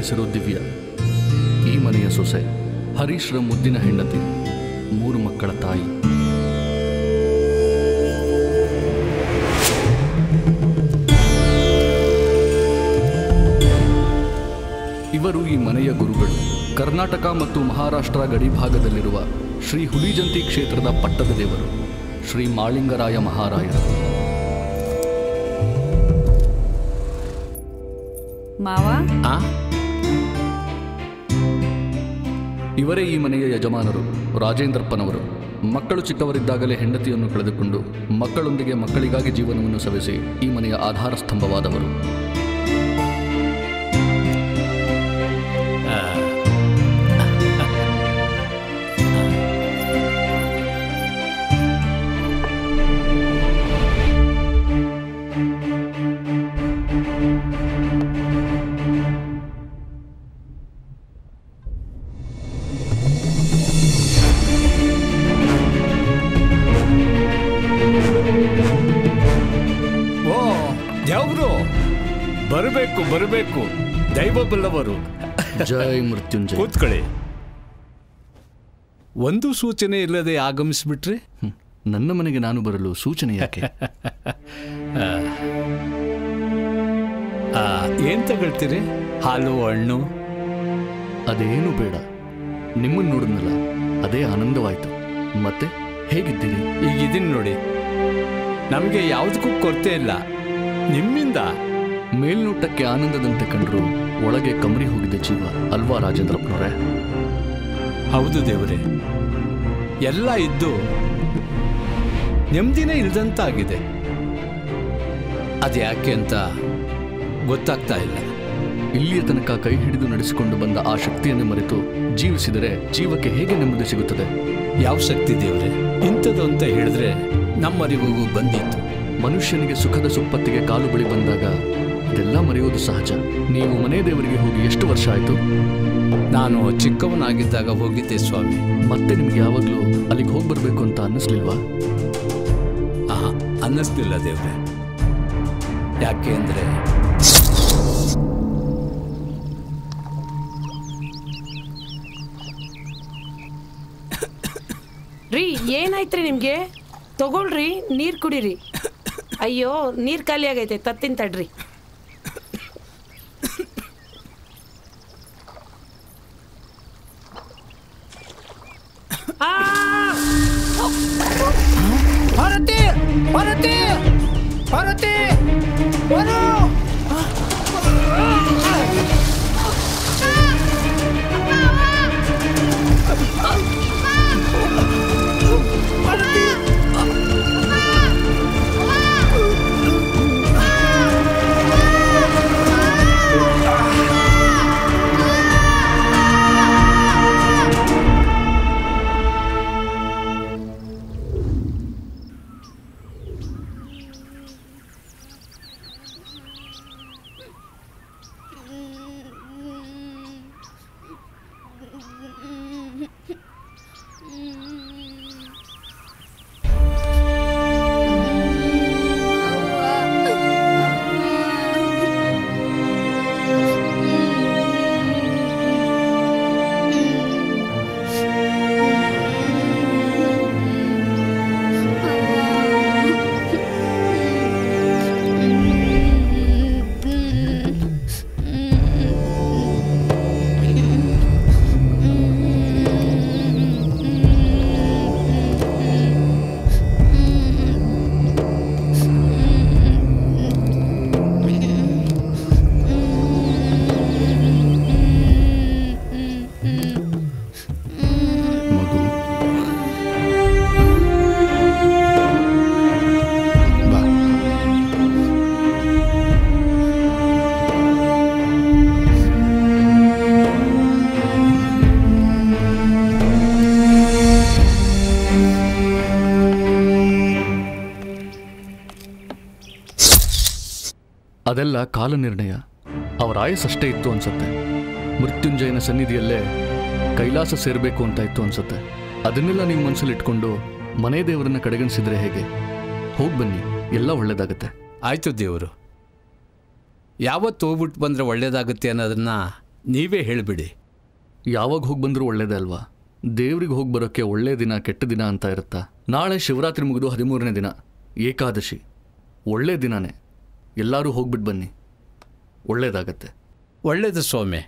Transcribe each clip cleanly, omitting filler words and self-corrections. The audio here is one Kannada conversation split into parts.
ಹೆಸರು ದಿವ್ಯಾ. ಈ ಮನೆಯ ಸೊಸೆ, ಹರೀಶ್ರ ಮುದ್ದಿನ ಹೆಂಡತಿ, 3 ಮಕ್ಕಳ ತಾಯಿ. ಇವರು ಈ ಮನೆಯ ಗುರುಗಳು. ಕರ್ನಾಟಕ ಮತ್ತು ಮಹಾರಾಷ್ಟ್ರ ಗಡಿ ಭಾಗದಲ್ಲಿರುವ ಶ್ರೀ ಹುಲಿಜಂತಿ ಕ್ಷೇತ್ರದ ಪಟ್ಟದ ದೇವರು ಶ್ರೀ ಮಾಳಿಂಗರಾಯ ಮಹಾರಾಯರು. ಇವರೇ ಈ ಮನೆಯ ಯಜಮಾನರು, ರಾಜೇಂದ್ರಪ್ಪನವರು. ಮಕ್ಕಳು ಚಿಕ್ಕವರಿದ್ದಾಗಲೇ ಹೆಂಡತಿಯನ್ನು ಕಳೆದುಕೊಂಡು ಮಕ್ಕಳೊಂದಿಗೆ ಮಕ್ಕಳಿಗಾಗಿ ಜೀವನವನ್ನು ಸವೆಸಿ ಈ ಮನೆಯ ಆಧಾರ ಸ್ತಂಭವಾದವರು. ಬರಬೇಕು, ದೈವ ಬಲ್ಲವರು. ಜೈ ಮೃತ್ಯುಂಜಯ. ಕೂತ್ಕೊಳ್ಳಿ. ಒಂದು ಸೂಚನೆ ಇಲ್ಲದೆ ಆಗಮಿಸಿಬಿಟ್ರೆ? ನನ್ನ ಮನೆಗೆ ನಾನು ಬರಲು ಸೂಚನೆ ಯಾಕೆ? ಏನ್ ತಗೊಳ್ತೀರಿ? ಹಾಲು, ಹಣ್ಣು? ಅದೇನು ಬೇಡ. ನಿಮ್ಮನ್ನು ನೋಡಿದ್ನಲ್ಲ, ಅದೇ ಆನಂದವಾಯ್ತು. ಮತ್ತೆ ಹೇಗಿದ್ದೀರಿ? ಈಗ ಇದನ್ನು ನೋಡಿ, ನಮಗೆ ಯಾವುದಕ್ಕೂ ಕೊರತೆ ಇಲ್ಲ. ನಿಮ್ಮಿಂದ ಮೇಲ್ನೋಟಕ್ಕೆ ಆನಂದದಂತೆ ಕಂಡ್ರು ಒಳಗೆ ಕಮರಿ ಹೋಗಿದ್ದ ಜೀವ ಅಲ್ವಾ ರಾಜೇಂದ್ರಪ್ಪನವರೇ? ಹೌದು ದೇವರೇ, ಎಲ್ಲ ಇದ್ದು ನೆಮ್ಮದಿನೇ ಇಲ್ದಂತಾಗಿದೆ. ಅದ್ಯಾಕೆ ಅಂತ ಗೊತ್ತಾಗ್ತಾ ಇಲ್ಲ. ಇಲ್ಲಿಯ ತನಕ ಕೈ ಹಿಡಿದು ನಡೆಸಿಕೊಂಡು ಬಂದ ಆ ಶಕ್ತಿಯನ್ನು ಮರೆತು ಜೀವಿಸಿದರೆ ಜೀವಕ್ಕೆ ಹೇಗೆ ನೆಮ್ಮದಿ ಸಿಗುತ್ತದೆ? ಯಾವ ಶಕ್ತಿ ದೇವರೇ? ಇಂಥದ್ದು ಅಂತ ಹೇಳಿದ್ರೆ ನಮ್ಮರಿವಿಗೂ ಬಂದಿತ್ತು. ಮನುಷ್ಯನಿಗೆ ಸುಖದ ಸುಪ್ಪತ್ತಿಗೆ ಕಾಲು ಬಳಿ ಬಂದಾಗ ಇದೆಲ್ಲ ಮರೆಯೋದು ಸಹಜ. ನೀವು ಮನೆ ದೇವರಿಗೆ ಹೋಗಿ ಎಷ್ಟು ವರ್ಷ ಆಯಿತು? ನಾನು ಚಿಕ್ಕವನಾಗಿದ್ದಾಗ ಹೋಗಿದ್ದೆ ಸ್ವಾಮಿ. ಮತ್ತೆ ನಿಮ್ಗೆ ಯಾವಾಗಲೂ ಅಲ್ಲಿಗೆ ಹೋಗಿ ಬರಬೇಕು ಅಂತ ಅನ್ನಿಸ್ಲಿಲ್ವಾ? ಅನ್ನಿಸ್ಲಿಲ್ಲ ದೇವ್ರೆ. ಯಾಕೆ ಅಂದರೆ ರೀ, ಏನಾಯ್ತ್ರಿ ನಿಮ್ಗೆ? ತಗೊಳ್ರಿ, ನೀರು ಕುಡೀರಿ. ಅಯ್ಯೋ, ನೀರು ಖಾಲಿ ಆಗೈತೆ, ತತ್ತಿನ ತಡ್ರಿ. ಭಾರತಿ, ಭಾರತಿ, ಭಾರತಿ, ಬರು. ಅದೆಲ್ಲ ಕಾಲ ನಿರ್ಣಯ. ಅವರ ಆಯಸ್ಸಷ್ಟೇ ಇತ್ತು ಅನ್ಸುತ್ತೆ. ಮೃತ್ಯುಂಜಯನ ಸನ್ನಿಧಿಯಲ್ಲೇ ಕೈಲಾಸ ಸೇರಬೇಕು ಅಂತ ಇತ್ತು ಅನ್ಸುತ್ತೆ. ಅದನ್ನೆಲ್ಲ ನೀವು ಮನಸ್ಸಲ್ಲಿ ಇಟ್ಕೊಂಡು ಮನೆ ದೇವರನ್ನ ಕಡೆಗಣಿಸಿದ್ರೆ ಹೇಗೆ? ಹೋಗಿ ಬನ್ನಿ, ಎಲ್ಲ ಒಳ್ಳೇದಾಗುತ್ತೆ. ಆಯ್ತು ದೇವರು, ಯಾವತ್ತು ಹೋಗ್ಬಿಟ್ಟು ಬಂದರೆ ಒಳ್ಳೇದಾಗುತ್ತೆ ಅನ್ನೋದನ್ನ ನೀವೇ ಹೇಳಿಬಿಡಿ. ಯಾವಾಗ ಹೋಗಿ ಬಂದರೂ ಒಳ್ಳೇದೇ ಅಲ್ವಾ? ದೇವ್ರಿಗೆ ಹೋಗಿ ಬರೋಕ್ಕೆ ಒಳ್ಳೆ ದಿನ ಕೆಟ್ಟ ದಿನ ಅಂತ ಇರುತ್ತಾ? ನಾಳೆ ಶಿವರಾತ್ರಿ ಮುಗಿದು 13ನೇ ದಿನ, ಏಕಾದಶಿ. ಒಳ್ಳೆ ದಿನನೇ. ಎಲ್ಲರೂ ಹೋಗ್ಬಿಟ್ಟು ಬನ್ನಿ, ಒಳ್ಳೇದಾಗತ್ತೆ. ಒಳ್ಳೇದು ಸ್ವಾಮಿ.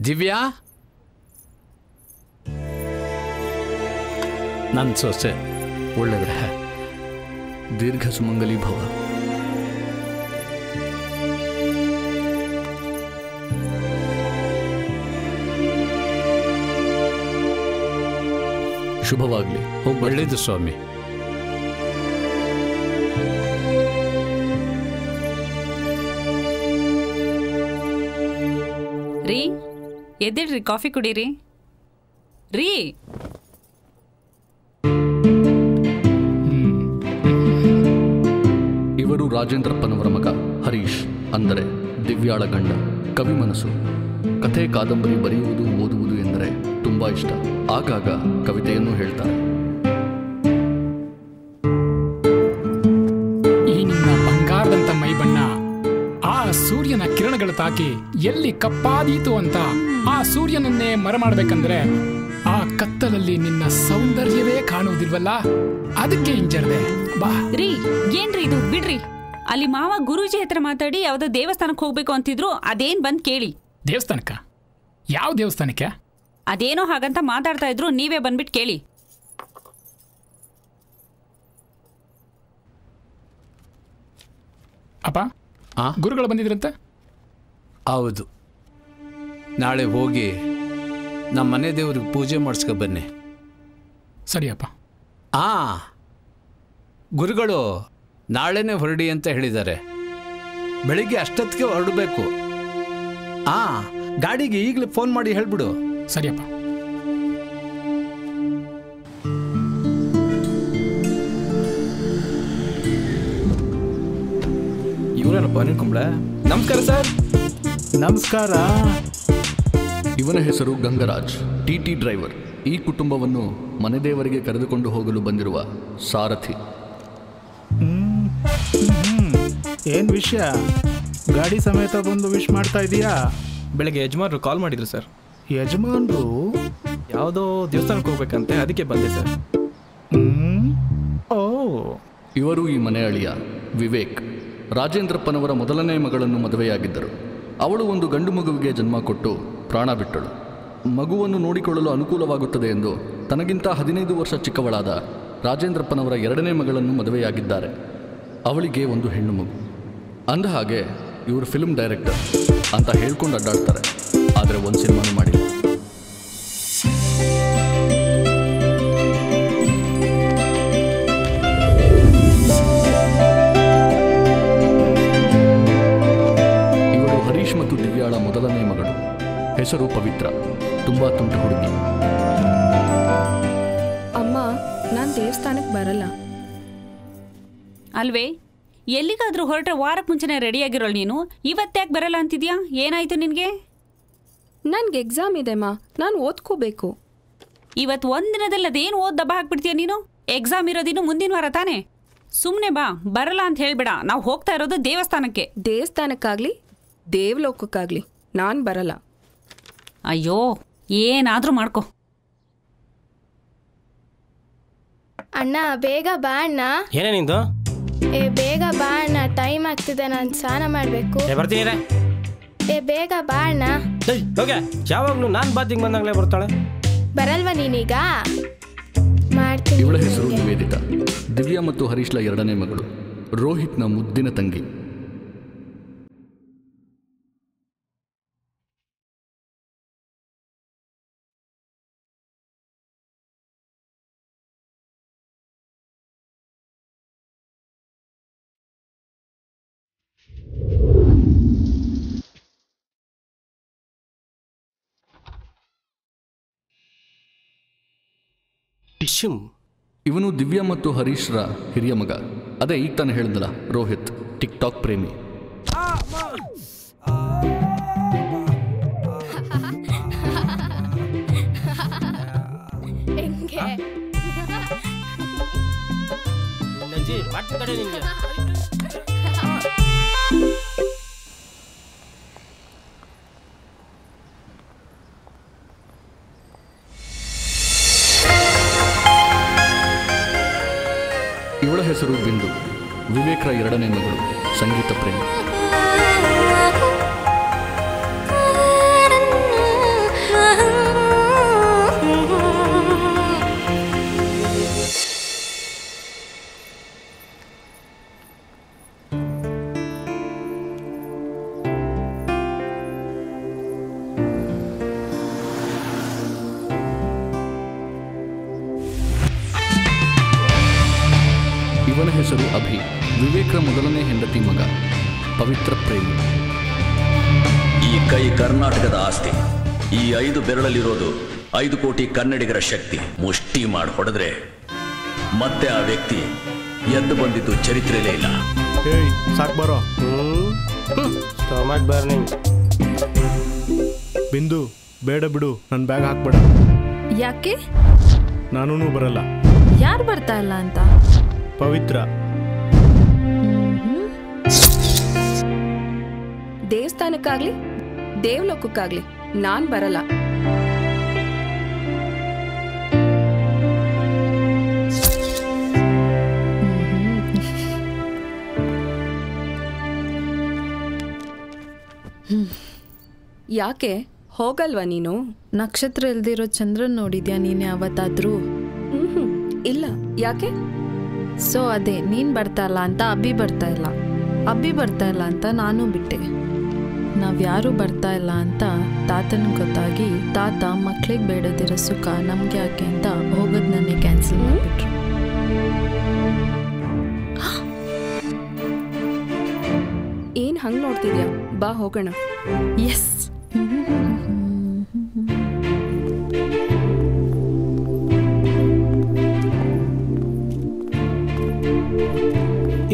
ದಿವ್ಯಾ, ನನ್ನ ಸೊಸೆ. ಒಳ್ಳೆಯದೇ. ದೀರ್ಘ ಸುಮಂಗಲಿ ಭವ. ಶುಭವಾಗಲಿ. ಹೋಗಿ ಒಳ್ಳೇದು ಸ್ವಾಮಿ. ರೀ, ಎದ್ದಿಡ್ರಿ, ಕಾಫಿ ಕುಡೀರಿ ರೀ. ಇವರು ರಾಜೇಂದ್ರಪ್ಪನವರ ಮಗ ಹರೀಶ್, ಅಂದರೆ ದಿವ್ಯಾಳ ಗಂಡ. ಕವಿ ಮನಸ್ಸು. ಕಥೆ ಕಾದಂಬರಿ ಬರೆಯುವುದು ಓದುವುದು ಎಂದರೆ ತುಂಬಾ ಇಷ್ಟ. ಆಗಾಗ ಕವಿತೆಯನ್ನು ಹೇಳ್ತಾರೆ. ಈ ನಿನ್ನ ಬಂಗಾರದಂತ ಮೈ ಬಣ್ಣ ಆ ಸೂರ್ಯನ ಕಿರಣಗಳು ತಾಕಿ ಎಲ್ಲಿ ಕಪ್ಪಾದೀತು ಅಂತ ಆ ಸೂರ್ಯನನ್ನೇ ಮರಮಾಡ್ಬೇಕಂದ್ರೆ ಆ ಕತ್ತಲಲ್ಲಿ ನಿನ್ನ ಸೌಂದರ್ಯವೇ ಕಾಣುವುದಿಲ್ವಲ್ಲ, ಅದಕ್ಕೆ ಹಿಂಜರ್ದೆ. ಬಾ ರೀ. ಏನ್ರಿ ಇದು? ಬಿಡ್ರಿ. ಅಲ್ಲಿ ಮಾವ ಗುರೂಜಿ ಹತ್ರ ಮಾತಾಡಿ ಯಾವ್ದೋ ದೇವಸ್ಥಾನಕ್ಕೆ ಹೋಗ್ಬೇಕು ಅಂತಿದ್ರು. ಅದೇನ್ ಬಂದ್ ಕೇಳಿ. ದೇವಸ್ಥಾನಕ್ಕ? ಯಾವ ದೇವಸ್ಥಾನಕ್ಕೆ? ಅದೇನೋ ಹಾಗಂತ ಮಾತಾಡ್ತಾ ಇದ್ರು, ನೀವೇ ಬಂದ್ಬಿಟ್ಟು ಕೇಳಿ. ಅಪ್ಪ, ಗುರುಗಳು ಬಂದಿದ್ರಂತೆ? ಹೌದು. ನಾಳೆ ಹೋಗಿ ನಮ್ಮ ಮನೆ ದೇವ್ರಿಗೆ ಪೂಜೆ ಮಾಡಿಸ್ಕೊ ಬನ್ನಿ. ಸರಿಯಪ್ಪ. ಗುರುಗಳು ನಾಳೆನೇ ಹೊರಡಿ ಅಂತ ಹೇಳಿದ್ದಾರೆ. ಬೆಳಿಗ್ಗೆ ಅಷ್ಟೊತ್ತಿಗೆ ಹೊರಡಬೇಕು. ಗಾಡಿಗೆ ಈಗಲೇ ಫೋನ್ ಮಾಡಿ ಹೇಳ್ಬಿಡು. ಸರಿಯಪ್ಪ. ಇವರೇನಪ್ಪ ಅನಿಲ್ ಕುಂಬ್ಳೆ? ನಮಸ್ಕಾರ ಸರ್. ನಮಸ್ಕಾರ. ಇವನ ಹೆಸರು ಗಂಗರಾಜ್, ಟಿ ಡ್ರೈವರ್. ಈ ಕುಟುಂಬವನ್ನು ಮನೆದೇವರಿಗೆ ಕರೆದುಕೊಂಡು ಹೋಗಲು ಬಂದಿರುವ ಸಾರಥಿ. ಏನು ವಿಷಯ? ಗಾಡಿ ಸಮೇತ ಬಂದು ವಿಶ್ ಮಾಡ್ತಾ ಇದೀಯಾ? ಬೆಳಗ್ಗೆ ಯಜಮಾನ್ರು ಕಾಲ್ ಮಾಡಿದ್ರು ಸರ್. ಯಜಮಾನ್ರು ಯಾವುದೋ ದೇವಸ್ಥಾನಕ್ಕೆ ಹೋಗ್ಬೇಕಂತೆ, ಅದಕ್ಕೆ ಬಂದೆ ಸರ್. ಓ. ಇವರು ಈ ಮನೆ ಅಳಿಯ ವಿವೇಕ್. ರಾಜೇಂದ್ರಪ್ಪನವರ ಮೊದಲನೇ ಮಗಳನ್ನು ಮದುವೆಯಾಗಿದ್ದರು. ಅವಳು ಒಂದು ಗಂಡು ಮಗುವಿಗೆ ಜನ್ಮ ಕೊಟ್ಟು ಪ್ರಾಣ ಬಿಟ್ಟಳು. ಮಗುವನ್ನು ನೋಡಿಕೊಳ್ಳಲು ಅನುಕೂಲವಾಗುತ್ತದೆ ಎಂದು ತನಗಿಂತ 15 ವರ್ಷ ಚಿಕ್ಕವಳಾದ ರಾಜೇಂದ್ರಪ್ಪನವರ ಎರಡನೇ ಮಗಳನ್ನು ಮದುವೆಯಾಗಿದ್ದಾರೆ. ಅವಳಿಗೆ ಒಂದು ಹೆಣ್ಣು ಮಗು. ಅಂದ ಹಾಗೆ ಇವರು ಫಿಲ್ಮ್ ಡೈರೆಕ್ಟರ್ ಅಂತ ಹೇಳ್ಕೊಂಡು ಅಡ್ಡಾಡ್ತಾರೆ. ಆದರೆ ಒಂದು ಸಿನಿಮಾನೂ ಮಾಡಿಲ್ಲ. ಇವರು ಹರೀಶ್ ಮತ್ತು ದಿವ್ಯಾಳ ಮೊದಲನೇ ಮಗಳು. ಹೆಸರು ಪವಿತ್ರ. ತುಂಬಾ ತುಂಟ ಹುಡುಗಿ. ಅಮ್ಮ, ನಾನು ದೇವಸ್ಥಾನಕ್ಕೆ ಬರಲ್ಲ. ಅಲ್ವೇ? ಎಲ್ಲಿಗಾದ್ರೂ ಹೊರಟ್ರೆ ವಾರಕ್ಕೆ ಮುಂಚೆನೇ ರೆಡಿಯಾಗಿರೋಳು ನೀನು. ಇವತ್ತ್ಯಾಕೆ ಬರಲ್ಲ ಅಂತಿದ್ಯಾ? ಏನಾಯ್ತು ನಿನಗೆ? ನನ್ಗೆ ಎಕ್ಸಾಮ್ ಇದೆಮ್ಮ, ನಾನು ಓದ್ಕೋಬೇಕು. ಇವತ್ತು ಒಂದಿನದಲ್ಲಿ ಅದೇನು ಓದ್ ದಬ್ಬ ಹಾಕ್ಬಿಡ್ತೀಯ ನೀನು? ಎಕ್ಸಾಮ್ ಇರೋದಿನ್ನು ಮುಂದಿನ ವಾರ ತಾನೇ. ಸುಮ್ಮನೆ ಬಾ, ಬರಲ್ಲ ಅಂತ ಹೇಳ್ಬೇಡ. ನಾವು ಹೋಗ್ತಾ ಇರೋದು ದೇವಸ್ಥಾನಕ್ಕೆ. ದೇವಸ್ಥಾನಕ್ಕಾಗ್ಲಿ ದೇವಲೋಕಕ್ಕಾಗ್ಲಿ ನಾನು ಬರಲ್ಲ. ಅಯ್ಯೋ, ಏನಾದರೂ ಮಾಡ್ಕೊ. ಅಣ್ಣ ಬೇಗ ಬಾ ಅಣ್ಣ. ಏನೇ ನಿಂದು? ಬೇಗ ಬಾ ಅಣ್ಣ, ಟೈಮ್ ಆಗ್ತಿದೆ, ನಾನು ಸ್ನಾನ ಮಾಡಬೇಕು. ಬರ್ತೀನಿ. ಬೇಗ ಬಾ ಅಣ್ಣ. ಯಾವಾಗ್ಲೂ ನಾನು ಬಾತಿಗೆ ಬಂದಾಗಲೇ ಬರ್ತಾಳೆ. ಬರಲ್ವಾ ನೀನೀಗ? ಮಾಡ್ತೀನಿ. ಇವಳ ಹೆಸರು ನಿವೇದಿತಾ. ದಿವ್ಯಾ ಮತ್ತು ಹರೀಶ್ಲ ಎರಡನೇ ಮಗಳು. ರೋಹಿತ್ನ ಮುದ್ದಿನ ತಂಗಿ. ಇವನು ದಿವ್ಯಾ ಮತ್ತು ಹರೀಶ್ರ ಹಿರಿಯ ಮಗ. ಅದೇ ಈಗ ತಾನೇ ಹೇಳಿದ್ನಲ್ಲ, ರೋಹಿತ್, ಟಿಕ್ ಟಾಕ್ ಪ್ರೇಮಿ. ಇವಳ ಹೆಸರು ಬಿಂದು, ವಿವೇಕ್ರ ಎರಡನೇ ಮಗಳು, ಸಂಗೀತ ಪ್ರೇಮಿ. ಇವನ ಹೆಸರು ಅಭಿ, ವಿವೇಕ್ರ ಮೊದಲನೇ ಹೆಂಡತಿ ಮಗ, ಪವಿತ್ರ ಪ್ರೇಮಿ. ಈ ಕೈ ಕರ್ನಾಟಕದ ಆಸ್ತಿ. ಈ 5 ಬೆರಳಲ್ಲಿರೋದು 5 ಕೋಟಿ ಕನ್ನಡಿಗರ ಶಕ್ತಿ. ಮುಷ್ಟಿ ಮಾಡಿ ಹೊಡೆದ್ರೆ ಮತ್ತೆ ಆ ವ್ಯಕ್ತಿ ಎದ್ದು ಬಂದಿದ್ದು ಚರಿತ್ರೆಯಲ್ಲೇ ಇಲ್ಲ. ಸಾಕ್ ಬರೋ. Stomach burning. ಬಿಂದು ಬೇಡ ಬಿಡು, ನನ್ನ ಬ್ಯಾಗ್ ಹಾಕ್ಬೇಡ. ಯಾಕೆ? ನಾನೂ ಬರಲ್ಲ. ಯಾರು ಬರ್ತಾ ಇಲ್ಲ ಅಂತ? ಪವಿತ್ರ. ದೇವಸ್ಥಾನಕ್ಕಾಗ್ಲಿ ದೇವಲೋಕಕ್ಕಾಗ್ಲಿ ನಾನ್ ಬರಲ್ಲ. ಯಾಕೆ ಹೋಗಲ್ವಾ ನೀನು? ನಕ್ಷತ್ರ ಇಲ್ದಿರೋ ಚಂದ್ರನ್ ನೋಡಿದ್ಯಾ ನೀನೆ ಅವತ್ತಾದ್ರೂ? ಇಲ್ಲ. ಯಾಕೆ? ಸೊ ಅದೇ ನೀನ್ ಬರ್ತಾ ಇಲ್ಲ ಅಂತ ಅಬ್ಬಿ ಬರ್ತಾ ಇಲ್ಲ, ಅಬ್ಬಿ ಬರ್ತಾ ಇಲ್ಲ ಅಂತ ನಾನು ಬಿಟ್ಟೆ. ನಾವ್ಯಾರೂ ಬರ್ತಾ ಇಲ್ಲ ಅಂತ ತಾತನ ಗೊತ್ತಾಗಿ ತಾತ ಮಕ್ಳಿಗೆ ಬೇಡದಿರೋ ಸುಖ ನಮ್ಗೆ ಯಾಕೆ ಅಂತ ಹೋಗೋದ್ ನನ್ನೇ ಕ್ಯಾನ್ಸಲ್ ಮಾಡಿಬಿಟ್ರು. ಏನ್ ಹಂಗ್ ನೋಡ್ತಿದ್ಯಾ? ಬಾ ಹೋಗೋಣ. ಎಸ್.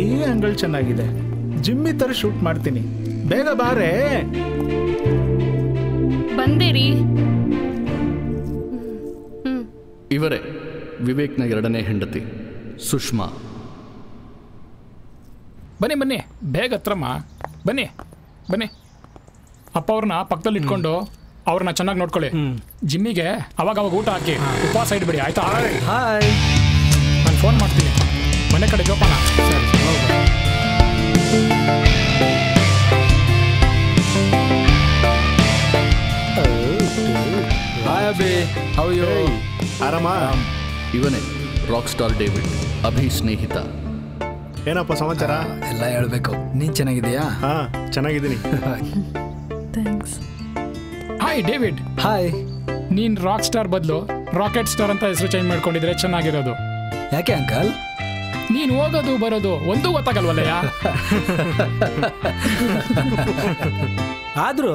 ಈ ಆಂಗಲ್ ಚೆನ್ನಾಗಿದೆ, ಜಿಮ್ಮಿ ತರ ಶೂಟ್ ಮಾಡ್ತೀನಿ. ಬೇಗ ಬಾರೆ. ಬಂದೇರಿ. ಇವರೇ ವಿವೇಕ್ನ ಎರಡನೇ ಹೆಂಡತಿ ಸುಷ್ಮಾ. ಬನ್ನಿ ಬನ್ನಿ, ಬೇಗ ಹತ್ರಮ್ಮ ಬನ್ನಿ ಬನ್ನಿ. ಅಪ್ಪ ಅವ್ರನ್ನ ಪಕ್ಕದಲ್ಲಿ ಇಟ್ಕೊಂಡು ಅವ್ರನ್ನ ಚೆನ್ನಾಗಿ ನೋಡ್ಕೊಳ್ಳಿ. ಜಿಮ್ಮಿಗೆ ಅವಾಗ ಊಟ ಹಾಕಿ ಉಪವಾಸ ಇಡ್ಬೇಡಿ ಆಯ್ತಾ? ಹಾಯ್, ನಾನು ಫೋನ್ ಮಾಡ್ತೀನಿ ಮನೆ ಕಡೆ ಜೋಪಾನ. Hi Abhi, how you? ಆರಾಮ? ಇವನೇ ರಾಕ್ ಸ್ಟಾರ್ ಡೇವಿಡ್, ಅಭಿ ಸ್ನೇಹಿತ. ಏನಪ್ಪ ಸಮಾಚಾರ? ಎಲ್ಲ ಹೇಳ್ಬೇಕು. ನೀನ್ ಚೆನ್ನಾಗಿದೆಯಾ? ಹಾ ಚೆನ್ನಾಗಿದ್ದೀನಿ. ಥ್ಯಾಂಕ್ಸ್. Hi David. ಹಾಯ್. ನೀನ್ ರಾಕ್ ಸ್ಟಾರ್ ಬದಲು ರಾಕೆಟ್ ಸ್ಟಾರ್ ಅಂತ ಹೆಸರು ಚೇಂಜ್ ಮಾಡ್ಕೊಂಡಿದ್ರೆ ಚೆನ್ನಾಗಿರೋದು. ಯಾಕೆ ಅಂಕಲ್? ನೀನ್ ಹೋಗೋದು ಬರೋದು ಒಂದು ಗೊತ್ತಾಗಲ್ವಲ್ಲಯ್ಯ. ಆದ್ರೂ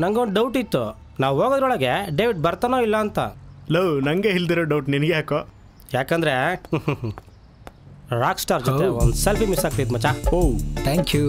ನಂಗೊಂದು ಡೌಟ್ ಇತ್ತು, ನಾವು ಹೋಗೋದ್ರೊಳಗೆ ಡೇವಿಡ್ ಬರ್ತಾನೋ ಇಲ್ಲ ಅಂತ. ಲವ್, ನಂಗೆ ಇಲ್ದಿರೋ ಡೌಟ್ ನಿನಗೆ ಯಾಕೋ? ಯಾಕಂದ್ರೆ ರಾಕ್ ಸ್ಟಾರ್ ಜೊತೆ ಒಂದು ಸೆಲ್ಫಿ ಮಿಸ್ ಆಗ್ತಿತ್ತು ಮಚ್ಚಾ. ಓ ಥ್ಯಾಂಕ್ ಯು.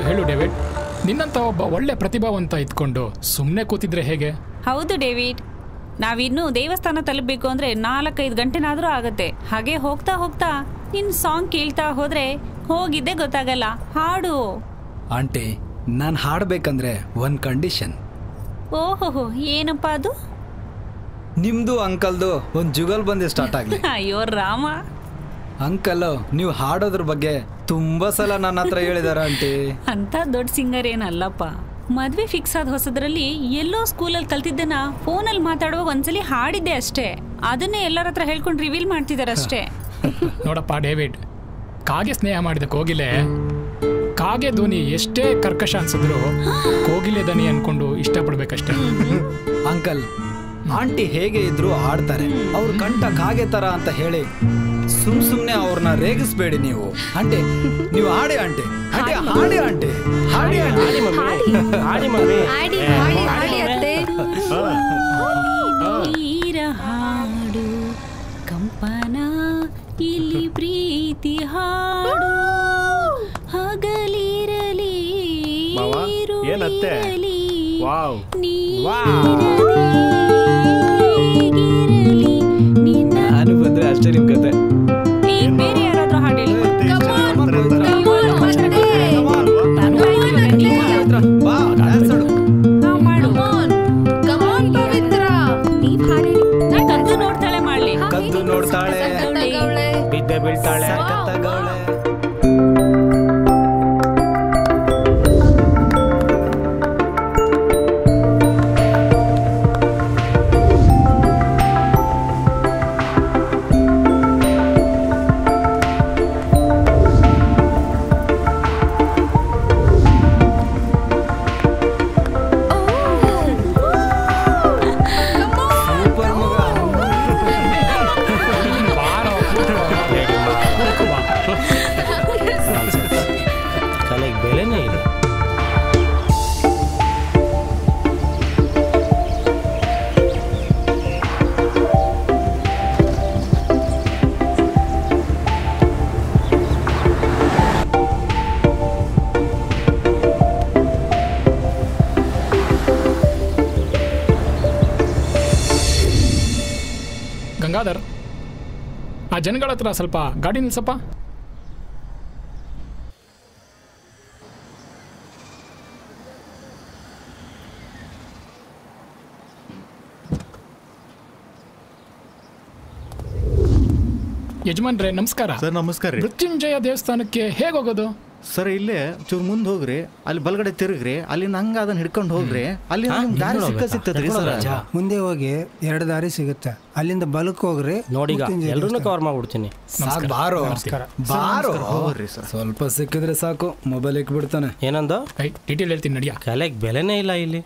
ಹೇಳು ಡೇವಿಡ್, ನಿನ್ನಂತ ಒಬ್ಬ ಒಳ್ಳೆ ಪ್ರತಿಭಾವಂತ ಇದ್ಕೊಂಡು ಸುಮ್ಮನೆ ಕೂತಿದ್ರೆ ಹೇಗೆ? ಹೌದು ಡೇವಿಡ್, ನಾವಿನ್ನೂ ದೇವಸ್ಥಾನ ತಲುಪಬೇಕು ಅಂದ್ರೆ 4-5 ಗಂಟೆನಾದ್ರೂ ಆಗತ್ತೆ. ಹಾಗೆ ಹೋಗ್ತಾ ಹೋಗ್ತಾ ನಿನ್ ಸಾಂಗ್ ಕೇಳ್ತಾ ಹೋದ್ರೆ ಹೋಗಿದ್ದೆ ಗೊತ್ತಾಗಲ್ಲ. ಹಾಡು. ಆಂಟಿ, ನಾನು ಹಾಡ್ಬೇಕಂದ್ರೆ ಒಂದು ಕಂಡೀಷನ್. ಓಹೋ, ಏನಪ್ಪ ಅದು? ನಿಮ್ದು ಅಂಕಲ್ದು ಒಂದು ಜುಗಲ್ ಬಂದೆ ಸ್ಟಾರ್ಟ್ ಆಗ್ಲಿ. ಅಯ್ಯೋ ರಾಮ. ಅಂಕಲ್, ನೀವು ಹಾಡೋದ್ರ ಬಗ್ಗೆ ತುಂಬಾ ಸಲ ನನ್ನ ಹತ್ರ ಹೇಳಿದಾರ ಆಂಟಿ. ಅಂತ ದೊಡ್ಡ ಸಿಂಗರ್ ಏನಲ್ಲಪ್ಪ. ಮದ್ವೆ ಫಿಕ್ಸ್ ಆದ ಹೊಸದ್ರಲ್ಲಿ ಎಲ್ಲೋ ಸ್ಕೂಲಲ್ಲಿ ಕಲ್ತಿದ್ದನ್ನ ಫೋನಲ್ಲಿ ಮಾತಾಡುವಾಗ ಒಂದ್ಸಲಿ ಹಾಡಿದ್ದೆ ಅಷ್ಟೇ. ಅದನ್ನೇ ಎಲ್ಲರ ಹತ್ರ ಹೇಳ್ಕೊಂಡು ರಿವೀಲ್ ಮಾಡ್ತಿದಾರೆ ಅಷ್ಟೇ. ನೋಡಪ್ಪ ಡೇವಿಡ್, ಕಾಗೆ ಸ್ನೇಹ ಮಾಡಿದ ಕೋಗಿಲೆ ಕಾಗೆ ಧ್ವನಿ ಎಷ್ಟೇ ಕರ್ಕಶ ಅನ್ಸಿದ್ರು ಕೋಗಿಲೆ ಧ್ವನಿ ಅನ್ಕೊಂಡು ಇಷ್ಟಪಡ್ಬೇಕಷ್ಟೇ. ಅಂಕಲ್, ಆಂಟಿ ಹೇಗೆ ಇದ್ರು ಆಡ್ತಾರೆ. ಅವ್ರ ಕಂಠ ಕಾಗೆ ತರ ಅಂತ ಹೇಳಿ ಸುಮ್ನೆ ಅವ್ರನ್ನ ರೇಗಿಸ್ಬೇಡಿ ನೀವು. ಆಂಟಿ, ನೀವು ಹಾಡಿ ಆಂಟಿ. ಆಂಟಿ ಹಾಡಿ ಆಂಟಿ. ಹಾಡಿ ಆಂಟಿ. ಹಾಡಿ ಮಮ್ಮಿ. ನೀರ ಹಾಡು ಕಂಪನ ಇಲ್ಲಿ ಪ್ರೀತಿ ಹಾಡು ಹಗಲಿರಲಿ ಮಾವ ಏನತ್ತೆ ವಾವ್ ನಾನು ಬಂದ್ರೆ ಅಷ್ಟೇ ನಿಮ್ ಕತೆ. ಈಗ ಬೇರೆ ಯಾರಾದ್ರೂ ಹಾಡು ಹೇಳಿ. ಕದ್ದು ನೋಡ್ತಾಳೆ ಮಾಡ್ಲಿ. ಕದ್ದು ನೋಡ್ತಾಳೆ ಬಿದ್ದೆ ಬೀಳ್ತಾಳೆ. ಕಲೆಗೆ ಬೆಲೆನೇ ಇಲ್ಲ. ಗಂಗಾಧರ್, ಆ ಜನಗಳ ಹತ್ರ ಸ್ವಲ್ಪ ಗಾಡಿ ನಿಲ್ಸಪ್ಪ. ಯಜಮಾನ್ರೆ ನಮಸ್ಕಾರ. ಸರ್ ನಮಸ್ಕಾರ ರೀ. ಮೃತ್ಯುಂಜಯ ದೇವಸ್ಥಾನಕ್ಕೆ ಹೇಗೆ ಹೋಗೋದು? ಸರ್ ಇಲ್ಲೇ ಚೂರು ಮುಂದೆ ಹೋಗ್ರಿ, ಅಲ್ಲಿ ಬಲಗಡೆ ತಿರುಗ್ರಿ, ಅಲ್ಲಿಂದ ಹಂಗ ಅದನ್ನ ಹಿಡ್ಕೊಂಡು ಹೋಗ್ರಿ, ಅಲ್ಲಿ ದಾರಿ ಸಿಗ್ತದ್ರಿ ಸರ್. ಮುಂದೆ ಹೋಗಿ 2 ದಾರಿ ಸಿಗುತ್ತೆ, ಅಲ್ಲಿಂದ ಬಲಕ್ಕೆ ಹೋಗ್ರಿ. ನೋಡಿಗ ಎಲ್ಲರೂ ಕವರ್ ಮಾಡ್ಬಿಡ್ತೀನಿ. ಬಾರೋ ಬಾರೋ ಹೋಗ್ರಿ ಸರ್. ಸ್ವಲ್ಪ ಸಿಕ್ಕಿದ್ರೆ ಸಾಕು, ಮೊಬೈಲ್ ಇಕ್ಬಿಡ್ತಾನೆ. ಏನಂದು ಡೀಟೇಲ್ ಹೇಳ್ತೀನಿ ನಡಿಯ. ಕಲೆಗೆ ಬೆಲೆನೇ ಇಲ್ಲ ಇಲ್ಲಿ.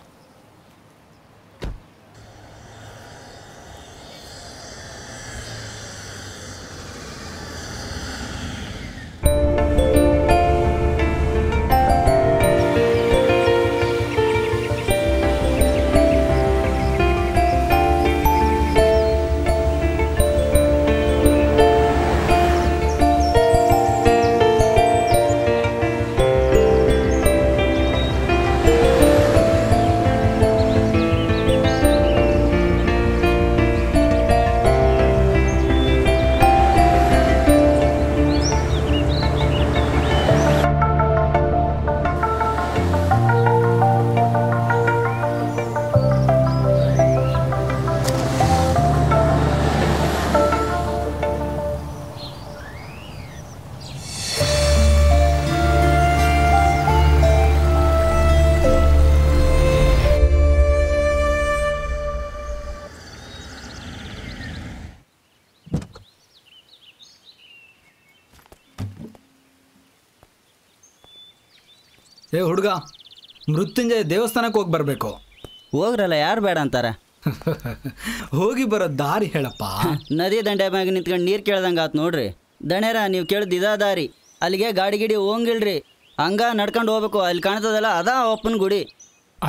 ಏ ಹುಡುಗ, ಮೃತ್ಯುಂಜಯ ದೇವಸ್ಥಾನಕ್ಕೆ ಹೋಗಿ ಬರಬೇಕು. ಹೋಗ್ರಲ್ಲ, ಯಾರು ಬೇಡ ಅಂತಾರೆ? ಹೋಗಿ ಬರೋ ದಾರಿ ಹೇಳಪ್ಪ. ನದಿ ದಂಡೆ ಮ್ಯಾಗ ನಿಂತ್ಕೊಂಡು ನೀರು ಕೇಳ್ದಂಗೆ ಆತು ನೋಡ್ರಿ. ದಣ್ಯರ ನೀವು ಕೇಳ್ದು ಇದಾ ದಾರಿ, ಅಲ್ಲಿಗೆ ಗಾಡಿ ಗಿಡಿ ಹೋಗಿಲ್ರಿ, ಹಂಗ ನಡ್ಕೊಂಡು ಹೋಗ್ಬೇಕು. ಅಲ್ಲಿ ಕಾಣ್ತದಲ್ಲ ಅದಾ ಅಪ್ಪನ ಗುಡಿ.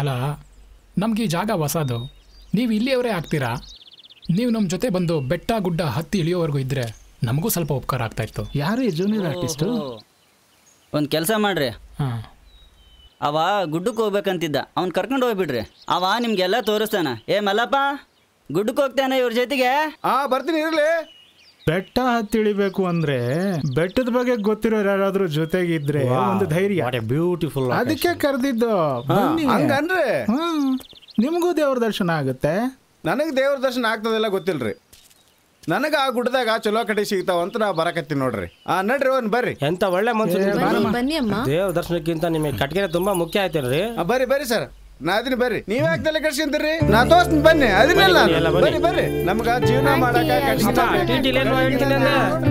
ಅಲ್ಲ, ನಮ್ಗೆ ಈ ಜಾಗ ಹೊಸದು, ನೀವು ಇಲ್ಲಿಯವರೇ ಆಗ್ತೀರಾ? ನೀವು ನಮ್ಮ ಜೊತೆ ಬಂದು ಬೆಟ್ಟ ಗುಡ್ಡ ಹತ್ತಿ ಇಳಿಯೋವರೆಗೂ ಇದ್ರೆ ನಮಗೂ ಸ್ವಲ್ಪ ಉಪಕಾರ ಆಗ್ತಾ ಇತ್ತು. ಯಾರು ಜೂನಿಯರ್ ಆರ್ಟಿಸ್ಟು? ಒಂದು ಕೆಲಸ ಮಾಡ್ರಿ, ಅವ ಗುಡ್ಡಕ್ಕೆ ಹೋಗ್ಬೇಕಂತಿದ್ದ, ಅವ್ನು ಕರ್ಕೊಂಡು ಹೋಗ್ಬಿಡ್ರಿ. ಅವ ನಿಮ್ಗೆಲ್ಲ ತೋರಿಸ್ತಾನ. ಏ ಮಲ್ಲಪ್ಪ, ಗುಡ್ಡಕ್ಕೆ ಹೋಗ್ತಾನೆ ಇವ್ರ ಜೊತೆಗೆ? ಬರ್ತೀನಿ ಇರ್ಲಿ. ಬೆಟ್ಟ ಹತ್ತಿಳಿಬೇಕು ಅಂದ್ರೆ ಬೆಟ್ಟದ ಬಗ್ಗೆ ಗೊತ್ತಿರೋ ಯಾರಾದ್ರೂ ಜೊತೆಗಿದ್ರೆ ಒಂದು ಧೈರ್ಯ. ಬ್ಯೂಟಿಫುಲ್. ಅದಕ್ಕೆ ಕರೆದಿದ್ದು. ಹಂಗನ್ರಿ ನಿಮಗೂ ದೇವ್ರ ದರ್ಶನ ಆಗುತ್ತೆ. ನನಗೆ ದೇವ್ರ ದರ್ಶನ ಆಗ್ತದೆಲ್ಲ ಗೊತ್ತಿಲ್ರಿ. ನನಗೆ ಆ ಗುಡ್ಡದಾಗ ಚಲೋ ಕಡೆ ಸಿಗ್ತಾವ ಅಂತ ನಾ ಬರಕತ್ತೀನಿ ನೋಡ್ರಿ. ನಡ್ರಿ ಒಂದ್ ಬರ್ರಿ. ಎಂತ ಒಳ್ಳೆ ಮನ್ಸು. ದೇವ್ರ ದರ್ಶನಕ್ಕಿಂತ ನಿಮಗೆ ಕಟ್ಗೆರೆ ತುಂಬಾ ಮುಖ್ಯ ಆಯ್ತಿಲ್ರಿ. ಬರ್ರಿ ಬರ್ರಿ ಸರ್, ನಾ ಅದನ್ನ ಬರ್ರಿ. ನೀವ್ ಯಾಕೆ ಕಟ್ಸ್ಕೊಂತೀರಿ? ನಾ ತೋರ್ಸ್ತೀನಿ ಬನ್ನಿ. ಅದನ್ನೆಲ್ಲ ಬರ್ರಿ ಬರ್ರಿ. ನಮ್ಗ ಜೀವನ ಮಾಡಕ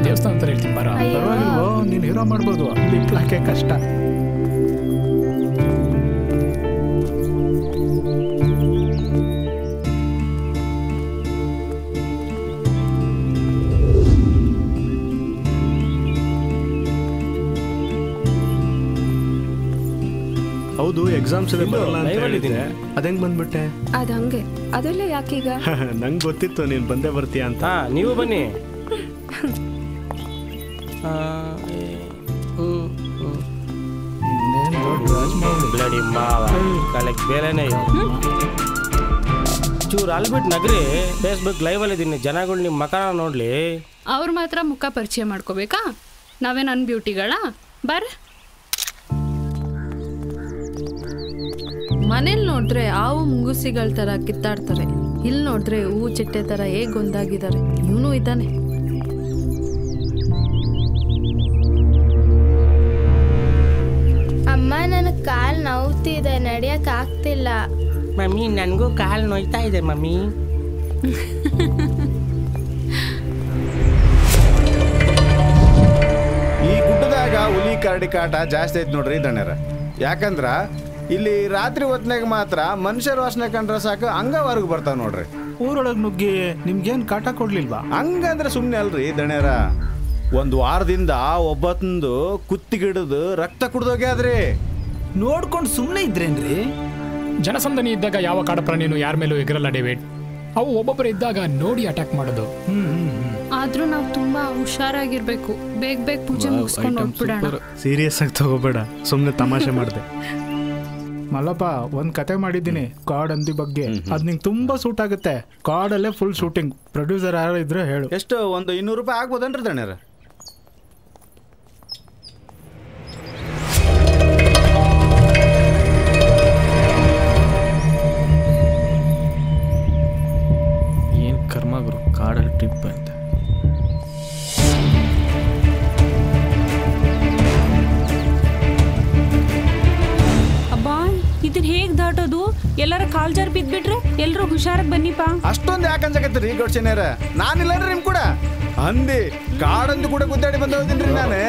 ದೇವಸ್ಥಾನ ಅಂತ ಹೇಳ್ತೀನಿ. ಪರವಾಗಿಲ್ವೋ, ನೀನ್ ಹೀರೋ ಮಾಡ್ಬೋದು. ಇಲ್ಲಿ ಕಷ್ಟ. ಹೌದು, ಎಕ್ಸಾಮ್ಸ್ ಬರಲ್ಲ ಅಂತ ಹೇಳಿದ್ದೆ. ಅದಂಗ್ ಬಂದ್ಬಿಟ್ಟೆ? ಅದ ಹಂಗೆ. ಅದೆಲ್ಲ ಯಾಕೀಗ? ನಂಗೆ ಗೊತ್ತಿತ್ತು ನೀನ್ ಬಂದೇ ಬರ್ತೀಯ ಅಂತ. ನೀವು ಬನ್ನಿ. ಬ್ಲಡಿ ಮಾವ ಕಾಲಕ್ಕೆ ಬೇರೆನೇ ಚೂರು ಅಲ್ಬಿಟ್ಟು ನಗರಿ ಫೇಸ್ಬುಕ್ ಲೈವಲ್ಲಿ ಇದ್ದೀನಿ, ಜನಗಳು ನಿಮ್ಮ ಮಕನ ನೋಡ್ಲಿ. ಅವ್ರ ಮಾತ್ರ ಮುಖ ಪರಿಚಯ ಮಾಡ್ಕೋಬೇಕಾ? ನಾವೇನು ಅನ್ಬ್ಯೂಟಿಗಳ ಬರ್ರಿ. ಮನೇಲಿ ನೋಡಿದ್ರೆ ಹಾವು ಮುಂಗುಸಿಗಳ ತರ ಕಿತ್ತಾಡ್ತಾರೆ, ಇಲ್ಲಿ ನೋಡಿದ್ರೆ ಹೂವು ಚಿಟ್ಟೆ ತರ ಹೇಗ್ ಒಂದಾಗಿದ್ದಾರೆ. ಇವನು ಇದ್ದಾನೆ. ಅಮ್ಮ ನನಗೆ ಕಾಲು ನೋವ್ತಿದೆ, ನಡಿಯಕ್ ಆಗ್ತಿಲ್ಲ. ಮಮ್ಮಿ ನನಗೂ ಕಾಲು ನೋಯ್ತಾ ಇದೆ ಮಮ್ಮಿ. ಈ ಗುಡ್ಡದಾಗ ಹುಲಿ ಕರಡಿ ಕಾಟ ಜಾಸ್ತಿ ಐತಿ ನೋಡ್ರಿ ದಣ್ಯರ. ಯಾಕಂದ್ರ ಇಲ್ಲಿ ರಾತ್ರಿ ಹೊತ್ನಾಗ ಮಾತ್ರ ಮನುಷ್ಯರ ವಾಸನೆ ಕಂಡ್ರೆ ಸಾಕು ಹಂಗವರೆಗೂ ಬರ್ತಾವ ನೋಡ್ರಿ. ಊರೊಳಗ್ ನುಗ್ಗಿ ನಿಮ್ಗೇನ್ ಕಾಟ ಕೊಡ್ಲಿಲ್ವಾ? ಹಂಗಂದ್ರೆ ಸುಮ್ನೆ ಅಲ್ರಿ ದಣ್ಯರ. ಒಂದು ವಾರದಿಂದ ಒಬ್ಬತ್ತಂದು ಕುತ್ತಿಗಿಡದು ರಕ್ತ ಕುಡ್ದೋಗ್ಯಾದ್ರಿ. ನೋಡ್ಕೊಂಡು ಸುಮ್ಮನೆ ಇದ್ರೇನ್ರಿ? ಜನಸಂದಣಿ ಇದ್ದಾಗ ಯಾವ ಕಾಡು ಪ್ರಾಣಿನೂ ಯಾರ ಮೇಲೂ ಎಗರಲ್ಲ ಡೇವಿಡ್. ಅವು ಒಬ್ಬೊಬ್ಬರು ಇದ್ದಾಗ ನೋಡಿ ಅಟ್ಯಾಕ್ ಮಾಡೋದು. ಆದ್ರೂ ನಾವು ತುಂಬಾ ಹುಷಾರಾಗಿರ್ಬೇಕು. ಬೇಗ ಬೇಗ ಪೂಜೆ ಮುಗಿಸ್ಕೊಂಡು ಹೋಗ್ಬಿಡೋಣ. ಸೀರಿಯಸ್ ಆಗಿ ತಗೋಬೇಡ, ಸುಮ್ನೆ ತಮಾಷೆ ಮಾಡಿದೆ. ಮಲ್ಲಪ್ಪ ಒಂದ್ ಕತೆ ಮಾಡಿದ್ದೀನಿ ಕಾಡ್ ಹಂದಿ ಬಗ್ಗೆ, ಅದ್ ನಿಂಗೆ ತುಂಬಾ ಸೂಟ್ ಆಗುತ್ತೆ. ಕಾಡಲ್ಲೇ ಫುಲ್ ಶೂಟಿಂಗ್. ಪ್ರೊಡ್ಯೂಸರ್ ಯಾರು ಇದ್ರೆ ಹೇಳು. ಎಷ್ಟು ಒಂದು 200 ರೂಪಾಯಿ ಆಗ್ಬೋದನ್ರಿ ದಣ್ಯರ? ಏನ್ ಕರ್ಮ ಗುರು, ಕಾಡಲ್ಲಿ ಟ್ರಿಪ್ ಅಂತ. ಇದನ್ನ ಹೇಗ್ ದಾಟೋದು? ಎಲ್ಲರ ಕಾಲ್ ಜಾರ್ ಬಿದ್ಬಿಟ್ರೆ ಎಲ್ರು ಹುಷಾರಾಗಿ ಬನ್ನಿಪ್ಪ. ಅಷ್ಟೊಂದು ಯಾಕಂಜಕತ್ತೀರಿ ಗೌಡ್ಸೇನ್ಯಾರ? ನಾನಿಲ್ಲನ್ರಿ ನಿಮ್ ಕೂಡ ಅಂದಿ ಕಾಡಂದು ಕೂಡ ಗುದ್ದಾಡಿ ಬಂದ ಹೋಗ್ತೀನಿ ನಾನೇ.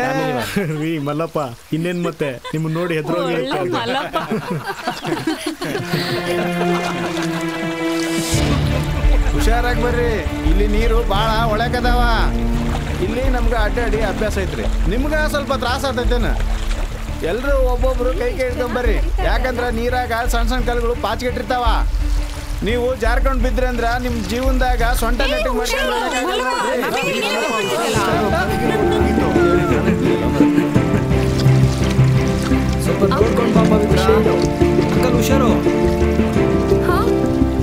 ರೀ ಮಲ್ಲಪ್ಪ, ಇನ್ನೇನ್ ಮತ್ತೆ ನಿಮ್ಮನ್ನ ನೋಡಿ ಹೆದ್ರೋಗಿ. ಹುಷಾರಾಗಿ ಬರ್ರಿ, ಇಲ್ಲಿ ನೀರು ಬಾಳ ಒಳಕದಾವ. ಇಲ್ಲಿ ನಮ್ಗೆ ಅಡ್ಡಾಡಿ ಅಭ್ಯಾಸ ಐತ್ರಿ, ನಿಮ್ಗ ಸ್ವಲ್ಪ ತ್ರಾಸ ಆಗ್ತೈತೇನ? ಎಲ್ರು ಒಬ್ಬೊಬ್ರು ಕೈ ಹಿಡ್ಕೊಂಬರ್ರಿ. ಯಾಕಂದ್ರ ನೀರಾಗ ಸಣ್ಣ ಸಣ್ಣ ಕಲ್ಗಳು ಪಾಚ್ಗೆಟ್ಟಿರ್ತಾವ. ನೀವು ಜಾರ್ಕೊಂಡ್ ಬಿದ್ರಿ ಅಂದ್ರ ನಿಮ್ ಜೀವನದಾಗ ಸೊಂಟ ನೆಟ್ಟಿಗೆ ಅಂಕಲ್ ಹುಷಾರು.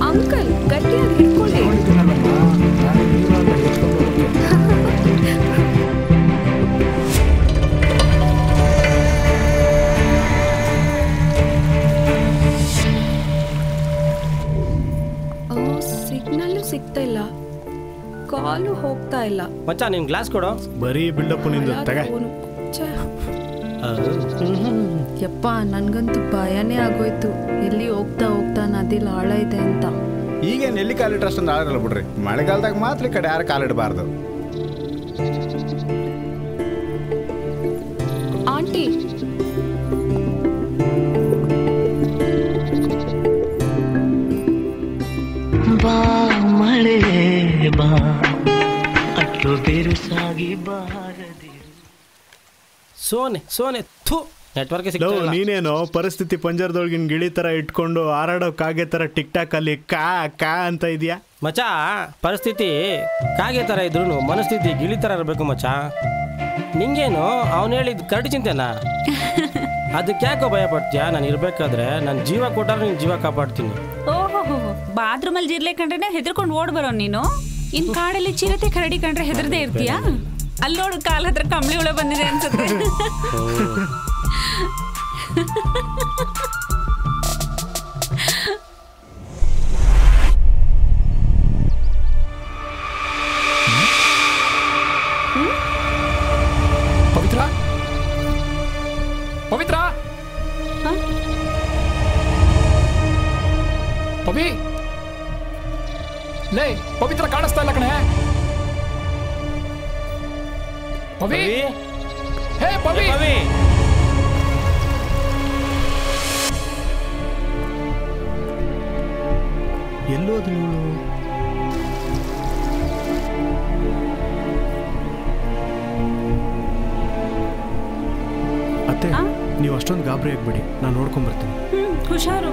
ಅಂಕಲ್ ಗಟ್ಟಿಯಾಗಿ ಹಿಡ್ಕೊಳ್ಳಿ. ಸಿಗ್ನಲ್ ಸಿಗ್ತಾ ಇಲ್ಲ, ಕಾಲು ಹೋಗ್ತಾ ಇಲ್ಲ. ಮಚ್ಚ ನಿನ್ ಗ್ಲಾಸ್ ಕೊಡು. ಬರೀ ಬಿಲ್ಡಪ್ ನಿಂದು ತಗ. ಯಪ್ಪ, ನನ್ಗಂತೂ ಭಯನೇ ಆಗೋಯ್ತು. ಎಲ್ಲಿ ಹೋಗ್ತಾ ಹೋಗ್ತಾ ನದಿಲಿ ಆಳ ಇದೆ ಅಂತ. ಈಗೇನು ಎಲ್ಲಿ ಕಾಲಿಟ್ರೆ ಅಷ್ಟೊಂದು ಆಳಲ್ಲ ಬಿಡ್ರಿ. ಮಳೆಗಾಲದಾಗ ಮಾತ್ರ ಈ ಕಡೆ ಯಾರು ಕಾಲಿಡಬಾರ್ದು. ಆಂಟಿ, ಬಾ ಮಳೆ ಬಾ, ಅಟ್ಟು ಬಿರುಸಾಗಿ ಬಾರದಿ. ಸೋನೆ ಸೋನೆ ಥೂ, ನೆಟ್ವರ್ಕ್ ನೀನೇನೋ ಪರಿಸ್ಥಿತಿ ಪಂಜರದೊಳಗಿನ ಗಿಳಿ ತರ ಇಟ್ಕೊಂಡು ಹಾರಾಡೋ ಕಾಗೆ ತರ ಟಿಕ್ ಟಾಕ್ ಅಲ್ಲಿ ಕಾ ಕಾ ಅಂತ ಇದೆಯಾ ಮಚ? ಪರಿಸ್ಥಿತಿ ಕಾಗೆ ತರ ಇದ್ರು ಮನಸ್ಥಿತಿ ಗಿಳಿ ತರ ಇರಬೇಕು ಮಚ. ನಿಂಗೇನು ಅವನು ಹೇಳಿದ್ ಕರಡಿ ಚಿಂತೆನಾ? ಅದಕ್ಕೆ ಯಾಕೋ ಭಯ ಪಡ್ತೀಯ? ನಾನು ಇರ್ಬೇಕಾದ್ರೆ ನನ್ನ ಜೀವ ಕೊಟ್ಟಾರ ನಿನ್ ಜೀವ ಕಾಪಾಡ್ತೀನಿ. ಓಹೋ, ಬಾತ್ರೂಮ್ ಅಲ್ಲಿ ಜಿರ್ಲೆ ಕಂಡ್ರೆ ಹೆದರ್ಕೊಂಡು ಓಡ್ ಬರೋ ನೀನು. ಇನ್ ಕಾಡಲ್ಲಿ ಚಿರತೆ ಕರಡಿ ಕಂಡ್ರೆ ಹೆದರ್ದೇ ಇರ್ತೀಯಾ? ಅಲ್ಲಿ ನೋಡು, ಕಾಲ ಹತ್ರ ಕಂಬಳಿ ಹುಳ ಬಂದಿದೆ ಅನ್ಸುತ್ತೆ. ಪವಿತ್ರ, ಪವಿತ್ರ, ಪವಿ, ಲೇ ಪವಿತ್ರ ಕಾಣಿಸ್ತಾ ಇಲ್ಲ ಕಣೆ. ಪವಿ, ಹೇ ಪವಿ, ಎಲ್ಲೋದು ನೀವು? ಅತ್ತೆ, ನೀವು ಅಷ್ಟೊಂದು ಗಾಬರಿ ಆಗ್ಬೇಡಿ, ನಾನು ನೋಡ್ಕೊಂಡ್ ಬರ್ತೀನಿ. ಹುಷಾರು.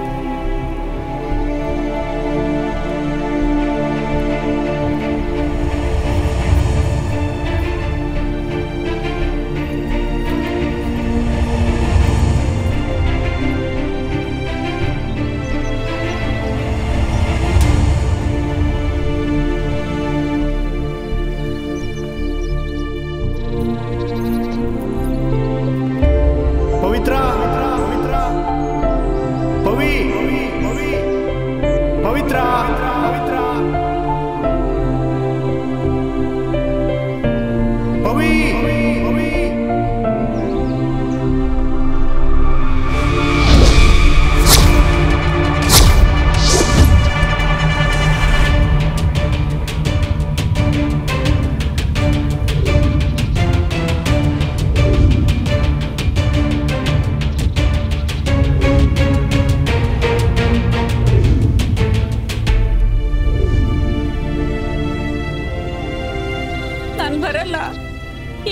ಇಲ್ಲ.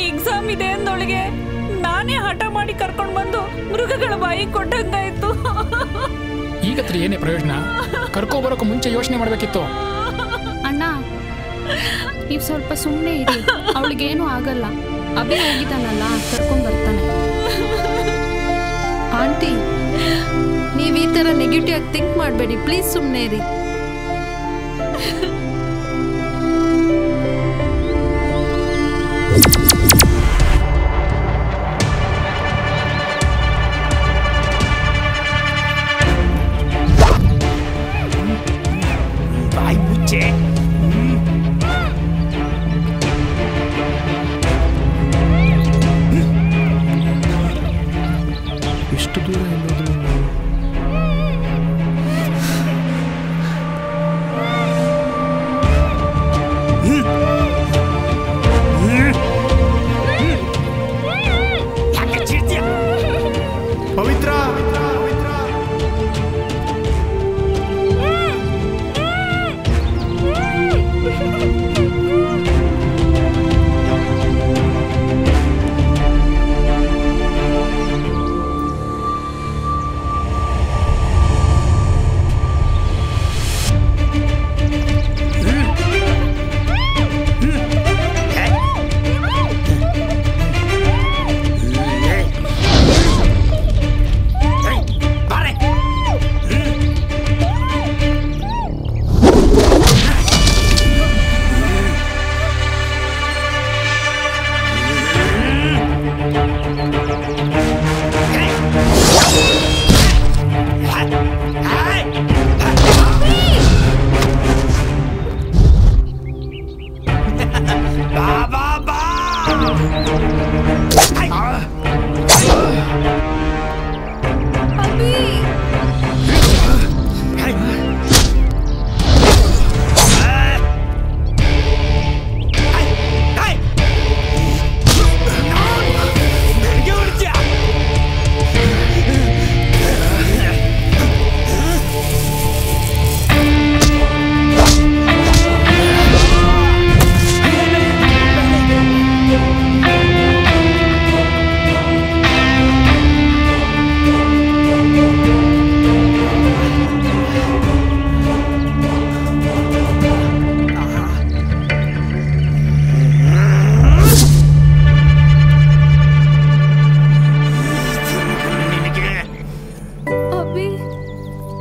ಎಕ್ಸಾಮ್ ಇದೆ ಅಂದೊಳಗೆ ನಾನೇ ಹಠ ಮಾಡಿ ಕರ್ಕೊಂಡು ಬಂದು ಮೃಗಗಳ ಬಾಯಿ ಕೊಟ್ಟಂಗಾಯ್ತು. ಈಗತ್ರ ಏನೇ ಪ್ರಯೋಜನ? ಕರ್ಕೊಬರೋಕೆ ಮುಂಚೆ ಯೋಚನೆ ಮಾಡ್ಬೇಕಿತ್ತು. ಅಣ್ಣ ನೀವು ಸ್ವಲ್ಪ ಸುಮ್ಮನೆ ಇರಿ, ಅವಳಿಗೇನು ಆಗಲ್ಲ. ಅಭಿ ಹೋಗಿದ್ದಾನಲ್ಲ, ಕರ್ಕೊಂಡ್ ಬರ್ತಾನೆ. ಆಂಟಿ, ನೀವು ಈ ಥರ ನೆಗೆಟಿವ್ ಆಗಿ ಥಿಂಕ್ ಮಾಡಬೇಡಿ ಪ್ಲೀಸ್, ಸುಮ್ಮನೆ ಇರಿ. ಬಾಯಿ ಮುಚ್ಚೆ. ಎಷ್ಟು ದೂರ ಎಲ್ಲೋದ್ರು? ಪವಿತ್ರ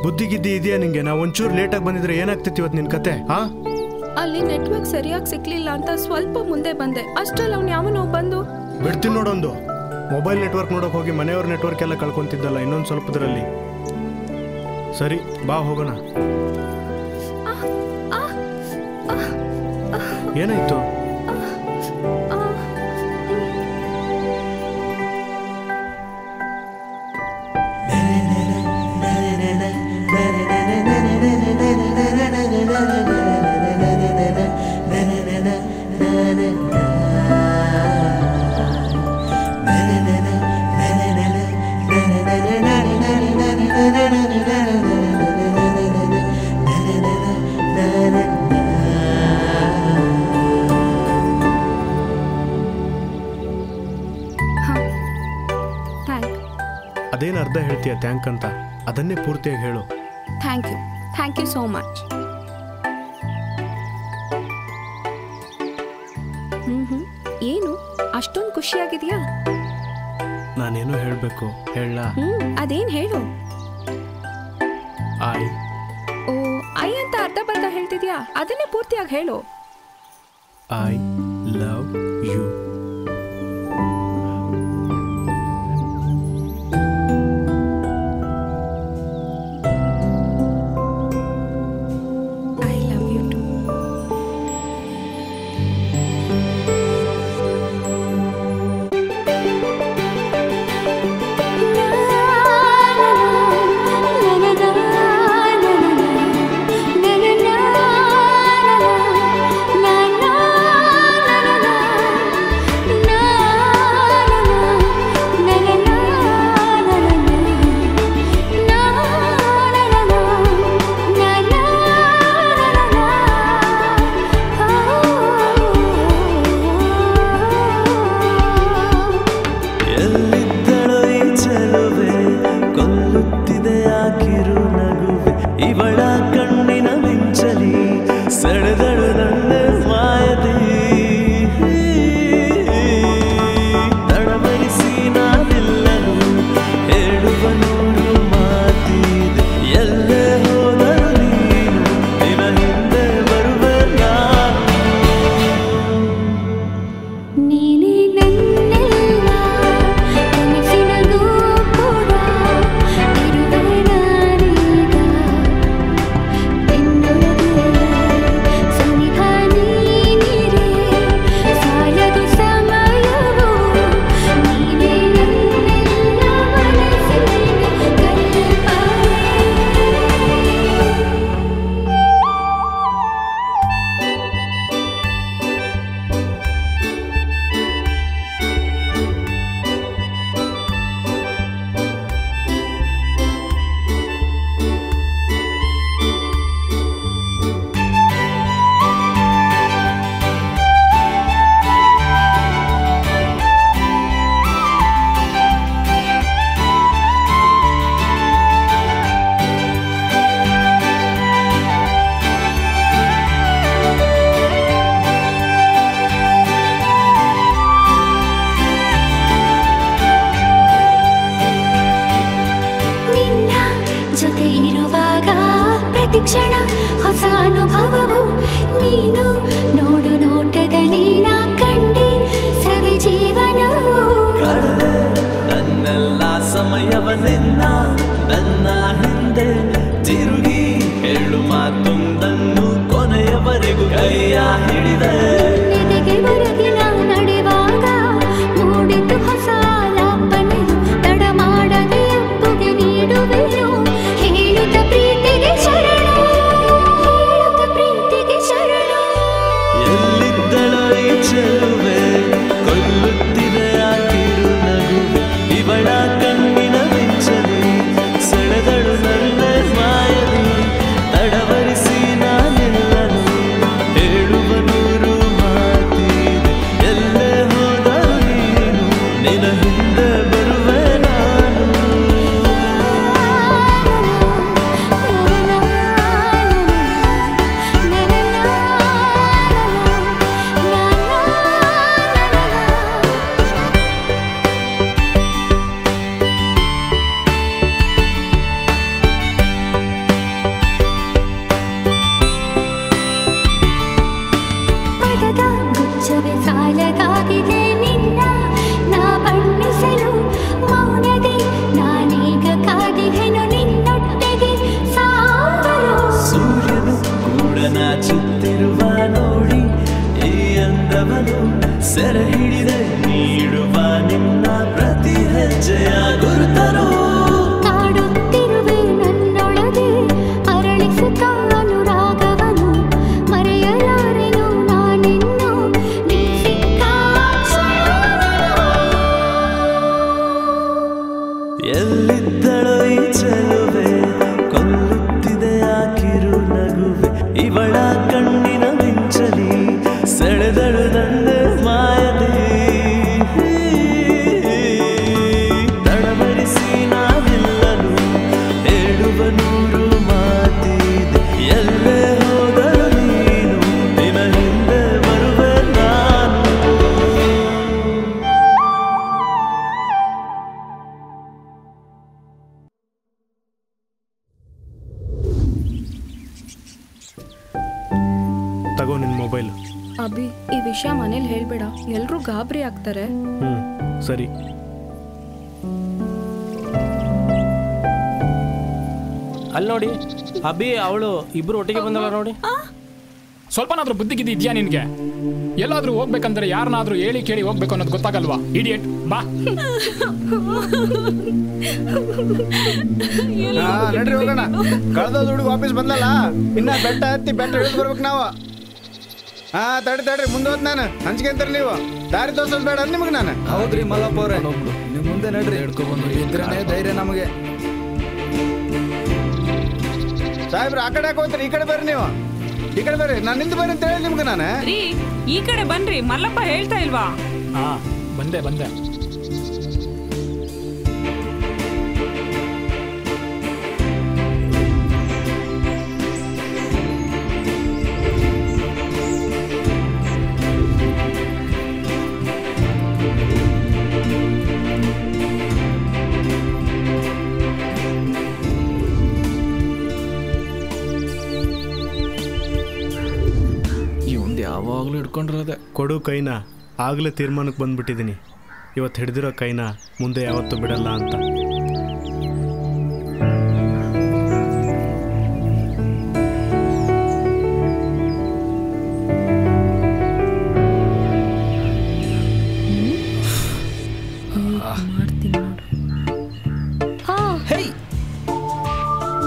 ಬುದ್ಧಿಗಿದ್ದಿ ಇದೆಯಾ ನಿಂಗೆ? ನಾವು ಒಂಚೂರು ಲೇಟಾಗಿ ಬಂದಿದ್ರೆ ಏನಾಗ್ತಿತ್ತು ಇವತ್ತು ನಿನ್ ಕತೆ? ಅಲ್ಲಿ ನೆಟ್ವರ್ಕ್ ಸರಿಯಾಗಿ ಸಿಕ್ಲಿಲ್ಲ ಅಂತ ಸ್ವಲ್ಪ ಮುಂದೆ ಬಂದೆ, ಅಷ್ಟ್ರಲ್ಲಿ ಅವ್ನು ಯಾವನೋ ಬಂದು ಬಿಡ್ತೀನಿ ನೋಡೊಂದು. ಮೊಬೈಲ್ ನೆಟ್ವರ್ಕ್ ನೋಡಕ್ ಹೋಗಿ ಮನೆಯವ್ರ ನೆಟ್ವರ್ಕ್ ಎಲ್ಲ ಕಳ್ಕೊಂತಿದ್ದಲ್ಲ ಇನ್ನೊಂದು ಸ್ವಲ್ಪದ್ರಲ್ಲಿ. ಸರಿ ಬಾ ಹೋಗೋಣ. ಏನಾಯ್ತು? ಅದೇನು ಅರ್ಧ ಹೇಳ್ತೀಯ ಥ್ಯಾಂಕ್ ಅಂತ? ಅದನ್ನೇ ಪೂರ್ತಿಯಾಗಿ ಹೇಳು. Thank you so much. ಏನು ಅಷ್ಟೊಂದು ಖುಷಿಯಾಗಿದೆಯಾ? ನಾನೇನು ಹೇಳಬೇಕು ಹೇಳ? ಅದೇನು ಹೇಳು. ಓ ಐ ಅಂತ ಅರ್ಧ ಬರ್ಧ ಹೇಳ್ತಿದ್ಯಾ, ಅದನ್ನೇ ಪೂರ್ತಿಯಾಗಿ ಹೇಳು. I love you. ಕ್ಷಣ ಹೊಸ ಅನುಭವವು ನೀನು ನೋಡು ನೋಟದಲ್ಲಿ ನಾ ಕಂಡೆ ಸವಿ ಜೀವನವು ನನ್ನೆಲ್ಲ ಸಮಯವನ್ನೆನ್ನ ನನ್ನ ಹಿಂದೆ ತಿರುಗಿ ಹೇಳು ಮಾತೊಂದನ್ನು ಕೊನೆಯವರೆಗೂ ಕೈಯ ಹಿಡಿದೆ ನಿನಗೆ ಬರದಿನ ನಡೆವಾಗ ಮೂಡಿತು ಹೊಸ ಲಾಪನೆಯು ತಡ ಮಾಡದೆ ಅಪ್ಪುಗೆ ನೀಡುವೆನು ಹೇಳುತ್ತ ಪ್ರೀತಿಗೆ ಶರಣು ಹೇಳುತ್ತ ಪ್ರೀತಿಗೆ ಶರಣು ಎಲ್ಲಿದ್ದಳೋ ಈ ಚೆಲುವೆ ಕೊಲ್ಲುತ್ತಿದೆ ಆ ಕಿರು ನಗುವೆ ಇವಳ ಕಣ್ಣಿನ ಮಿಂಚಲಿ ಸೆಳೆದಳು ನನ್ನ ಮಾಯಲಿ ತಡವರಿಸಿ ನಾನೆಲ್ಲನು ಹೇಳುವ ನೂರು ಮಾತಿದೆ ಎಲ್ಲೇ ಹೋದರೂ ನೀನು ನಿನ್ನ ಹಿಂದೆ ಬರುವೆ ನಾನು ಪದದ ಗುಚ್ಛವೇ ಸಾಲದಾಗಿದೆ ನಿನ್ನ ನಾ ಬಣ್ಣಿಸಲು ಮೌನದಿ ನಾನೀಗ ಕಾದಿಹೆನು ನಿನ್ನೊಟ್ಟಿಗೆ ಸಾಗಲು ಸೂರ್ಯನು ಕೂಡ ನಾಚುತ್ತಿರುವ ನೋಡಿ ಈ ಅಂದವನು ಸೆರೆ ಹಿಡಿದೆ ನೀಡುವ ನಿನ್ನ ಪ್ರತಿ ಹೆಜ್ಜೆಯ ಗುರುತನು ಕಾಡುತ್ತಿರುವೆ ನನ್ನೊಳಗೆ ಅರಳಿಸುತ್ತ ಅನುರಾಗವನು ಮರೆಯಲಾರೆನು ನಾನಿನ್ನು ನೀ ಸಿಕ್ಕ ಎಲ್ಲಿದ್ದಳೋ ಈ ಚೆಲುವೆ ಕೊಲ್ಲುತ್ತಿದೆ ಆ ಕಿರು ನಗುವೆ ಇವಳ ಕಣ್ಣಿನ ಮಿಂಚಲಿ ಸೆಳೆದಳು ನನ್ನ ಮಾಯದೆ ತಡವರಿಸಿ ನಾವೆಲ್ಲರೂ ಹೇಳುವ ನೂರು ಮಾತಿದೆ ಎಲ್ಲೇ ಹೋದರೂ ನೀನು ನಿನ್ನ ಹಿಂದೆ ಬರುವೆ ನಾನು ತಗೋ ನಿನ್ನ ಮೊಬೈಲ್. ಅಭಿ ಈ ವಿಷಯ ಮನೇಲಿ ಹೇಳ್ಬೇಡ, ಎಲ್ರೂ ಗಾಬರಿ ಆಗ್ತಾರೆ. ಸರಿ. ಅಲ್ಲಿ ನೋಡಿ ಅಭಿ ಅವಳು ಇಬ್ರು ಒಟ್ಟಿಗೆ ಬಂದಲ್ಲ ನೋಡಿ. ಸ್ವಲ್ಪನಾದ್ರೂ ಬುದ್ಧಿಗಿದ್ದಿ ಇದೆಯಾ ನಿನ್ಗೆ? ಎಲ್ಲಾದ್ರೂ ಹೋಗ್ಬೇಕಂದ್ರೆ ಯಾರನ್ನಾದ್ರೂ ಹೇಳಿ ಕೇಳಿ ಹೋಗ್ಬೇಕು ಅನ್ನೋದು ಗೊತ್ತಾಗಲ್ವಾ? ಇಡಿಯಟ್ ಬಾ. ನಡ್ರಿ ಹೋಗೋಣ. ಕಳೆದ ಹುಡುಗ ವಾಪಸ್ ಬಂದಲ್ಲ, ಇನ್ನ ಬೆಟ್ಟ ಹತ್ತಿ ಬೆಟ್ಟ ಇಳಿದು ಬರ್ಬೇಕು ನಾವು. ಹಾ ತಡ್ರಿ ಮುಂದೆ ಹೋದ್ ನಾನು ಹಂಚಿಗೆ ಅಂತಾರೆ ನೀವು ದಾರಿ ತೋರ್ಸೋದು ಬೇಡ ನಿಮಗೆ ನಾನು. ಹೌದ್ರಿ ಮಲ್ಲಪ್ಪ ಅವ್ರೆ, ನೀವು ಮುಂದೆ ನಡ್ರಿ. ಇದ್ರೇ ಧೈರ್ಯ ನಮಗೆ. ಸಾಹೇಬ್ರ ಆ ಕಡೆ ಯಾಕೆ ಹೋಗ್ತೀರಿ? ಈ ಕಡೆ ಬರ್ರಿ ನೀವು, ಈ ಕಡೆ ಬರ್ರಿ. ನಾನು ನಿಂತು ಬರ್ರಿ ಅಂತ ಹೇಳಿ ನಿಮ್ಗೆ ನಾನು. ಈ ಕಡೆ ಬನ್ರಿ, ಮಲ್ಲಪ್ಪ ಹೇಳ್ತಾ ಇಲ್ವಾ? ಹಾ ಬಂದೆ. ಯಾವಾಗಲೂ ಹಿಡ್ಕೊಂಡಿರೋದೆ. ಕೊಡು ಕೈನ. ಆಗಲೇ ತೀರ್ಮಾನಕ್ಕೆ ಬಂದ್ಬಿಟ್ಟಿದ್ದೀನಿ, ಇವತ್ತು ಹಿಡ್ದಿರೋ ಕೈನ ಮುಂದೆ ಯಾವತ್ತೂ ಬಿಡಲ್ಲ ಅಂತ.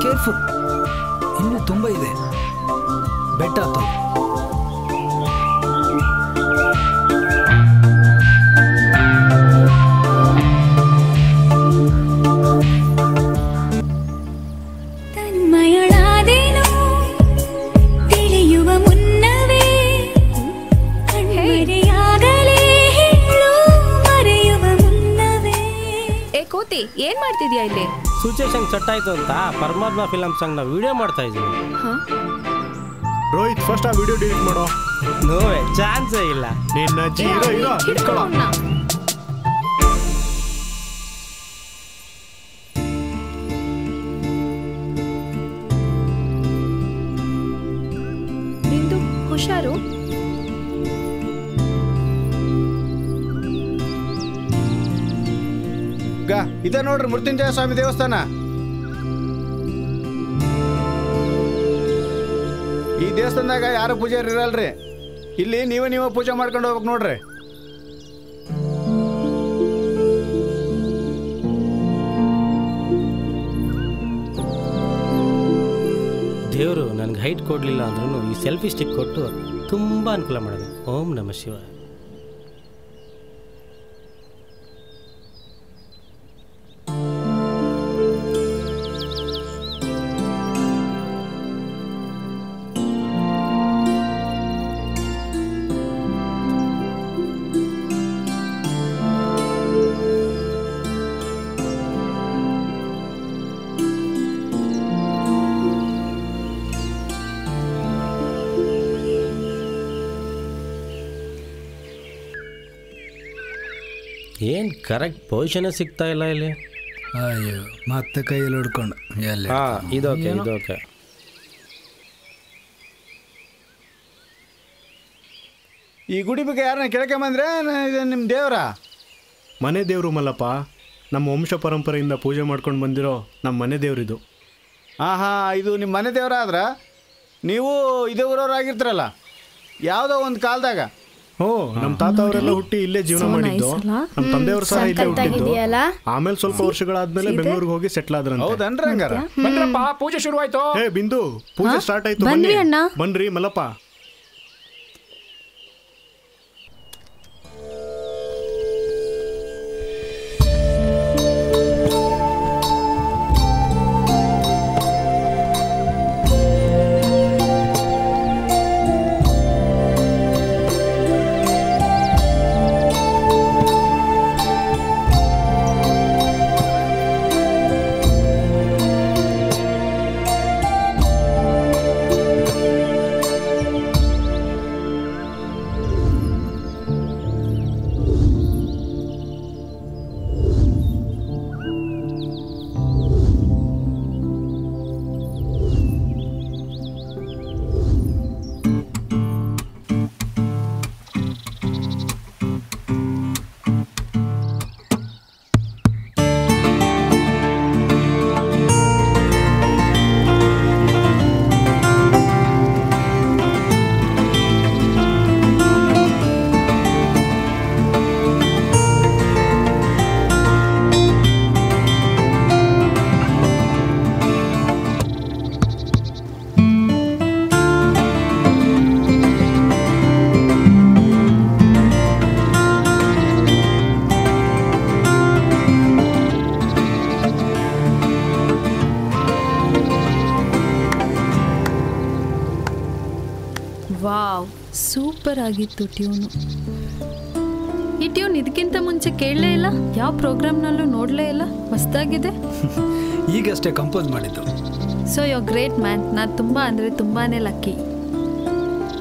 ಕೇರ್ಫುಲ್, ಇನ್ನೂ ತುಂಬ ಇದೆ. ಬೆಟ್ಟ ಹತ್ತು. ತನ್ಮಯಳಾದೇನೋ ತಿಳಿಯುವ ಮುನ್ನವೇ ಕಣ್ಮರೆಯಾಗಲೇ ಹೇಳು ಮರೆಯುವ ಮುನ್ನವೇ. ಏ ಕೋತಿ, ಏನ್ ಮಾಡ್ತಿದ್ಯಾ ಇಲ್ಲಿ? ಸಿಚುವೇಶನ್ ಸೆಟ್ ಆಯ್ತು ಅಂತ ಪರಮಾತ್ಮ ಫಿಲಮ್ ಸಾಂಗ್ ನ ವಿಡಿಯೋ ಮಾಡ್ತಾ ಇದ್ದೀವಿ. ರೋಹಿತ್ ಫಸ್ಟ್ ಆ ವಿಡಿಯೋ ಡಿಲೀಟ್ ಮಾಡೋ. ನೋವೇ ಚಾನ್ಸೇ ಇಲ್ಲ. ನಿನ್ನ ಜೀರೋ ಇರೋ ಇದೇ ನೋಡ್ರಿ ಮೃತ್ಯುಂಜಯ ಸ್ವಾಮಿ ದೇವಸ್ಥಾನ. ಈ ದೇವಸ್ಥಾನದಾಗ ಯಾರು ಪೂಜಾರಿ ಇರಲ್ರಿ. ಇಲ್ಲಿ ನೀವೇ ಪೂಜೆ ಮಾಡ್ಕೊಂಡು ಹೋಗ್ಬೇಕು ನೋಡ್ರಿ. ದೇವರು ನನಗೆ ಹೈಟ್ ಕೊಡಲಿಲ್ಲ ಅಂದ್ರೂ ಈ ಸೆಲ್ಫಿ ಸ್ಟಿಕ್ ಕೊಟ್ಟು ತುಂಬ ಅನುಕೂಲ ಮಾಡೋದು. ಓಂ ನಮಃ ಶಿವಾಯ. ಏನು ಕರೆಕ್ಟ್ ಪೊಸಿಷನ್ ಸಿಗ್ತಾ ಇಲ್ಲ ಇಲ್ಲಿ. ಅಯ್ಯೋ ಮತ್ತೆ ಕೈಯಲ್ಲಿ ಹಿಡ್ಕೊಂಡು ಎಲ್ಲಿ? ಇದೋಕೆ ಇದೋಕೆ. ಈ ಗುಡಿ ಬಗ್ಗೆ ಯಾರನ್ನ ಕೇಳ್ಕೊಂಬಂದ್ರೆ ನಿಮ್ಮ ದೇವರ ಮನೆ ದೇವರು ಮಲ್ಲಪ್ಪ. ನಮ್ಮ ವಂಶ ಪರಂಪರೆಯಿಂದ ಪೂಜೆ ಮಾಡ್ಕೊಂಡು ಬಂದಿರೋ ನಮ್ಮ ಮನೆ ದೇವರಿದು. ಇದು ನಿಮ್ಮ ಮನೆ ದೇವರ ಆದ್ರೆ ನೀವು ಇದೇ ಊರವರಾಗಿರ್ತೀರಲ್ಲ ಯಾವುದೋ ಒಂದು ಕಾಲದಾಗ. ನಮ್ಮ ತಾತ ಅವರೆಲ್ಲ ಹುಟ್ಟಿ ಇಲ್ಲೇ ಜೀವನ ಮಾಡಿದ್ದು. ನಮ್ಮ ತಂದೆಯವರು ಸಹ ಇಲ್ಲೇ ಹುಟ್ಟಿದ್ದು. ಆಮೇಲೆ ಸ್ವಲ್ಪ ವರ್ಷಗಳಾದ್ಮೇಲೆ ಬೆಂಗಳೂರಿಗೆ ಹೋಗಿ ಸೆಟ್ಲ್ ಆದ್ರಂತೆ. ಹೌದನ್ರಿ? ಹಂಗಾರ ಬನ್ರಪ್ಪ, ಪೂಜೆ ಶುರುವಾಯ್ತು. ಹೇ ಬಿಂದು, ಪೂಜೆ ಸ್ಟಾರ್ಟ್ ಆಯ್ತು. ಬನ್ರಿ ಮಲ್ಲಪ್ಪ. ವಾವ್, ಸೂಪರ್ ಆಗಿತ್ತು ಟ್ಯೂನು. ಈ ಟ್ಯೂನ್ ಇದಕ್ಕಿಂತ ಮುಂಚೆ ಕೇಳಲೇ ಇಲ್ಲ, ಯಾವ ಪ್ರೋಗ್ರಾಮ್ನಲ್ಲೂ ನೋಡಲೇ ಇಲ್ಲ. ಮಸ್ತಾಗಿದೆ. ಈಗಷ್ಟೇ ಕಂಪೋಸ್ ಮಾಡಿದ್ದು. So you great man. ನಾನು ತುಂಬ ಅಂದರೆ ತುಂಬಾ ಲಕ್ಕಿ.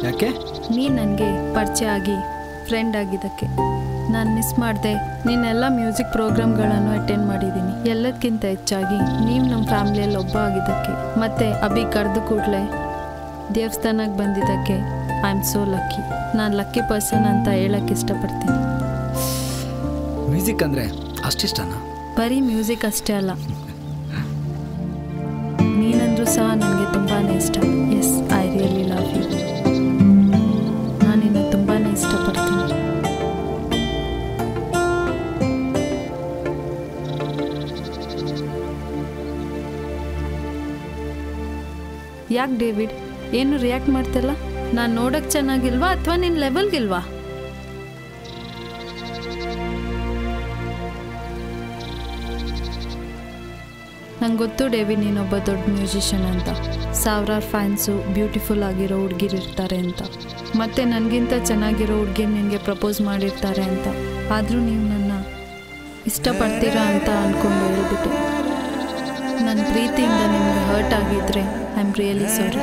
ಯಾಕೆ? ನೀನು ನನಗೆ ಪರಿಚಯ ಆಗಿ ಫ್ರೆಂಡ್ ಆಗಿದ್ದಕ್ಕೆ. ನಾನು ಮಿಸ್ ಮಾಡಿದೆ. ನೀನೆಲ್ಲ ಮ್ಯೂಸಿಕ್ ಪ್ರೋಗ್ರಾಮ್ಗಳನ್ನು ಅಟೆಂಡ್ ಮಾಡಿದ್ದೀನಿ. ಎಲ್ಲದಕ್ಕಿಂತ ಹೆಚ್ಚಾಗಿ ನೀವು ನಮ್ಮ ಫ್ಯಾಮಿಲಿಯಲ್ಲಿ ಒಬ್ಬ ಆಗಿದ್ದಕ್ಕೆ, ಮತ್ತು ಅಭಿ ಕರೆದು ಕೂಡಲೇ ದೇವಸ್ಥಾನಕ್ಕೆ ಬಂದಿದ್ದಕ್ಕೆ ಐ ಆಮ್ ಸೋ ಲಕ್ಕಿ. ನಾನು ಲಕ್ಕಿ ಪರ್ಸನ್ ಅಂತ ಹೇಳಕ್ಕೆ ಇಷ್ಟಪಡ್ತೀನಿ. ಮ್ಯೂಸಿಕ್ ಅಂದರೆ ಅಷ್ಟಿಷ್ಟನಾ? ಬರೀ ಮ್ಯೂಸಿಕ್ ಅಷ್ಟೇ ಅಲ್ಲ, ನೀನಂದ್ರೂ ಸಹ ನನಗೆ ತುಂಬಾ ಇಷ್ಟ. Yes, I really love you. ನಾನು ನಿನ್ನ ತುಂಬಾ ಇಷ್ಟಪಡ್ತೀನಿ. ಯಾಕೆ ಡೇವಿಡ್, ಏನು ರಿಯಾಕ್ಟ್ ಮಾಡ್ತಿಲ್ಲ? ನಾನು ನೋಡೋಕ್ಕೆ ಚೆನ್ನಾಗಿಲ್ವಾ ಅಥವಾ ನಿನ್ನ ಲೆವೆಲ್ಗಿಲ್ವಾ? ನಂಗೆ ಗೊತ್ತು ಡೇವಿಡ್, ನೀನೊಬ್ಬ ದೊಡ್ಡ ಮ್ಯೂಸಿಷಿಯನ್ ಅಂತ. ಸಾವಿರಾರು ಫ್ಯಾನ್ಸು, ಬ್ಯೂಟಿಫುಲ್ ಆಗಿರೋ ಹುಡುಗಿರು ಇರ್ತಾರೆ ಅಂತ, ಮತ್ತು ನನಗಿಂತ ಚೆನ್ನಾಗಿರೋ ಹುಡುಗಿರು ನಿನಗೆ ಪ್ರಪೋಸ್ ಮಾಡಿರ್ತಾರೆ ಅಂತ. ಆದರೂ ನೀವು ನನ್ನ ಇಷ್ಟಪಡ್ತೀರಾ ಅಂತ ಅಂದ್ಕೊಂಡು ಹೇಳ್ಬಿಟ್ಟು. ನನ್ನ ಪ್ರೀತಿಯಿಂದ ನಿಮಗೆ ಹರ್ಟ್ ಆಗಿದ್ದರೆ I am really sorry.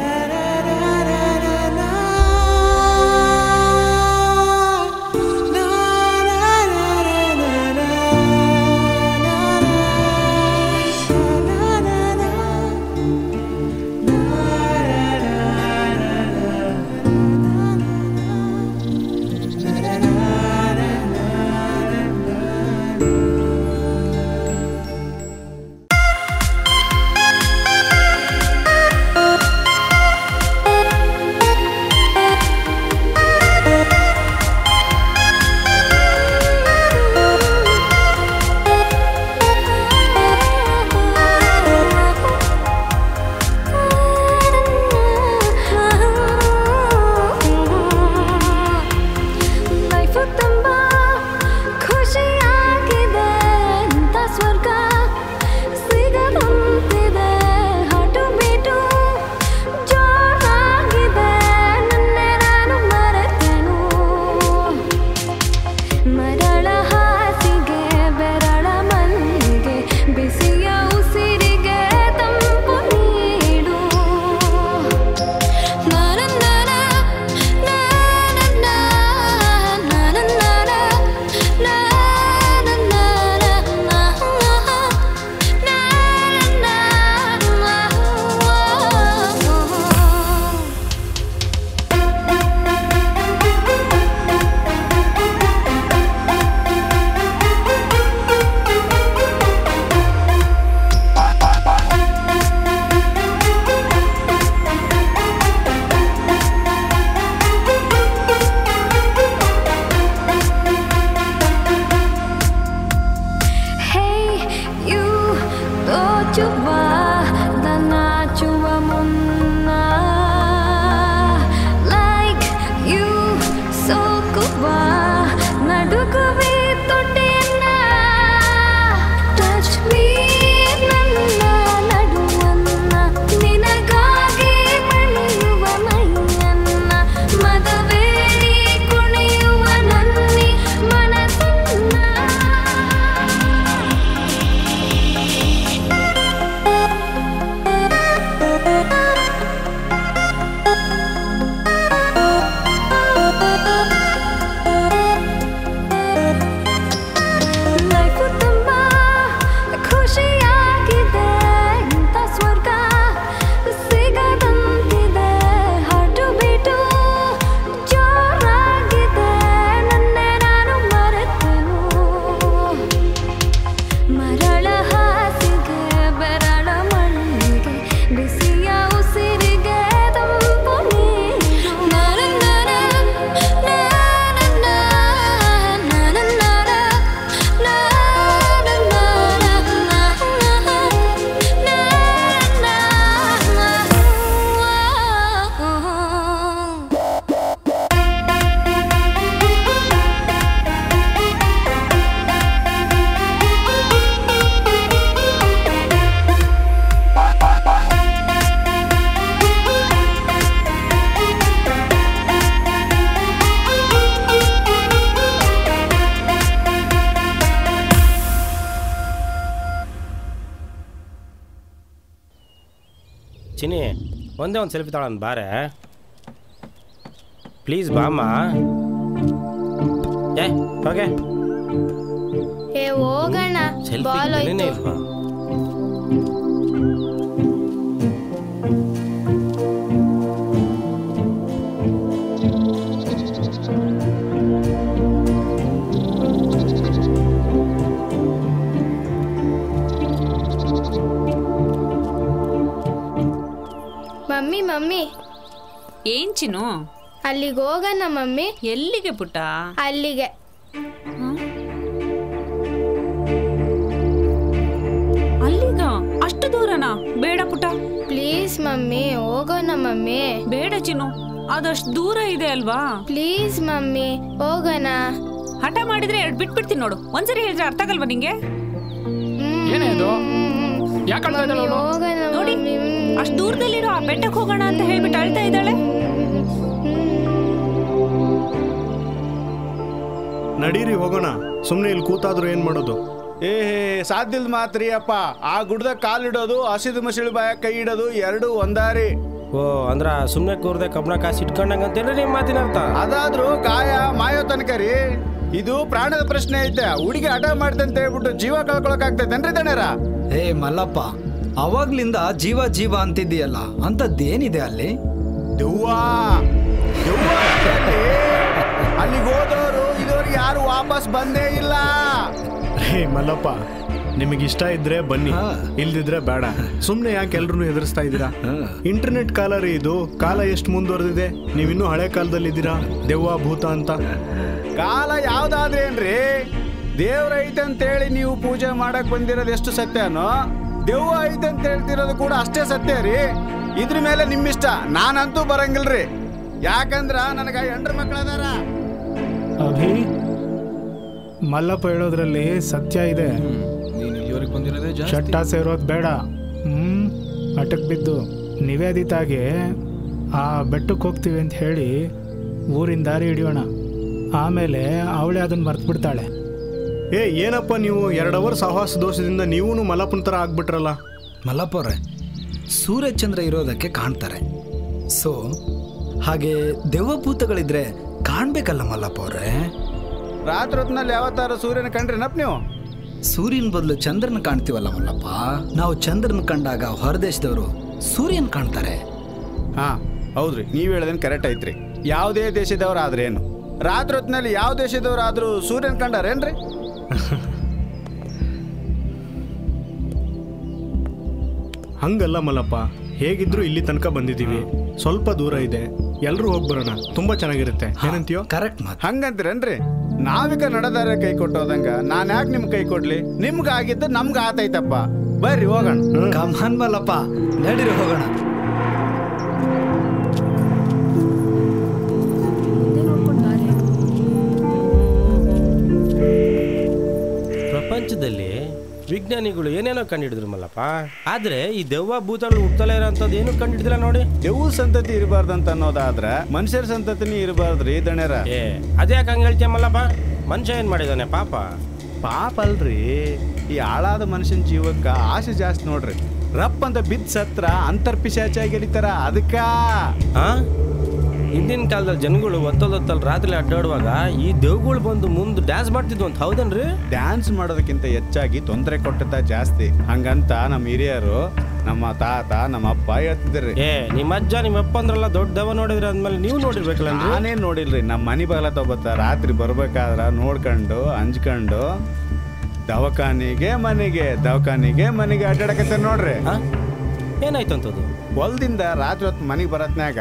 Chini ಒಂದೇ ಒಂದು ಸೆಲ್ಫಿ ತಗೊಳ್ಳೋಣ ಬಾರೆ ಪ್ಲೀಸ್ ಬಾಮ್ಮ. ಓಕೆ ಏ ಹೋಗೋಣ ಬಾಲ್ ಸೆಲ್ಫಿ ಹೋಯ್ತು. ಇಲ್ವಾ? ಮಮ್ಮಿ ಮಮ್ಮಿ ಏನ್ ಚಿನ್ನು ಅಲ್ಲಿಗೆ ಹೋಗೋಣ ಮಮ್ಮಿ. ಎಲ್ಲಿಗೆ ಪುಟ್ಟ? ಅಲ್ಲಿಗೆ. ಅಲ್ಲಿಗ? ಅಷ್ಟು ದೂರನಾ? ಬೇಡ ಪುಟ್ಟ. ಪ್ಲೀಸ್ ಮಮ್ಮಿ ಹೋಗೋಣ ಮಮ್ಮಿ. ಬೇಡ ಚಿನ್ನು, ಅದಷ್ಟು ದೂರ ಇದೆ ಅಲ್ವಾ. ಪ್ಲೀಸ್ ಮಮ್ಮಿ ಹೋಗೋಣ. ಹಠ ಮಾಡಿದ್ರೆ ಎರಡು ಬಿಟ್ಬಿಡ್ತೀನಿ ನೋಡು. ಒಂದ್ಸರಿ ಹೇಳಿದ್ರೆ ಅರ್ಥ ಆಗಲ್ವಾ ನಿಂಗೆ? ಏನೇ ಇದು? ಯಾಕೆ ಅಳ್ತಾ ಇದ್ದಾಳೆ ಅವಳು? ನೋಡಿ, ಅಷ್ಟು ದೂರದಲ್ಲಿರೋ ಆ ಬೆಟ್ಟಕ್ಕೆ ಹೋಗೋಣ ಅಂತ ಹೇಳ್ಬಿಟ್ಟು ಅಳ್ತಾ ಇದ್ದಾಳೆ. ನಡೀರಿ ಹೋಗೋಣ. ಸುಮ್ಮನೆ ಇಲ್ಲಿ ಕೂತಾದ್ರು ಏನ್ ಮಾಡೋದು? ಸಾಧ್ಯದ ಮಾತ್ರಿ ಅಪ್ಪ. ಆ ಗುಡ್ದಾಗ ಕಾಲಿಡೋದು, ಹಸಿದು ಮಸಿಳು ಬಾಯ ಕೈ ಇಡೋದು ಎರಡು ಒಂದಾರಿ. ಓ ಅಂದ್ರ ಸುಮ್ಮನೆ ಕೂರ್ದೆ ಕಬ್ಬಣ ಕಾಸು ಇಟ್ಕೊಂಡಂಗಂತೇಳಿ ನಿಮ್ಮ ಮಾತಿನ ಅರ್ಥ. ಅದಾದ್ರೂ ಗಾಯ ಮಾಯೋ ತನಕ ರೀ. ಇದು ಪ್ರಾಣದ ಪ್ರಶ್ನೆ ಐತೆ. ಹುಡುಗಿ ಹಠ ಮಾಡ್ತಂತ ಹೇಳ್ಬಿಟ್ಟು ಜೀವ ಕಳ್ಕೊಳಕ್ ಆಗ್ತೈತೇನ್ರಿ ದಣ್ಯರ? ಏ ಮಲ್ಲಪ್ಪ, ಅವಾಗ್ಲಿಂದ ಜೀವ ಜೀವ ಅಂತಿದ್ದೀಯಲ್ಲ, ಅಂತದ್ದೇನಿದೆ ಅಲ್ಲಿ? ದೆವ್ವಾ ಅಲ್ಲಿಗೆ ಹೋದವರು ಇದುವರೆಗೆ ಯಾರು ವಾಪಸ್ ಬಂದೇ ಇಲ್ಲ. ಹೇ ಮಲ್ಲಪ್ಪ, ನಿಮಗೆ ಇಷ್ಟ ಇದ್ರೆ ಬನ್ನಿ, ಇಲ್ದಿದ್ರೆ ಬೇಡ. ಸುಮ್ಮನೆ ಯಾಕೆ ಎಲ್ರು ಹೆದರ್ಸ್ತಾ ಇದ್ದೀರಾ? ಇಂಟರ್ನೆಟ್ ಕಾಲ ರೀ ಇದು. ಕಾಲ ಎಷ್ಟು ಮುಂದುವರೆದಿದೆ. ನೀವಿನ್ನೂ ಹಳೆ ಕಾಲದಲ್ಲಿ ಇದ್ದೀರಾ ದೆವ್ವ ಭೂತ ಅಂತ. ಕಾಲ ಯಾವ್ದಾದ್ರೇನ್ರಿ? ದೇವ್ರ ಐತಂತೇಳಿ ನೀವು ಪೂಜೆ ಮಾಡಕ್ ಬಂದಿರೋದು ಎಷ್ಟು ಸತ್ಯನೋ, ದೆವ್ವ ಐತಂತ ಹೇಳ್ತಿರೋದು ಕೂಡ ಅಷ್ಟೇ ಸತ್ಯ ರೀ. ಇದ್ರ ಮೇಲೆ ನಿಮ್ಮಿಷ್ಟ. ನಾನಂತೂ ಬರಂಗಿಲ್ರಿ. ಯಾಕಂದ್ರ ನನಗ ಹೆಂಡ್ರ ಮಕ್ಕಳದಾರ. ಅಭಿ, ಮಲ್ಲಪ್ಪ ಹೇಳೋದ್ರಲ್ಲಿ ಸತ್ಯ ಇದೆ. ಚಟ್ಟ ಸೇರೋದು ಬೇಡ. ಅಟಕ್ ಬಿದ್ದು ನಿವೇದಿತಾಗೆ ಆ ಬೆಟ್ಟಕ್ಕೆ ಹೋಗ್ತೀವಿ ಅಂತ ಹೇಳಿ ಊರಿನ ದಾರಿ ಹಿಡಿಯೋಣ. ಆಮೇಲೆ ಅವಳೇ ಅದನ್ನ ಮರ್ತ್ಬಿಡ್ತಾಳೆ. ಏನಪ್ಪ ನೀವು 2 ಅವರ್ ಸಹವಾಸ ದೋಷದಿಂದ ನೀವೂ ಮಲ್ಲಪ್ಪನ ಥರ ಆಗ್ಬಿಟ್ರಲ್ಲ. ಮಲ್ಲಪ್ಪ ಅವ್ರೆ, ಸೂರ್ಯಚಂದ್ರ ಇರೋದಕ್ಕೆ ಕಾಣ್ತಾರೆ. ಸೊ ಹಾಗೆ ದೆವ್ವಭೂತಗಳಿದ್ರೆ ಕಾಣ್ಬೇಕಲ್ಲ ಮಲ್ಲಪ್ಪ ಅವ್ರೆ. ರಾತ್ರಿ ಹೊತ್ತಿನಲ್ಲಿ ಯಾವತ್ತಾರು ಸೂರ್ಯನ ಕಂಡ್ರಿನಪ್ಪ ನೀವು? ಸೂರ್ಯನ ಬದಲು ಚಂದ್ರನ ಕಾಣ್ತೀವಲ್ಲ ಮಲ್ಲಪ್ಪ. ನಾವು ಚಂದ್ರನ ಕಂಡಾಗ ಹೊರದೇಶದವರು ಸೂರ್ಯನ್ ಕಾಣ್ತಾರೆ. ಹಾ ಹೌದ್ರಿ, ನೀವ್ ಹೇಳೋದೇನು ಕರೆಕ್ಟ್ ಐತ್ರಿ. ಯಾವುದೇ ದೇಶದವ್ರು ಆದ್ರೇನು, ರಾತ್ರಿ ಹೊತ್ತಿನಲ್ಲಿ ಯಾವ ದೇಶದವ್ರು ಆದ್ರೂ ಸೂರ್ಯನ್ ಕಂಡಾರೇನ್ರಿ? ಹಂಗಲ್ಲ ಮಲ್ಲಪ್ಪ, ಹೇಗಿದ್ರು ಇಲ್ಲಿ ತನಕ ಬಂದಿದ್ದೀವಿ. ಸ್ವಲ್ಪ ದೂರ ಇದೆ, ಎಲ್ರು ಹೋಗ್ಬರೋಣ. ತುಂಬಾ ಚೆನ್ನಾಗಿರುತ್ತೆ. ಏನಂತೀಯೋ? ಕರೆಕ್ಟ್ ಮಾತು. ಹಂಗಂತೀರೇನ್ರಿ? ನಾವಿಕ ನಡೆದಾರೆ ಕೈ ಕೊಟ್ಟೋದಂಗ ನಾನ್ ಯಾಕೆ ನಿಮ್ಗೆ ಕೈ ಕೊಡ್ಲಿ? ನಿಮ್ಗೆ ಆಗಿದ್ದು ನಮ್ಗೆ ಆತೈತಪ್ಪ. ಬರ್ರಿ ಹೋಗೋಣ. ಕಮಾನ್ ಮಲ್ಲಪ್ಪ, ನಡೀರಿ ಹೋಗೋಣ. ಪ್ರಪಂಚದಲ್ಲಿ ವಿಜ್ಞಾನಿಗಳು ಏನೇನೋ ಕಂಡಿಡಿದ್ರು ಮಲ್ಲಪ್ಪ. ಆದ್ರೆ ಈ ದೆವ್ವ ಭೂತಗಳು ಹುಟ್ಟಲೇ ಇರೋಂಥದ್ದು ಏನು ಕಂಡಿಡಿದಿಲ್ಲ ನೋಡಿ. ದೆವ್ವ ಸಂತತಿ ಇರಬಾರ್ದಂತ ಅನ್ನೋದಾದ್ರೆ ಮನುಷ್ಯರ ಸಂತತಿನಿ ಇರಬಾರ್ದ್ರಿ ದಣ್ಯರ. ಅದ್ಯಾಕೆ ಹಂಗ ಹೇಳ್ತೀಯ ಮಲ್ಲಪ್ಪ? ಮನುಷ್ಯ ಏನ್ ಮಾಡಿದಾನೆ ಪಾಪ? ಪಾಪ ಅಲ್ರಿ, ಈ ಹಾಳಾದ ಮನುಷ್ಯನ ಜೀವಕ್ಕ ಆಸೆ ಜಾಸ್ತಿ ನೋಡ್ರಿ. ರಪ್ ಅಂತ ಬಿದ್ದ ಸತ್ರ ಅಂತರ್ಪಿಶಾಚಾಗಿ ಗೆಲಿತಾರ. ಅದಕ್ಕ ಹಿಂದಿನ ಕಾಲದಲ್ಲಿ ಜನಗಳು ಒತ್ತೊತ್ತಲ್ಲಿ ರಾತ್ರಿ ಅಡ್ಡಾಡುವಾಗ ಈ ದೇವ್ಗಳು ಬಂದು ಮುಂದೆ ಡ್ಯಾನ್ಸ್ ಮಾಡ್ತಿದ್ವು ಅಂತ. ಹೌದನ್ರಿ? ಡ್ಯಾನ್ಸ್ ಮಾಡೋದಕ್ಕಿಂತ ಹೆಚ್ಚಾಗಿ ತೊಂದರೆ ಕೊಟ್ಟದ ಜಾಸ್ತಿ. ಹಂಗಂತ ನಮ್ಮ ಹಿರಿಯರು, ನಮ್ಮ ತಾತ, ನಮ್ಮ ಅಪ್ಪ ಹೇಳ್ತಿದ್ರಿ. ನಿಮ್ಮ ಅಜ್ಜ ನಿಮ್ಮ ಅಪ್ಪ ಅಂದ್ರಲ್ಲ ದೊಡ್ಡ ದೆವ್ವ ನೋಡಿದ್ರಿ ಅಂದ್ಮೇಲೆ ನೀವು ನೋಡಿರ್ಬೇಕಲ್ಲ? ನಾನೇನ್ ನೋಡಿಲ್ರಿ. ನಮ್ಮ ಮನೆ ಬಾಗಲ ತಗೋತ ರಾತ್ರಿ ಬರ್ಬೇಕಾದ್ರ ನೋಡ್ಕೊಂಡು ಅಂಜ್ಕೊಂಡು ದವಾಖಾನಿಗೆ ಮನೆಗೆ ಅಡ್ಡಾಡಕತ್ತ ನೋಡ್ರಿ. ಏನಾಯ್ತಂತದ್ದು? ಹೊಲದಿಂದ ರಾತ್ರಿ ಹೊತ್ತು ಮನೆಗೆ ಬರತ್ನಾಗ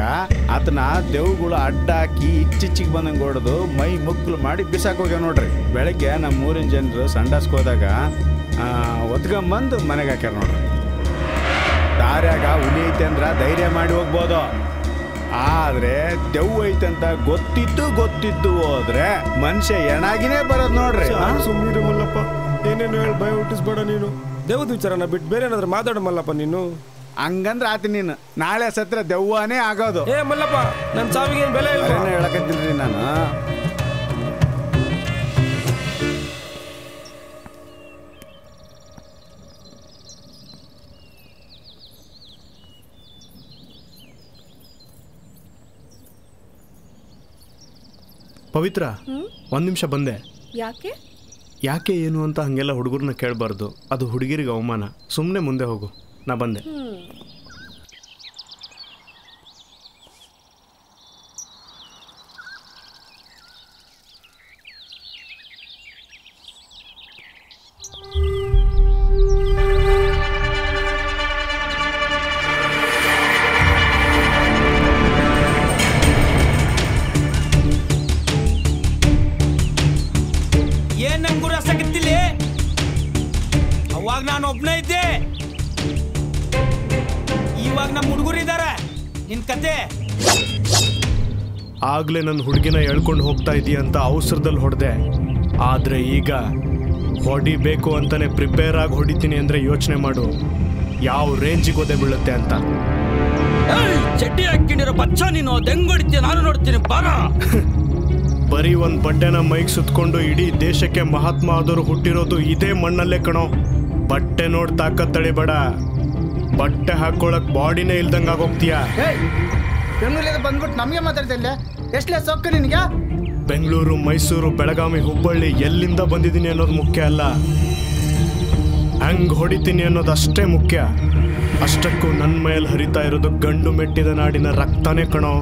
ಆತನ ದೆವ್ಗಳು ಅಡ್ಡಾಕಿ ಇಚ್ಚಿಚ್ಚಿಗೆ ಬಂದಂಗೆ ಹೊಡೆದು ಮೈ ಮುಗ್ಲು ಮಾಡಿ ಬಿಸಾಕ್ ಹೋಗ್ಯಾವ ನೋಡ್ರಿ. ಬೆಳಗ್ಗೆ ನಮ್ಮ ಊರಿನ ಜನರು ಸಂಡಾಸ್ಗೆ ಹೋದಾಗ ಒತ್ಕೊಂಬಂದು ಮನೆಗೆ ಹಾಕ್ಯಾರ ನೋಡ್ರಿ. ದಾರ್ಯಾಗ ಹುಲಿ ಐತೆ ಅಂದ್ರ ಧೈರ್ಯ ಮಾಡಿ ಹೋಗ್ಬೋದು. ಆದ್ರೆ ದೆವ್ವ ಐತಂತ ಗೊತ್ತಿದ್ದು ಹೋದ್ರೆ ಮನುಷ್ಯ ಎಣಾಗಿನೇ ಬರೋದ್ ನೋಡ್ರಿ. ಸುಮ್ಮನೆ ಮಲ್ಲಪ್ಪ, ಏನೇನು ಹೇಳಿ ಭಯ ಹುಟ್ಟಿಸ್ಬೇಡ ನೀನು. ದೇವದ ವಿಚಾರನ ಬಿಟ್ಟು ಬೇರೆ ಏನಾದ್ರು ಮಾತಾಡ ಮಲ್ಲಪ್ಪ ನೀನು. ಹಂಗಂದ್ರ ಆತ ನೀನು ನಾಳೆ ಸತ್ರ ದೆವ್ವನೇ ಆಗೋದು. ಮಲ್ಲಪ್ಪ, ನನ್ನ ಸಾವಿಗೆ ಏನು ಬೆಲೆ ಇಲ್ಲ ಹೇಳಕತ್ತಿಲ್ರಿ ನಾನು. ಪವಿತ್ರ ಒಂದು ನಿಮಿಷ ಬಂದೆ. ಯಾಕೆ? ಯಾಕೆ ಏನು ಅಂತ ಹಂಗೆಲ್ಲ ಹುಡುಗರನ್ನ ಕೇಳಬಾರ್ದು, ಅದು ಹುಡುಗಿರಿಗೆ ಅವಮಾನ. ಸುಮ್ಮನೆ ಮುಂದೆ ಹೋಗು, ನಾ ಬಂದೆ. ಅವಾಗ ನಾನು ಒಬ್ಬನೇ ಇದ್ದೆ, ಇವಾಗ ನಮ್ಮ ಹುಡುಗರು ಇದ್ದಾರೆ. ನಿನ್ ಕತೆ ಆಗ್ಲೇ ನನ್ನ ಹುಡುಗಿನ ಎಳ್ಕೊಂಡು ಹೋಗ್ತಾ ಇದೀಯ ಅಂತ ಅವಸರದಲ್ಲಿ ಹೊಡೆದೆ. ಆದ್ರೆ ಈಗ ಹೊಡಿಬೇಕು ಅಂತಾನೆ ಪ್ರಿಪೇರ್ ಆಗಿ ಹೊಡಿತೀನಿ ಅಂದ್ರೆ ಯೋಚನೆ ಮಾಡು ಯಾವ ರೇಂಜಿಗೆ ಒದೆ ಬೀಳುತ್ತೆ ಅಂತ. ಚಡ್ಡಿ ಹಾಕಿರೋ ಬಚ್ಚ ನೀನು ದೆಂಗೊಡಿತೀಯ, ನಾನು ನೋಡ್ತೀನಿ ಬಾರ. ಬರೀ ಒಂದ್ ಬಟ್ಟೆನ ಮೈಗೆ ಸುತ್ಕೊಂಡು ಇಡೀ ದೇಶಕ್ಕೆ ಮಹಾತ್ಮ ಆದವರು ಹುಟ್ಟಿರೋದು ಇದೇ ಮಣ್ಣಲ್ಲೇ ಕಣೋ. ಬಟ್ಟೆ ನೋಡ್ ತಾಕತ್ ತಳಿಬೇಡ, ಬಟ್ಟೆ ಹಾಕೊಳಕ್ ಬಾಡಿನೇ ಇಲ್ದಂಗ ಆಗೋಗ್ತೀಯ. ಬೆಂಗಳೂರಿಂದ ಬಂದ್ಬಿಟ್ಟು ನಮಗೆ ಮಾತಾಡ್ತಿಲ್ಲ, ಎಷ್ಟಲೇ ಸೊಕ್ಕು ನಿನಗೆ? ಬೆಂಗಳೂರು, ಮೈಸೂರು, ಬೆಳಗಾವಿ, ಹುಬ್ಬಳ್ಳಿ ಎಲ್ಲಿಂದ ಬಂದಿದ್ದೀನಿ ಅನ್ನೋದು ಮುಖ್ಯ ಅಲ್ಲ, ಹಂಗ್ ಹೊಡಿತೀನಿ ಅನ್ನೋದು ಅಷ್ಟೇ ಮುಖ್ಯ. ಅಷ್ಟಕ್ಕೂ ನನ್ನ ಮೇಲೆ ಹರಿತಾ ಇರೋದು ಗಂಡು ಮೆಟ್ಟಿದ ನಾಡಿನ ರಕ್ತನೇ ಕಣೋ.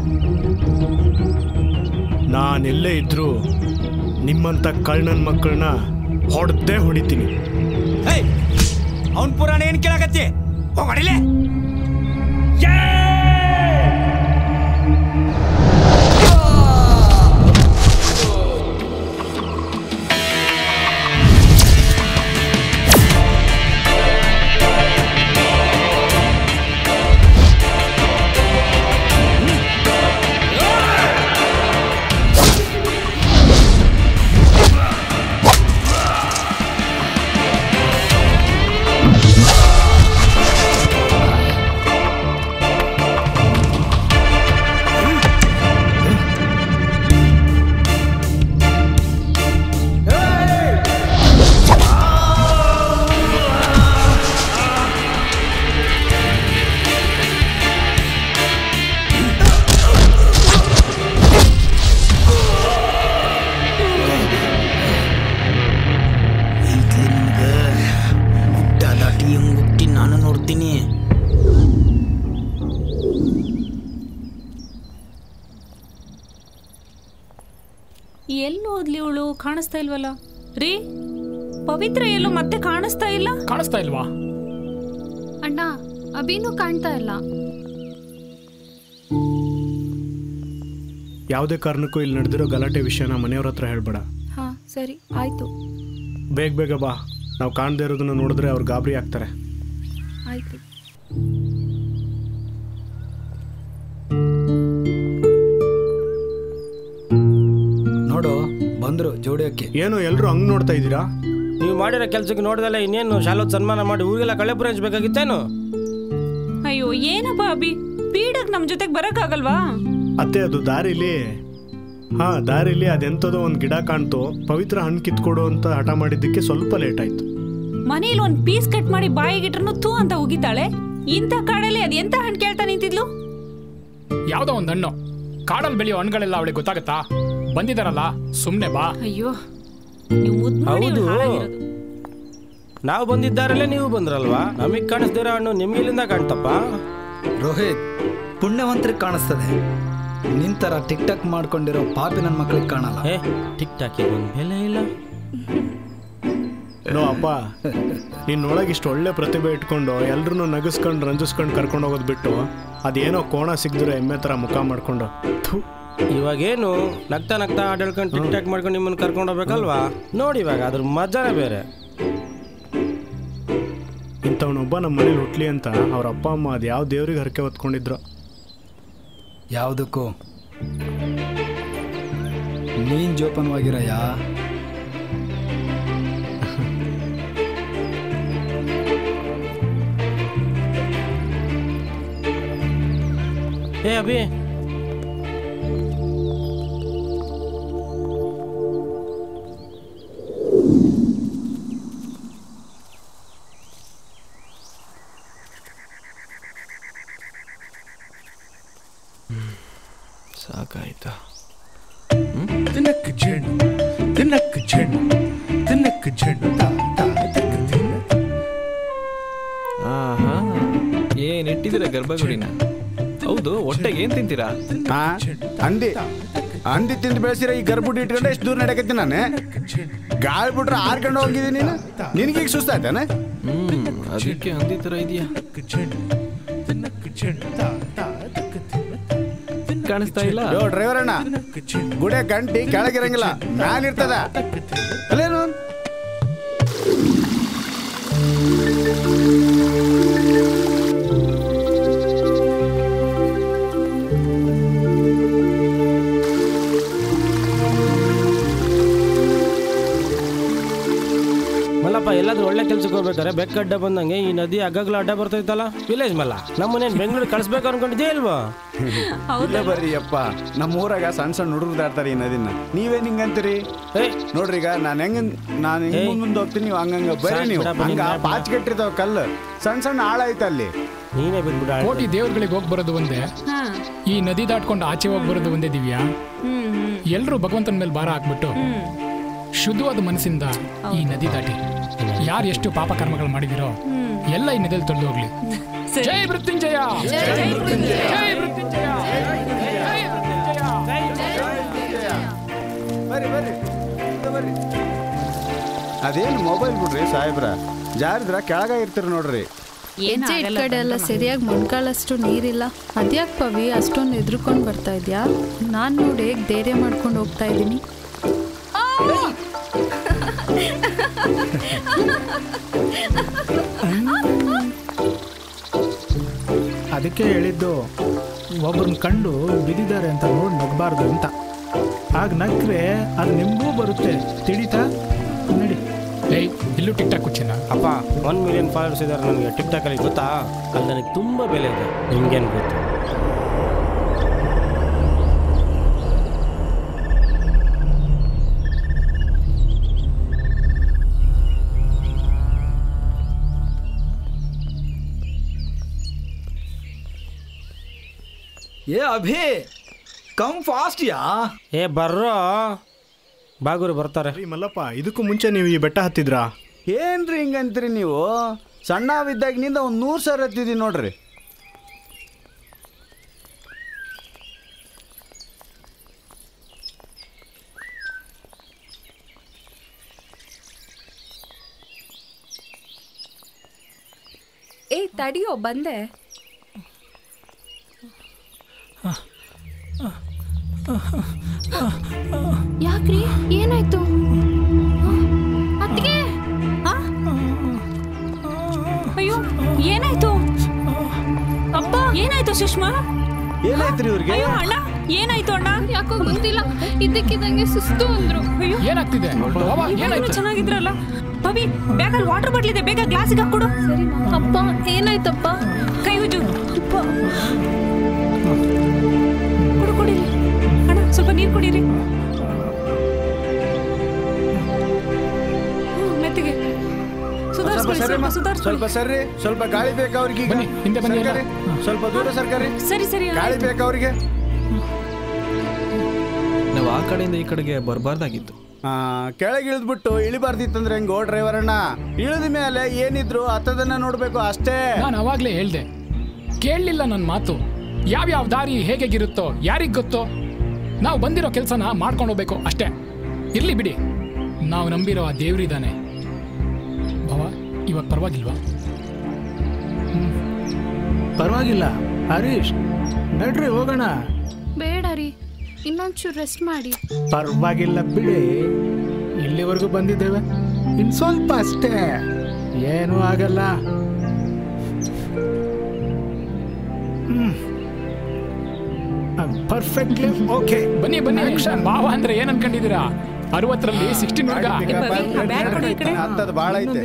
ನಾನೆಲ್ಲೇ ಇದ್ರು ನಿಮ್ಮಂತ ಕಳ್ಳನ ಮಕ್ಕಳನ್ನ ಹೊಡೆದೇ ಹೊಡಿತೀನಿ. ಅವನ್ ಪುರಾಣ ಏನ್ ಕೇಳಾಕತ್ತಿ? ಹೊಡಿಲೆ. ನಾನು ನೋಡ್ತೀನಿ. ಎಲ್ಲಿ ಹೋದ್ಲಿ ಇವಳು? ಕಾಣಿಸ್ತಾ ಇಲ್ವಲ್ಲ ರೀ? ಪವಿತ್ರ ಎಲ್ಲೋ ಮತ್ತೆ ಕಾಣಿಸ್ತಾ ಇಲ್ಲ. ಕಾಣಿಸ್ತಾ ಇಲ್ವಾ ಅಣ್ಣ? ಅಭಿನೂ ಕಾಣ್ತಾ ಇಲ್ಲ. ಯಾವುದೇ ಕಾರಣಕ್ಕೂ ಇಲ್ಲಿ ನಡೆದಿರೋ ಗಲಾಟೆ ವಿಷಯನ ಮನೆಯವ್ರ ಹತ್ರ ಹೇಳ್ಬೇಡ. ಹಾ ಸರಿ ಆಯ್ತು. ಬೇಗ ಬೇಗ ಬಾ, ನಾವು ಕಾಣದೇ ಇರೋದನ್ನ ನೋಡಿದ್ರೆ ಅವ್ರು ಗಾಬರಿ ಆಗ್ತಾರೆ. ಆಯ್ತು. ನೋಡು ಬಂದ್ರು ಜೋಡಿಯಕ್ಕೆ. ಏನು ಎಲ್ರು ಹಂಗ್ ನೋಡ್ತಾ ಇದ್ದೀರಾ? ನೀವು ಮಾಡಿರೋ ಕೆಲ್ಸಕ್ಕೆ ನೋಡ್ದಲ್ಲ ಇನ್ನೇನು ಶಾಲೋತ್ ಸನ್ಮಾನ ಮಾಡಿ ಊರಿಗೆಲ್ಲ ಕಳೆಪುರ ಹಂಚ್ಬೇಕಾಗಿತ್ತೇನು? ಅಯ್ಯೋ ಏನಪ್ಪ ಅಭಿ, ಪೀಡಕ್ ನಮ್ ಜೊತೆಗೆ ಬರಕ್ಕಾಗಲ್ವಾ? ಅತ್ತೆ ಅದು ದಾರಿಲಿ ಅದೆಂತದೋ ಒಂದ್ ಗಿಡ ಕಾಣ್ತು, ಪವಿತ್ರ ಹಣ್ಣು ಕಿತ್ಕೊಡು ಅಂತ ಹಠ ಮಾಡಿದ್ದಕ್ಕೆ ಸ್ವಲ್ಪ ಲೇಟ್ ಆಯ್ತು. ಮನೇಲಿ ಒಂದ್ ಪೀಸ್ ಕಟ್ ಮಾಡಿ ಬಾಯಿಗಿಟ್ರು ಥೂ ಅಂತ ಉಗಿತಾಳೆ. ಇಂಥ ಕಾಡಲ್ಲಿ ಅದ್ ಎಂತ ಹಣ್ಣು ಕೇಳ್ತಾ ನಿಂತಿದ್ಲು? ಯಾವ್ದೋ ಒಂದ್ ಹಣ್ಣು, ಕಾಡಲ್ಲಿ ಬೆಳೆಯೋ ಹಣ್ಣುಗಳೆಲ್ಲ ಅವಳಿಗೆ ಗೊತ್ತಾಗತ್ತಾ? ಬಂದಿದಾರಲ್ಲ ಸುಮ್ನೆ ಬಾ. ಅಯ್ಯೋ ನೀವು ಮುದ್ದು ಮಾಡಿ ಹೌದು, ಹಾಳಾಗಿರೋದು. ನಾವು ಬಂದಿದ್ದಾರಲ್ಲೇ ನೀವು ಬಂದ್ರಲ್ವಾ? ನಮಗ್ ಕಾಣಿಸ್ದಿರೋ ಹಣ್ಣು ನಿಮ್ಗೆಲ್ಲಿಂದ ಕಾಣ್ತಪ್ಪ? ರೋಹಿತ್, ಪುಣ್ಯವಂತರಿಗೆ ಕಾಣಿಸ್ತದೆ, ನಿಂತರ ಟಿಕ್ ಟಾಕ್ ಮಾಡ್ಕೊಂಡಿರೋ ಪಾಪಿ ನನ್ನ ಮಕ್ಳಿಗೆ ಕಾಣಲ್ಲ. ಟಿಕ್ ಟಾಕ್ ಒಂದು ಬೆಲೆ ಇಲ್ಲ. ನೋ ಅಪ್ಪ, ನಿನ್ನೊಳಗೆ ಇಷ್ಟು ಒಳ್ಳೆ ಪ್ರತಿಭೆ ಇಟ್ಕೊಂಡು ಎಲ್ರೂ ನಗಿಸ್ಕೊಂಡು ರಂಜಿಸ್ಕೊಂಡು ಕರ್ಕೊಂಡು ಹೋಗೋದು ಬಿಟ್ಟು ಅದೇನೋ ಕೋಣ ಸಿಗ್ದಿರೋ ಎಮ್ಮೆ ಥರ ಮುಖ ಮಾಡ್ಕೊಂಡು ಇವಾಗೇನು ನಗ್ತಾ ಹಾಡು ಹೇಳ್ಕೊಂಡು ಟಿಕ್ ಟಾಕ್ ಮಾಡ್ಕೊಂಡು ನಿಮ್ಮನ್ನು ಕರ್ಕೊಂಡು ಹೋಗ್ಬೇಕಲ್ವಾ? ನೋಡಿ ಇವಾಗ ಅದ್ರ ಮಜಾನೇ ಬೇರೆ. ಇಂಥವನೊಬ್ಬ ನಮ್ಮ ಮನೇಲಿ ಹುಟ್ಲಿ ಅಂತ ಅವ್ರ ಅಪ್ಪ ಅಮ್ಮ ಅದು ಯಾವ ದೇವ್ರಿಗೆ ಹರಕೆ ಹೊತ್ಕೊಂಡಿದ್ರು. ಯಾವುದಕ್ಕೂ ನೀನ್ ಜೋಪಾನವಾಗಿರಯ್ಯ. ಏ ಅಭಿ, ಸಾಕಾಯ್ತಾ? ಏನ್ ಇಟ್ಟಿದ್ದೀರಾ ಗರ್ಭಗುಡಿನ? ಹೌದು, ಹೊಟ್ಟೆಗೆ ಏನ್ ತಿಂತೀರಾ? ಹಂದಿ ತಿಂದು ಬೆಳೆಸಿರ ಈ ಗರ್ಭುಡಿ ಇಟ್ಕೊಂಡೆ ಎಷ್ಟು ದೂರ ನಡೆಕತ್ತೀನಿ ನಾನು. ಗಾಳಿ ಬಿಟ್ರೆ ಆರ್ಕೊಂಡು ಹೋಗಿದ್ದೀನಿ ನೀನು. ನಿನಗೀಗ ಸುಸ್ತಾಯ್ತಾನೆ? ಅದಕ್ಕೆ ಹಂದಿ ತರ ಇದೆಯಾ? ಕಾಣಿಸ್ತಾ ಇಲ್ಲ. ಡ್ರೈವರ್ ಅಣ್ಣ, ಗುಡೆ ಗಂಟಿ ಕೆಳಗಿರಂಗಿಲ್ಲ, ನಾನಿರ್ತದ ಅಲ್ಲೇನು. ಮಲ್ಲಪ್ಪ, ಎಲ್ಲಾದ್ರೂ ಒಳ್ಳೆ ಕೆಲ್ಸಕ್ಕೆ ಹೋಗ್ಬೇಕಾರೆ ಬೆಕ್ಕ ಅಡ್ಡ ಬಂದಂಗೆ ಈ ನದಿ ಅಗ್ಗಗ್ಲ ಅಡ್ಡ ಬರ್ತೈತಲ್ಲ ವಿಲೇಜ್ ಮಲ್ಲ. ನಮ್ಮನೇನು ಬೆಂಗಳೂರು ಕಳಿಸ್ಬೇಕು ಅನ್ಕೊಂಡಿದ್ದೇ ಇಲ್ವಾ? ಇಲ್ಲ ಬರ್ರಿ ಅಪ್ಪ, ನಮ್ಮ ಊರಾಗ ಸಣ್ಣ ಸಣ್ಣ ಹುಡುಗರು ದಾಡ್ತಾರೆ ಈ ನದಿನ. ನೀವೇನ್ ಹಿಂಗಂತೀರಿ? ನೋಡ್ರಿ, ಈಗ ನಾನು ಮುಂದೆ ಹೋಗ್ತೀನಿ, ನೀವು ಹಂಗಂಗ ಬರ್ರಿ. ನೀವು ಹಂಗ ಪಾಚ್ ಕಟ್ಟಿರ್ತಾವ ಕಲ್ಲು, ಸಣ್ಣ ಸಣ್ಣ ಆಳ ಐತೆ ಅಲ್ಲಿ. ನೀನೇ ಬಿಟ್ಬಿಡ. ಕೋಟಿ ದೇವ್ರಗಳಿಗೆ ಹೋಗಿ ಬರೋದು ಒಂದೇ, ಈ ನದಿ ದಾಟ್ಕೊಂಡು ಆಚೆ ಹೋಗಿ ಬರೋದು ಒಂದೇ ದಿವ್ಯಾ. ಎಲ್ರು ಭಗವಂತನ ಮೇಲೆ ಭಾರ ಹಾಕ್ಬಿಟ್ಟು ಶುದ್ಧವಾದ ಮನಸ್ಸಿಂದ ಈ ನದಿ ದಾಟಿ ಯಾರು ಎಷ್ಟು ಪಾಪ ಕರ್ಮಗಳು ಮಾಡಿದಿರೋ ಎಲ್ಲ ಈ ನದಿಯಲ್ಲಿ ತೊಳೆದು ಹೋಗ್ಲಿ. ಜೈ ಮೃತ್ಯುಂಜಯ, ಜೈ ಮೃತ್ಯುಂಜಯ, ಜೈ ಮೃತ್ಯುಂಜಯ. ಅದೇನು ಮೊಬೈಲ್ ಬಿಡ್ರಿ ಸಾಹೇಬ್ರ, ಜಾರಿದ್ರ ಕೆಳಗ ಇರ್ತೀರ ನೋಡ್ರಿ. ಹೆಜ್ಜೆ ಇಟ್ ಕಡೆ ಎಲ್ಲ ಸರಿಯಾಗಿ ಮೊಣ್ಕಾಳಷ್ಟು ನೀರಿಲ್ಲ. ಅದ್ಯಾಕೆ ಪವಿ ಅಷ್ಟೊಂದು ಎದ್ರುಕೊಂಡು ಬರ್ತಾ ಇದ್ಯಾ? ನಾನು ನೋಡಿ ಹೇಗೆ ಧೈರ್ಯ ಮಾಡ್ಕೊಂಡು ಹೋಗ್ತಾ ಇದ್ದೀನಿ. ಅದಕ್ಕೆ ಹೇಳಿದ್ದು, ಒಬ್ಬರನ್ನ ಕಂಡು ಬಿದ್ದಿದ್ದಾರೆ ಅಂತ ನೋಡಿ ನಗಬಾರ್ದು ಅಂತ. ಆಗ ನಗ್ರೆ ಅದು ನಿಮಗೂ ಬರುತ್ತೆ, ತಿಳಿತಾ? ನಡಿ. ಇಲ್ಲೂ ಟಿಕ್ ಟಾಕ್ ಕುಚ್ಚಿನ ಅಪ್ಪ 1 ಮಿಲಿಯನ್ ಫಾಲೋವರ್ಸ್ ಇದ್ದಾರೆ ನನಗೆ ಟಿಕ್ ಟಾಕ್ ಅಲ್ಲಿ, ಗೊತ್ತಾ? ಅಲ್ಲಿ ನನಗೆ ತುಂಬ ಬೆಲೆ ಇದೆ. ನಿಮ್ಗೇನು ಗೊತ್ತು? ಏ ಅಭಿ, ಕಮ್ ಫಾಸ್ಟ್ ಯಾ. ಏ ಬರ್ರೋ, ಬಾಗುರು ಬರ್ತಾರೆ. ಮಲ್ಲಪ್ಪ, ಇದಕ್ಕೂ ಮುಂಚೆ ನೀವು ಈ ಬೆಟ್ಟ ಹತ್ತಿದ್ರಾ? ಏನ್ರಿ ಹಿಂಗಂತೀರಿ ನೀವು? ಸಣ್ಣವಿದ್ದಾಗಿನಿಂದ ಒಂದು 100 ಸಾವಿರ ಹತ್ತಿದ್ದೀವಿ ನೋಡ್ರಿ. ಏ ತಡಿಯೋ, ಬಂದೆ. ಯಾಕ್ರಿ, ಏನಾಯ್ತು? ಅತ್ತಿಗೆ, ಅಯ್ಯೋ ಏನಾಯ್ತು? ಅಪ್ಪ ಏನಾಯ್ತು ಸುಷ್ಮಾ? ಏನಾಯ್ತ್ರಿ ಇವ್ರಿಗೆ? ಅಯ್ಯೋ ಅಣ್ಣ, ಏನಾಯ್ತು ಅಣ್ಣ? ಯಾಕೋ ಗೊತ್ತಿಲ್ಲ, ಇದ್ದಕ್ಕಿದ್ದಂಗೆ ಸುಸ್ತು ಅಂದ್ರು. ಅಯ್ಯೋ ಏನಾಗ್ತಿದೆ? ಚೆನ್ನಾಗಿದ್ರಲ್ಲ. ಪವಿ, ಬ್ಯಾಗಲ್ಲಿ ವಾಟರ್ ಬಾಟ್ಲ್ ಇದೆ, ಬೇಗ ಗ್ಲಾಸಿಗೆ ಹಾಕ್ಕೊಡು. ಅಪ್ಪ ಏನಾಯ್ತಪ್ಪ? ಕೈ ಹುಜು. ಕುಡಿರಿ ಅಣ್ಣ, ಸ್ವಲ್ಪ ನೀರು ಕುಡೀರಿ. ಮೆತ್ತಿಗೆ ಸ್ವಲ್ಪ ಸರ್ರಿ, ಸ್ವಲ್ಪ ಗಾಳಿ ಬೇಕಾ ಅವ್ರಿಗೆ? ಹಿಂದೆ ಬನ್ನಿ, ಸ್ವಲ್ಪ ದೂರ ಸರ್ಕಾರಿ. ಸರಿ ಸರಿ, ಗಾಳಿ ಬೇಕಾ ಅವ್ರಿಗೆ? ನಾವು ಆ ಕಡೆಯಿಂದ ಈ ಕಡೆಗೆ ಬರಬಾರ್ದಾಗಿತ್ತು. ಕೆಳಗೆ ಇಳಿದ್ಬಿಟ್ಟು ಇಳಿಬಾರ್ದಿತ್ತಂದ್ರೆ ಹೆಂಗೋ ಡ್ರೈವರ್ ಅಣ್ಣ? ಇಳಿದ ಮೇಲೆ ಏನಿದ್ರು ಹತ್ತದನ್ನ ನೋಡ್ಬೇಕು ಅಷ್ಟೇ. ನಾನು ಅವಾಗ್ಲೇ ಹೇಳ್ದೆ, ಕೇಳಲಿಲ್ಲ ನನ್ನ ಮಾತು. ಯಾವ್ಯಾವ ದಾರಿ ಹೇಗಿರುತ್ತೋ ಯಾರಿಗ್ ಗೊತ್ತೋ. ನಾವು ಬಂದಿರೋ ಕೆಲಸನ ಮಾಡ್ಕೊಂಡು ಹೋಗ್ಬೇಕು ಅಷ್ಟೇ. ಇರ್ಲಿ ಬಿಡಿ, ನಾವು ನಂಬಿರೋ ಆ ದೇವ್ರಿದ್ದಾನೆ. ಭವ, ಇವಾಗ ಪರವಾಗಿಲ್ವಾ? ಪರವಾಗಿಲ್ಲ ಹರೀಶ್, ನಡ್ರಿ ಹೋಗೋಣ. ಬೇಡ ರೀ, ಇನ್ನೊಂಚೂರು ರೆಸ್ಟ್ ಮಾಡಿ. ಪರವಾಗಿಲ್ಲ ಬಿಡಿ, ಇಲ್ಲಿವರೆಗೂ ಬಂದಿದ್ದೇವೆ, ಇನ್ ಸ್ವಲ್ಪ ಅಷ್ಟೇ, ಏನೂ ಆಗಲ್ಲ. Perfectly okay. ಬನ್ನಿ ಬನ್ನಿ. ಭಾವ ಅಂದ್ರೆ ಏನ್ ಅನ್ಕೊಂಡಿದ್ದೀರಾ? 60ರಲ್ಲಿ 16 ಹುಡುಗ.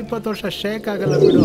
20 ವರ್ಷ ಶೇಕ್ ಆಗಲ್ಲ ಬಿಡು.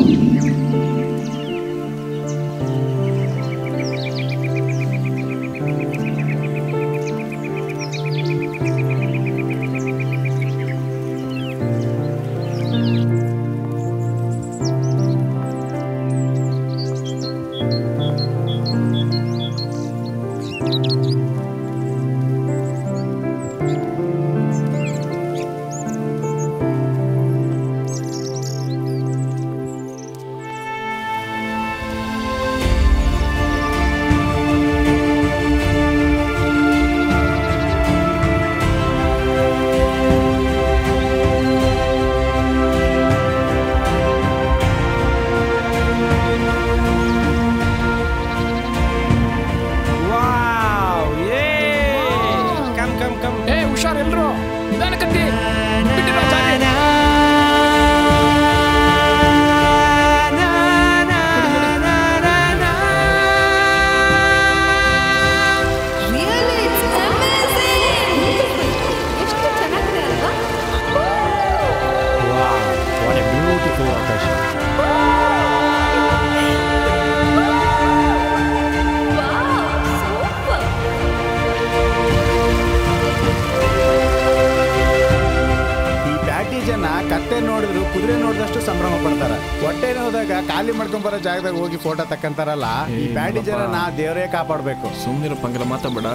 ನೋಡಿದಷ್ಟು ಸಂಭ್ರಮ ಪಡ್ತಾರ. ಹೊಟ್ಟೆ ನೋದಾಗ ಖಾಲಿ ಮಾಡ್ಕೊಂಡ್ ಬರೋ ಜಾಗದಾಗ ಹೋಗಿ ಫೋಟೋ ತಕ್ಕಂತಾರಲ್ಲ, ಈ ಬ್ಯಾಡಿ ಜನ ನಾ ದೇವರೇ ಕಾಪಾಡ್ಬೇಕು. ಸುಮ್ಮನಿರೋ ಪಂಗಲ ಮಾತಾಡ್ಬೇಡ,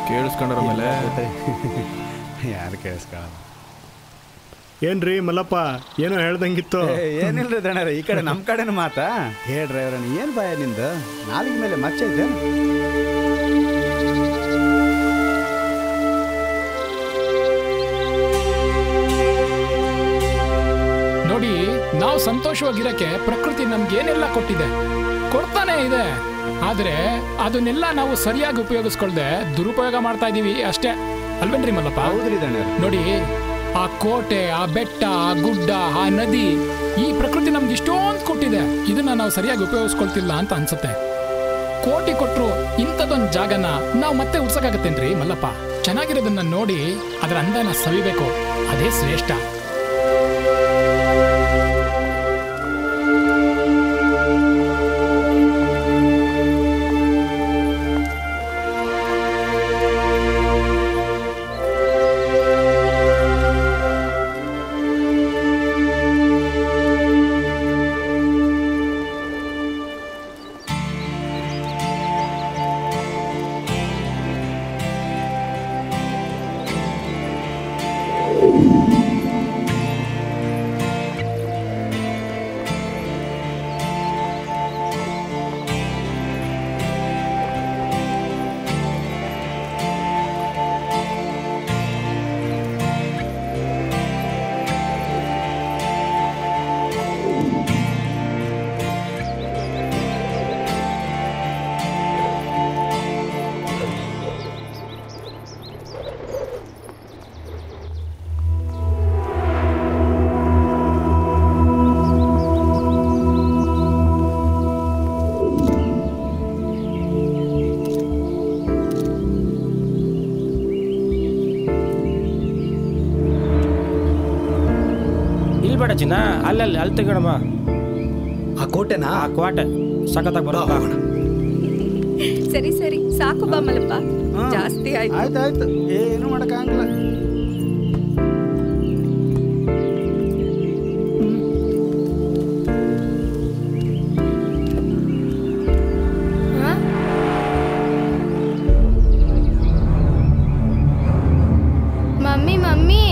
ಕೇಳಿಸ್ಕೊಂಡ್ರ ಮೇಲೆ ಯಾರು ಕೇಳಿಸ್ಕೊಳ್ಳ. ಏನ್ರಿ ಮಲ್ಲಪ್ಪ ಏನೋ ಹೇಳ್ದಂಗಿತ್ತು? ಏನಿಲ್ರಿ ದಣರ, ಈ ಕಡೆ ನಮ್ಮ ಕಡೆನ ಮಾತಾ ಹೇಳ್ರಿ. ಅವ್ರನ್ನ ಏನ್ ಭಯ ನಿಂದು? ನಾಲಿಗೆ ಮೇಲೆ ಮಚ್ಚ ಐತೆ. ನೋಡಿ, ನಾವು ಸಂತೋಷವಾಗಿರಕ್ಕೆ ಪ್ರಕೃತಿ ನಮ್ಗೆ ಏನೆಲ್ಲ ಕೊಟ್ಟಿದೆ, ಕೊಡ್ತಾನೆ ಇದೆ. ಆದ್ರೆ ಅದನ್ನೆಲ್ಲ ನಾವು ಸರಿಯಾಗಿ ಉಪಯೋಗಿಸ್ಕೊಳ್ದೆ ದುರುಪಯೋಗ ಮಾಡ್ತಾ ಇದೀವಿ ಅಷ್ಟೇ ಅಲ್ವೇನ್ರಿ ಮಲ್ಲಪ್ಪ? ಹೌದ್ರಿ ದಣ್ಣ. ನೋಡಿ, ಆ ಕೋಟೆ, ಆ ಬೆಟ್ಟ, ಆ ಗುಡ್ಡ, ಆ ನದಿ, ಈ ಪ್ರಕೃತಿ ನಮ್ಗೆ ಇಷ್ಟೊಂದು ಕೊಟ್ಟಿದೆ. ಇದನ್ನ ನಾವು ಸರಿಯಾಗಿ ಉಪಯೋಗಿಸ್ಕೊಳ್ತಿಲ್ಲ ಅಂತ ಅನ್ಸುತ್ತೆ. ಕೋಟಿ ಕೊಟ್ರು ಇಂಥದೊಂದು ಜಾಗನ ನಾವು ಮತ್ತೆ ಉಡ್ಸಕ್ಕಾಗತ್ತೇನ್ರಿ ಮಲ್ಲಪ್ಪ? ಚೆನ್ನಾಗಿರೋದನ್ನ ನೋಡಿ ಅದರ ಅಂದನ ಸವಿಬೇಕು, ಅದೇ ಶ್ರೇಷ್ಠ. ಬೇಡ ಚಿನ್ನ, ಅಲ್ಲಿ ತೆಗೋಣಮ್ಮ. ಆ ಕೋಟೆನಾ? ಆ ಕೋಟೆ ಸಖತ್ತಾಗಿ ಬರೋ. ಸರಿ ಸರಿ ಸಾಕು ಬಾ ಮಲ್ಲಪ್ಪ, ಜಾಸ್ತಿ ಆಯ್ತು. ಆಯ್ತಾಯ್ತು, ಏನು ಮಾಡಕ್ಕಾಗಲ್ಲ. ಮಮ್ಮಿ ಮಮ್ಮಿ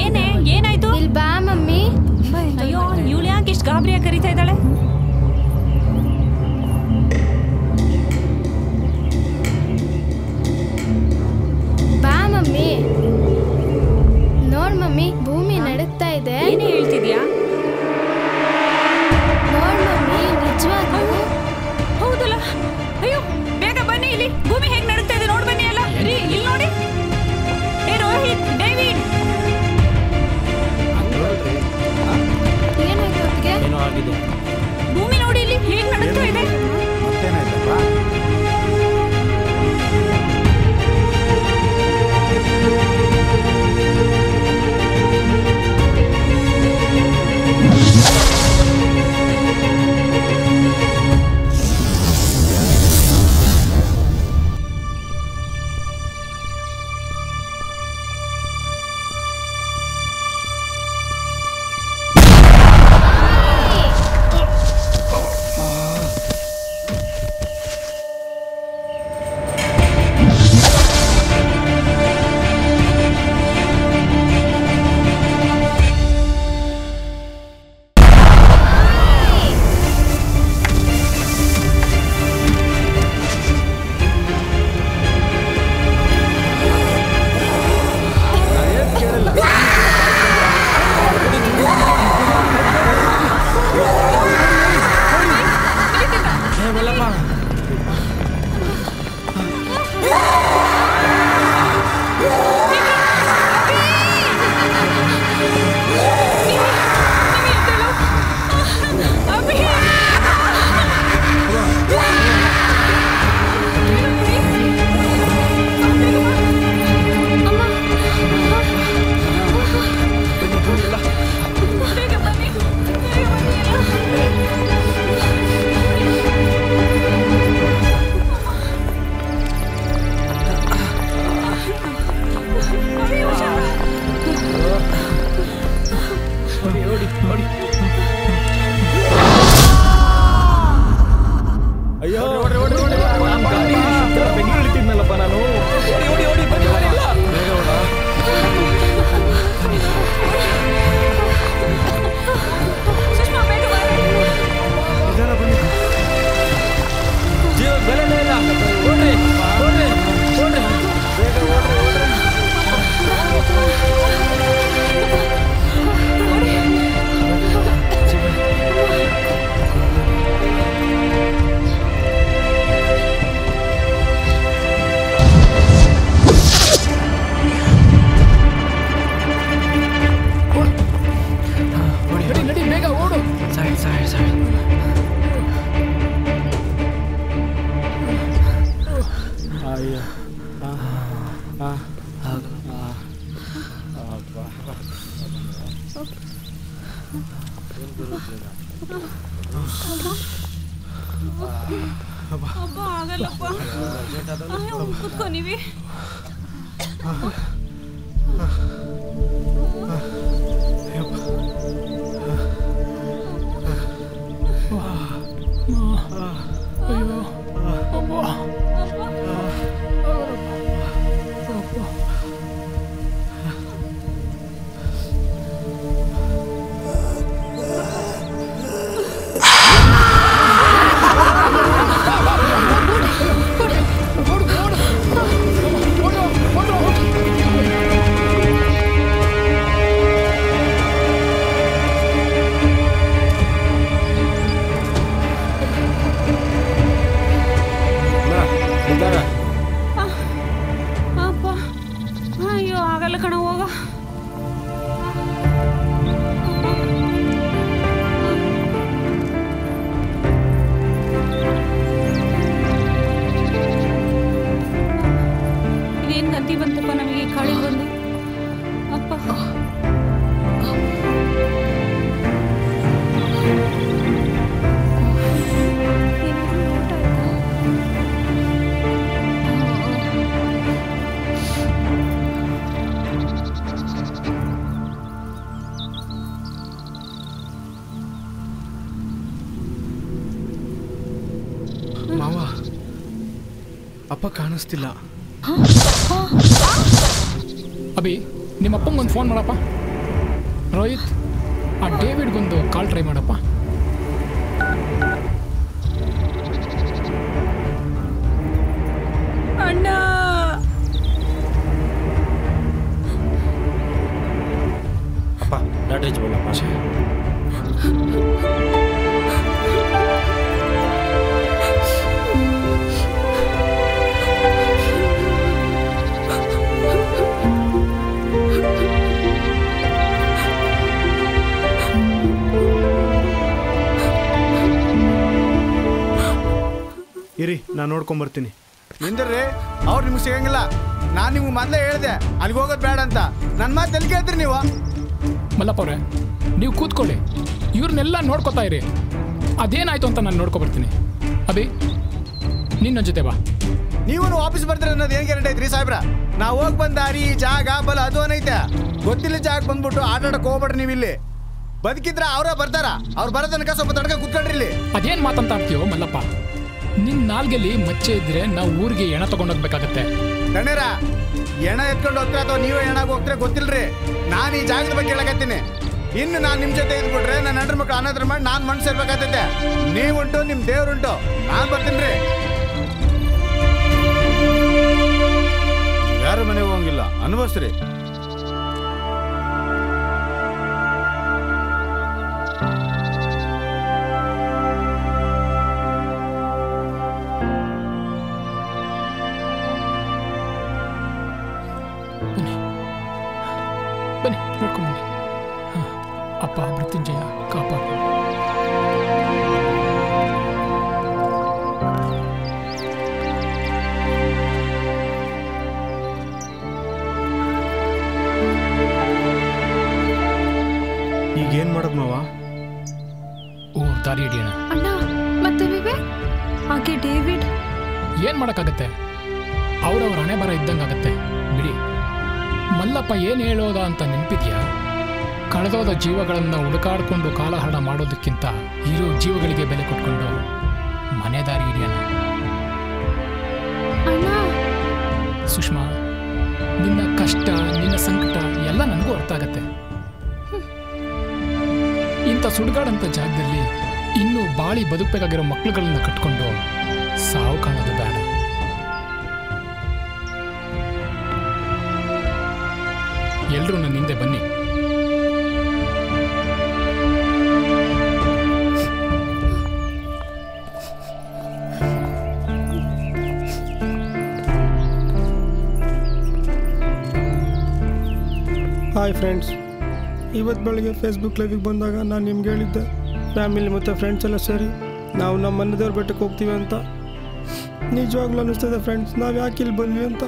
ಏನೇ ಏನಾಯ್ತು? ಇಲ್ಲಿ ಬಾ ಮಮ್ಮಿ. ಅಯ್ಯೋ, ಇವಳು ಯಾಕೆ ಇಷ್ಟು ಗಾಬರಿಯಾಗಿ ಕರೀತಾ ಇದ್ದಾಳೆ? ಬಾ ಮಮ್ಮಿ. ನೋಡ್ ಮಮ್ಮಿ, ಭೂಮಿ ನಡುಗ್ತಾ ಇದೆ. ಏನೇ ಹೇಳ್ತಿದ್ಯಾ? ನೋಡ್ ಮಮ್ಮಿ, ನಿಜವಾಗ್ಲೂ ಹೌದಲ್ಲ? ಅಯ್ಯೋ, ಬೇಗ ಬನ್ನಿ ಇಲ್ಲಿ. ಭೂಮಿ ಹೇಗೆ ನಡುಗ್ತಾ ಇದೆ ನೋಡ್ ಬನ್ನಿ. ಅಲ್ಲ ರೀ, ಇಲ್ಲಿ ನೋಡಿ. ಏ ರೋಹಿತ್, ಡೇವಿಡ್, ಏನೋ ಆಗಿದೆ. ಭೂಮಿ ನೋಡಿ ಇಲ್ಲಿ ಹೇಗೆ ನಡುಗ್ತಾ ಇದೆ. ಮತ್ತೇನಾಯ್ತಪ್ಪ? ಅಯ್ಯೋ ಬೆಂಗಳೂರು ಇಳಿತಿದ್ನಲ್ಲಪ್ಪ ನಾನು. ಓಡಿ ಓಡಿ ಓಡಿ ಬನ್ನಿ ಬನ್ನಿ ಎಲ್ಲ. ಜೀವ ಬೆಲೆನೇ ಇಲ್ಲ. ಓಡ್ರಿ ಓಡ್ರಿ ಓಡ್ರಿ ಬೇಗ ಓಡ್ರಿ ಓಡ್ರಿ. ನಡಿ ಬೇಗ ಓಡು. Side side side. ಅಯ್ಯೋ ಅಬ್ಬಾ ಆಗಲ್ಲಪ್ಪ. ಕೂತ್ಕೋ ನೀವೇ. ಅಯ್ಯೋ ಅಬ್ಬಾ. ಅಪ್ಪ ಅಯ್ಯೋ ಆಗಲ್ಲ ಕಣ ಹೋಗ. ಇದೇನು ಗಂತಿ ಬಂತಪ್ಪ ನಮಗೆ ಕಾಳಿ ಬಂದು. ಅಪ್ಪ ಮಾವ ಅಪ್ಪ ಕಾಣಿಸ್ತಿಲ್ಲ. ಅಭಿ ನಿಮ್ಮಪ್ಪಂಗೊಂದು ಫೋನ್ ಮಾಡಪ್ಪ. ರೋಹಿತ್ ಆ ಡೇವಿಡ್ಗೊಂದು ಕಾಲ್ ಟ್ರೈ ಮಾಡಪ್ಪ. ಅಣ್ಣ ಅಪ್ಪ ಡಾಕ್ಟರ್ ಹಚ್ಬೋದಪ್ಪ. ಇರಿ ನಾನು ನೋಡ್ಕೊಂಬರ್ತೀನಿ. ನಿಂದ್ರಿ ಅವ್ರು ನಿಮ್ಗೆ ಸಿಗಂಗಿಲ್ಲ. ನಾನು ನಿಮ್ಗೆ ಮೊದಲೇ ಹೇಳಿದೆ ಅಲ್ಲಿಗೆ ಹೋಗೋದು ಬೇಡ ಅಂತ. ನನ್ನ ಮಾತು ಎಲ್ಲಿ ಕೇಳ್ತೀರಿ ನೀವು? ಮಲ್ಲಪ್ಪ ಅವ್ರೆ ನೀವು ಕೂತ್ಕೊಳ್ಳಿ, ಇವ್ರನ್ನೆಲ್ಲ ನೋಡ್ಕೊತಾ ಇರಿ. ಅದೇನಾಯ್ತು ಅಂತ ನಾನು ನೋಡ್ಕೊಬರ್ತೀನಿ. ಅಭಿ ನಿನ್ನ ಜೊತೆ ಬಾ. ನೀವು ವಾಪಸ್ ಬರ್ತೀರ ಅನ್ನೋದು ಏನು ಗ್ಯಾರಂಟಿ ಐತ್ರಿ ಸಾಹೇಬ್ರ? ನಾವು ಹೋಗಿ ಬಂದ ದಾರಿ ಜಾಗ ಬಲ ಅದು ಏನೈತೆ ಗೊತ್ತಿಲ್ಲ. ಜಾಗ ಬಂದ್ಬಿಟ್ಟು ಆಟ ಆಡಕ್ಕೆ ಹೋಗ್ಬೇಡ್ರಿ ನೀವು. ಇಲ್ಲಿ ಬದುಕಿದ್ರೆ ಅವರ ಬರ್ತಾರ. ಅವ್ರು ಬರೋ ತನಕ ಸ್ವಲ್ಪ ತಡ್ಕ ಕೂತ್ಕೊಳ್ರಿ ಇಲ್ಲಿ. ಅದೇನ್ ಮಾತಂತಾಡ್ತೀಯೋ ಮಲ್ಲಪ್ಪ? ನಿನ್ ನಾಲ್ಗೆಲ್ಲಿ ಮಚ್ಚೆ ಇದ್ರೆ ನಾವು ಊರಿಗೆ ಎಣ ತಗೊಂಡೋಗ್ಬೇಕಾಗತ್ತೆ. ದಣ್ಯರ ಎಣ ಎತ್ಕೊಂಡು ಹೋಗ್ತೀರ ಅಥವಾ ನೀವೇ ಎಣಾಗ ಹೋಗ್ತೀರ ಗೊತ್ತಿಲ್ರಿ. ನಾನು ಈ ಜಾಗದ ಬಗ್ಗೆ ಹೇಳಕತ್ತೀನಿ. ಇನ್ನು ನಾನು ನಿಮ್ಮ ಜೊತೆ ಇದ್ಬಿಟ್ರೆ ನನ್ನ ಹೆಂಡ್ರ ಮಕ್ಕಳು ಅನಾದ್ರ ಮಾಡಿ ನಾನು ಮನ್ಸು ಸೇರ್ಬೇಕಾಗ್ತೈತೆ. ನೀವುಂಟು ನಿಮ್ಮ ದೇವ್ರುಂಟು. ನಾನು ಬರ್ತೀನಿ ರೀ. ಯಾರು ಮನೆಗೆ ಹೋಗಂಗಿಲ್ಲ ಅನುಭವಿಸ್ರಿ. ಬನ್ನಿ ನೋಡ್ಕೊಂಬನ್ನಿ. ಅಪ್ಪ ಮೃತ್ಯುಂಜಯ ಕಾಪಾಡು. ಈಗೇನ್ ಮಾಡೋದು ಮಾವ? ದಾರಿ ಹಿಡಿಯೋಣ. ಅಣ್ಣ ಮತ್ತೆ ವಿವೇಕ್ ಹಾಗೆ ಡೇವಿಡ್ ಏನ್ ಮಾಡಕ್ಕಾಗತ್ತೆ? ಅವ್ರವ್ರ ಹಣೆ ಬರ ಇದ್ದಂಗಾಗತ್ತೆ ಬಿಡಿ. ಮಲ್ಲಪ್ಪ ಏನ್ ಹೇಳೋದ ಅಂತ ನೆನ್ಪಿದ್ಯಾ? ಕಳೆದೋದ ಜೀವಗಳನ್ನು ಹುಡುಕಾಡ್ಕೊಂಡು ಕಾಲಹರಣ ಮಾಡೋದಕ್ಕಿಂತ ಇರೋ ಜೀವಗಳಿಗೆ ಬೆಲೆ ಕೊಟ್ಕೊಂಡು ಮನೆ ದಾರಿ ಹಿಡಿಯೋಣ. ಸುಷ್ಮಾ, ನಿನ್ನ ಕಷ್ಟ, ನಿನ್ನ ಸಂಕಟ ಎಲ್ಲ ನನಗೂ ಅರ್ಥ ಆಗತ್ತೆ. ಇಂಥ ಸುಡುಗಾಡಂತ ಜಾಗದಲ್ಲಿ ಇನ್ನೂ ಬಾಳಿ ಬದುಕಬೇಕಾಗಿರೋ ಮಕ್ಕಳುಗಳನ್ನ ಕಟ್ಕೊಂಡು ಸಾವು ಕಾಣೋದು ಬೇಡ. ಎಲ್ಲರೂ ನನ್ನ ಹಿಂದೆ ಬನ್ನಿ. ಹಾಯ್ ಫ್ರೆಂಡ್ಸ್, ಇವತ್ತು ಬೆಳಗ್ಗೆ ಫೇಸ್ಬುಕ್ ಲೈವಿಗೆ ಬಂದಾಗ ನಾನು ನಿಮ್ಗೆ ಹೇಳಿದ್ದೆ ಫ್ಯಾಮಿಲಿ ಮತ್ತು ಫ್ರೆಂಡ್ಸ್ ಎಲ್ಲ ಸೇರಿ ನಾವು ನಮ್ಮ ಮನೆದೇವ್ರ ಬೆಟ್ಟಕ್ಕೆ ಹೋಗ್ತೀವಿ ಅಂತ. ನಿಜವಾಗ್ಲೂ ಅನ್ನಿಸ್ತದೆ ಫ್ರೆಂಡ್ಸ್, ನಾವು ಯಾಕೆ ಇಲ್ಲಿ ಬಂದ್ವಿ ಅಂತ.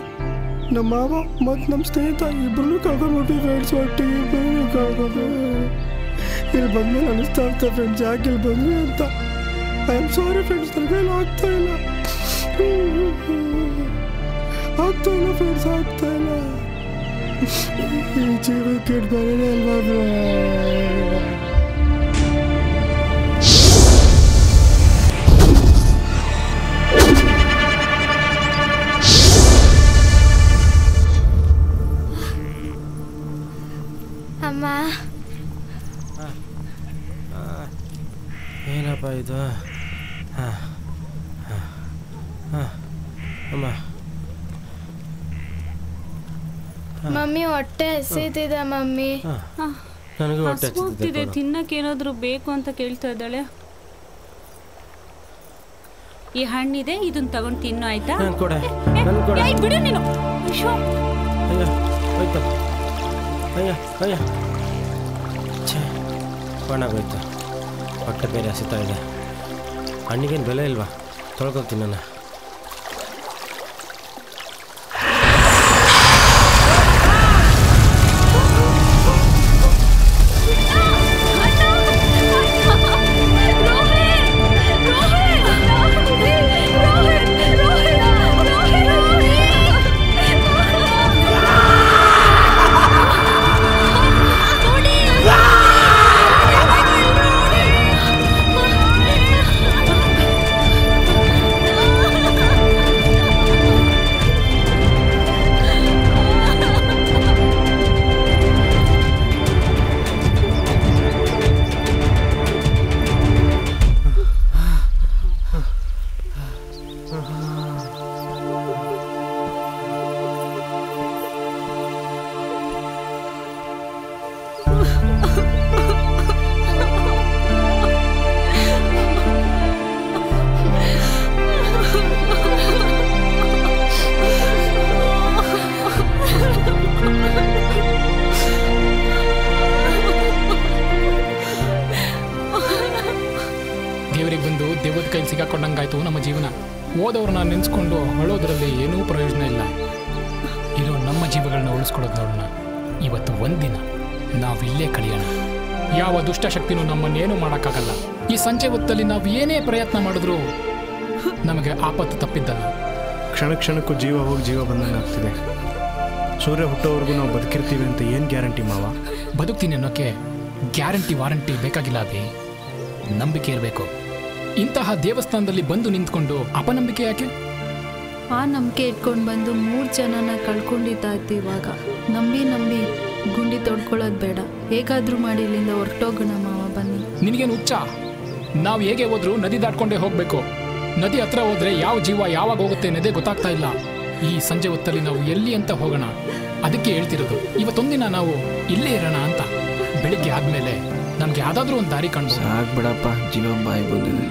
ನಮ್ಮ ಮಾವ ಮತ್ತು ನಮ್ಮ ಸ್ನೇಹಿತ ಇಬ್ಬರನ್ನೂ ಕಳ್ಕೊಂಡ್ಬಿಟ್ಟು ಫ್ರೆಂಡ್ಸ್ ಒಟ್ಟಿಗೆ ಇಬ್ಬರನ್ನೂ ಕಳ್ಕೊಂಡು ಇಲ್ಲಿ ಬಂದ್ಮೇಲೆ ಅನ್ನಿಸ್ತಾ ಇರ್ತದೆ ಫ್ರೆಂಡ್ಸ್ ಯಾಕೆ ಇಲ್ಲಿ ಬಂದ್ವಿ ಅಂತ. ಐ ಆಮ್ ಸಾರಿ ಫ್ರೆಂಡ್ಸ್, ನನಗೆ ಆಗ್ತಾ ಇಲ್ಲ ಫ್ರೆಂಡ್ಸ್, ಆಗ್ತಾ ಇಲ್ಲ. ಈ ಜೀವಕ್ಕೆ ಬರೋದೇ ಅಲ್ವಾ. ಅಮ್ಮ, ಏನಪ್ಪ ಇದು? ಅಮ್ಮ, ಮಮ್ಮಿ ಹೊಟ್ಟೆ ಹಸಿತಿದೆ ಮಮ್ಮಿ. ನನಗೂ ಹೊಟ್ಟೆ ಹಸಿತಿದೆ, ತಿನ್ನಕ್ಕೆ ಏನಾದರೂ ಬೇಕು ಅಂತ ಕೇಳ್ತಾ ಇದ್ದಾಳೆ. ಈ ಹಣ್ಣಿದೆ, ಇದನ್ನ ತಗೊಂಡು ತಿನ್ನು ಆಯ್ತಾ? ಬಿಡು ನೀನು. ಅಯ್ಯ ಛೇ, ಒಣಗೋಯ್ತು. ಹೊಟ್ಟೆ ಬೇರೆ ಹಸಿತಾ ಇದೆ. ಹಣ್ಣಿಗೇನು ಬೆಲೆ ಇಲ್ವಾ? ತೊಳ್ಕೊತೀನಿ ನಾನು. ದೇವರಿಗೆ ಬಂದು ದೇವದ ಕೈಲಿ ಸಿಗಾಕೊಂಡಂಗಾಯ್ತು ನಮ್ಮ ಜೀವನ. ಓದವ್ರನ್ನ ನೆನೆಸ್ಕೊಂಡು ಅಳೋದ್ರಲ್ಲಿ ಏನೂ ಪ್ರಯೋಜನ ಇಲ್ಲ. ಇರೋ ನಮ್ಮ ಜೀವಗಳನ್ನ ಉಳಿಸ್ಕೊಳ್ಳೋದು ನೋಡೋಣ. ಇವತ್ತು ಒಂದಿನ ನಾವಿಲ್ಲೇ ಕಳೆಯೋಣ. ಯಾವ ದುಷ್ಟಶಕ್ತಿನೂ ನಮ್ಮನ್ನೇನು ಮಾಡೋಕ್ಕಾಗಲ್ಲ. ಈ ಸಂಜೆ ಹೊತ್ತಲ್ಲಿ ನಾವು ಏನೇ ಪ್ರಯತ್ನ ಮಾಡಿದ್ರೂ ನಮಗೆ ಆಪತ್ತು ತಪ್ಪಿದ್ದಲ್ಲ. ಕ್ಷಣ ಕ್ಷಣಕ್ಕೂ ಜೀವ ಹೋಗಿ ಜೀವ ಬಂದಂಗೆ ಆಗ್ತಿದೆ. ಸೂರ್ಯ ಹುಟ್ಟೋವರೆಗೂ ನಾವು ಬದುಕಿರ್ತೀವಿ ಅಂತ ಏನು ಗ್ಯಾರಂಟಿ ಮಾವ? ಬದುಕ್ತೀನಿ ಅನ್ನೋಕ್ಕೆ ಗ್ಯಾರಂಟಿ ವಾರಂಟಿ ಬೇಕಾಗಿಲ್ಲ. ಅಭಿ, ನಂಬಿಕೆ ಇರಬೇಕು. ಇಂತಹ ದೇವಸ್ಥಾನದಲ್ಲಿ ಬಂದು ನಿಂತ್ಕೊಂಡು ಅಪನಂಬಿಕೆ ಯಾಕೆ? ಆ ನಂಬಿಕೆ ಇಟ್ಕೊಂಡು ಬಂದು 3 ಜನನ ಕಳ್ಕೊಂಡಿದ್ದಾಯ್ತು. ಇವಾಗ ನಂಬಿ ಗುಂಡಿ ತೊಡ್ಕೊಳ್ಳೋದು ಬೇಡ. ಹೇಗಾದ್ರೂ ಮಾಡಿ ಇಲ್ಲಿಂದ ಹೊರಟೋಗೋಣ ಮಾವ, ಬನ್ನಿ. ನಿನಗೇನು ಹುಚ್ಚ? ನಾವು ಹೇಗೆ ಹೋದ್ರೂ ನದಿ ದಾಟ್ಕೊಂಡೇ ಹೋಗ್ಬೇಕು. ನದಿ ಹತ್ರ ಹೋದ್ರೆ ಯಾವ ಜೀವ ಯಾವಾಗ ಹೋಗುತ್ತೆ ಅನ್ನೋದೇ ಗೊತ್ತಾಗ್ತಾ ಇಲ್ಲ. ಈ ಸಂಜೆ ಹೊತ್ತಲ್ಲಿ ನಾವು ಎಲ್ಲಿ ಅಂತ ಹೋಗೋಣ? ಅದಕ್ಕೆ ಹೇಳ್ತಿರೋದು, ಇವತ್ತೊಂದಿನ ನಾವು ಇಲ್ಲೇ ಇರೋಣ ಅಂತ. ಬೆಳಿಗ್ಗೆ ಆದ್ಮೇಲೆ ನಮ್ಗೆ ಯಾವ್ದಾದ್ರೂ ಒಂದು ದಾರಿ ಕಾಣ್ಬೋದು. ಆಗ್ಬಿಡಪ್ಪ, ಜೀವ ಬಾಯಿ ಬಂದಿದೆ.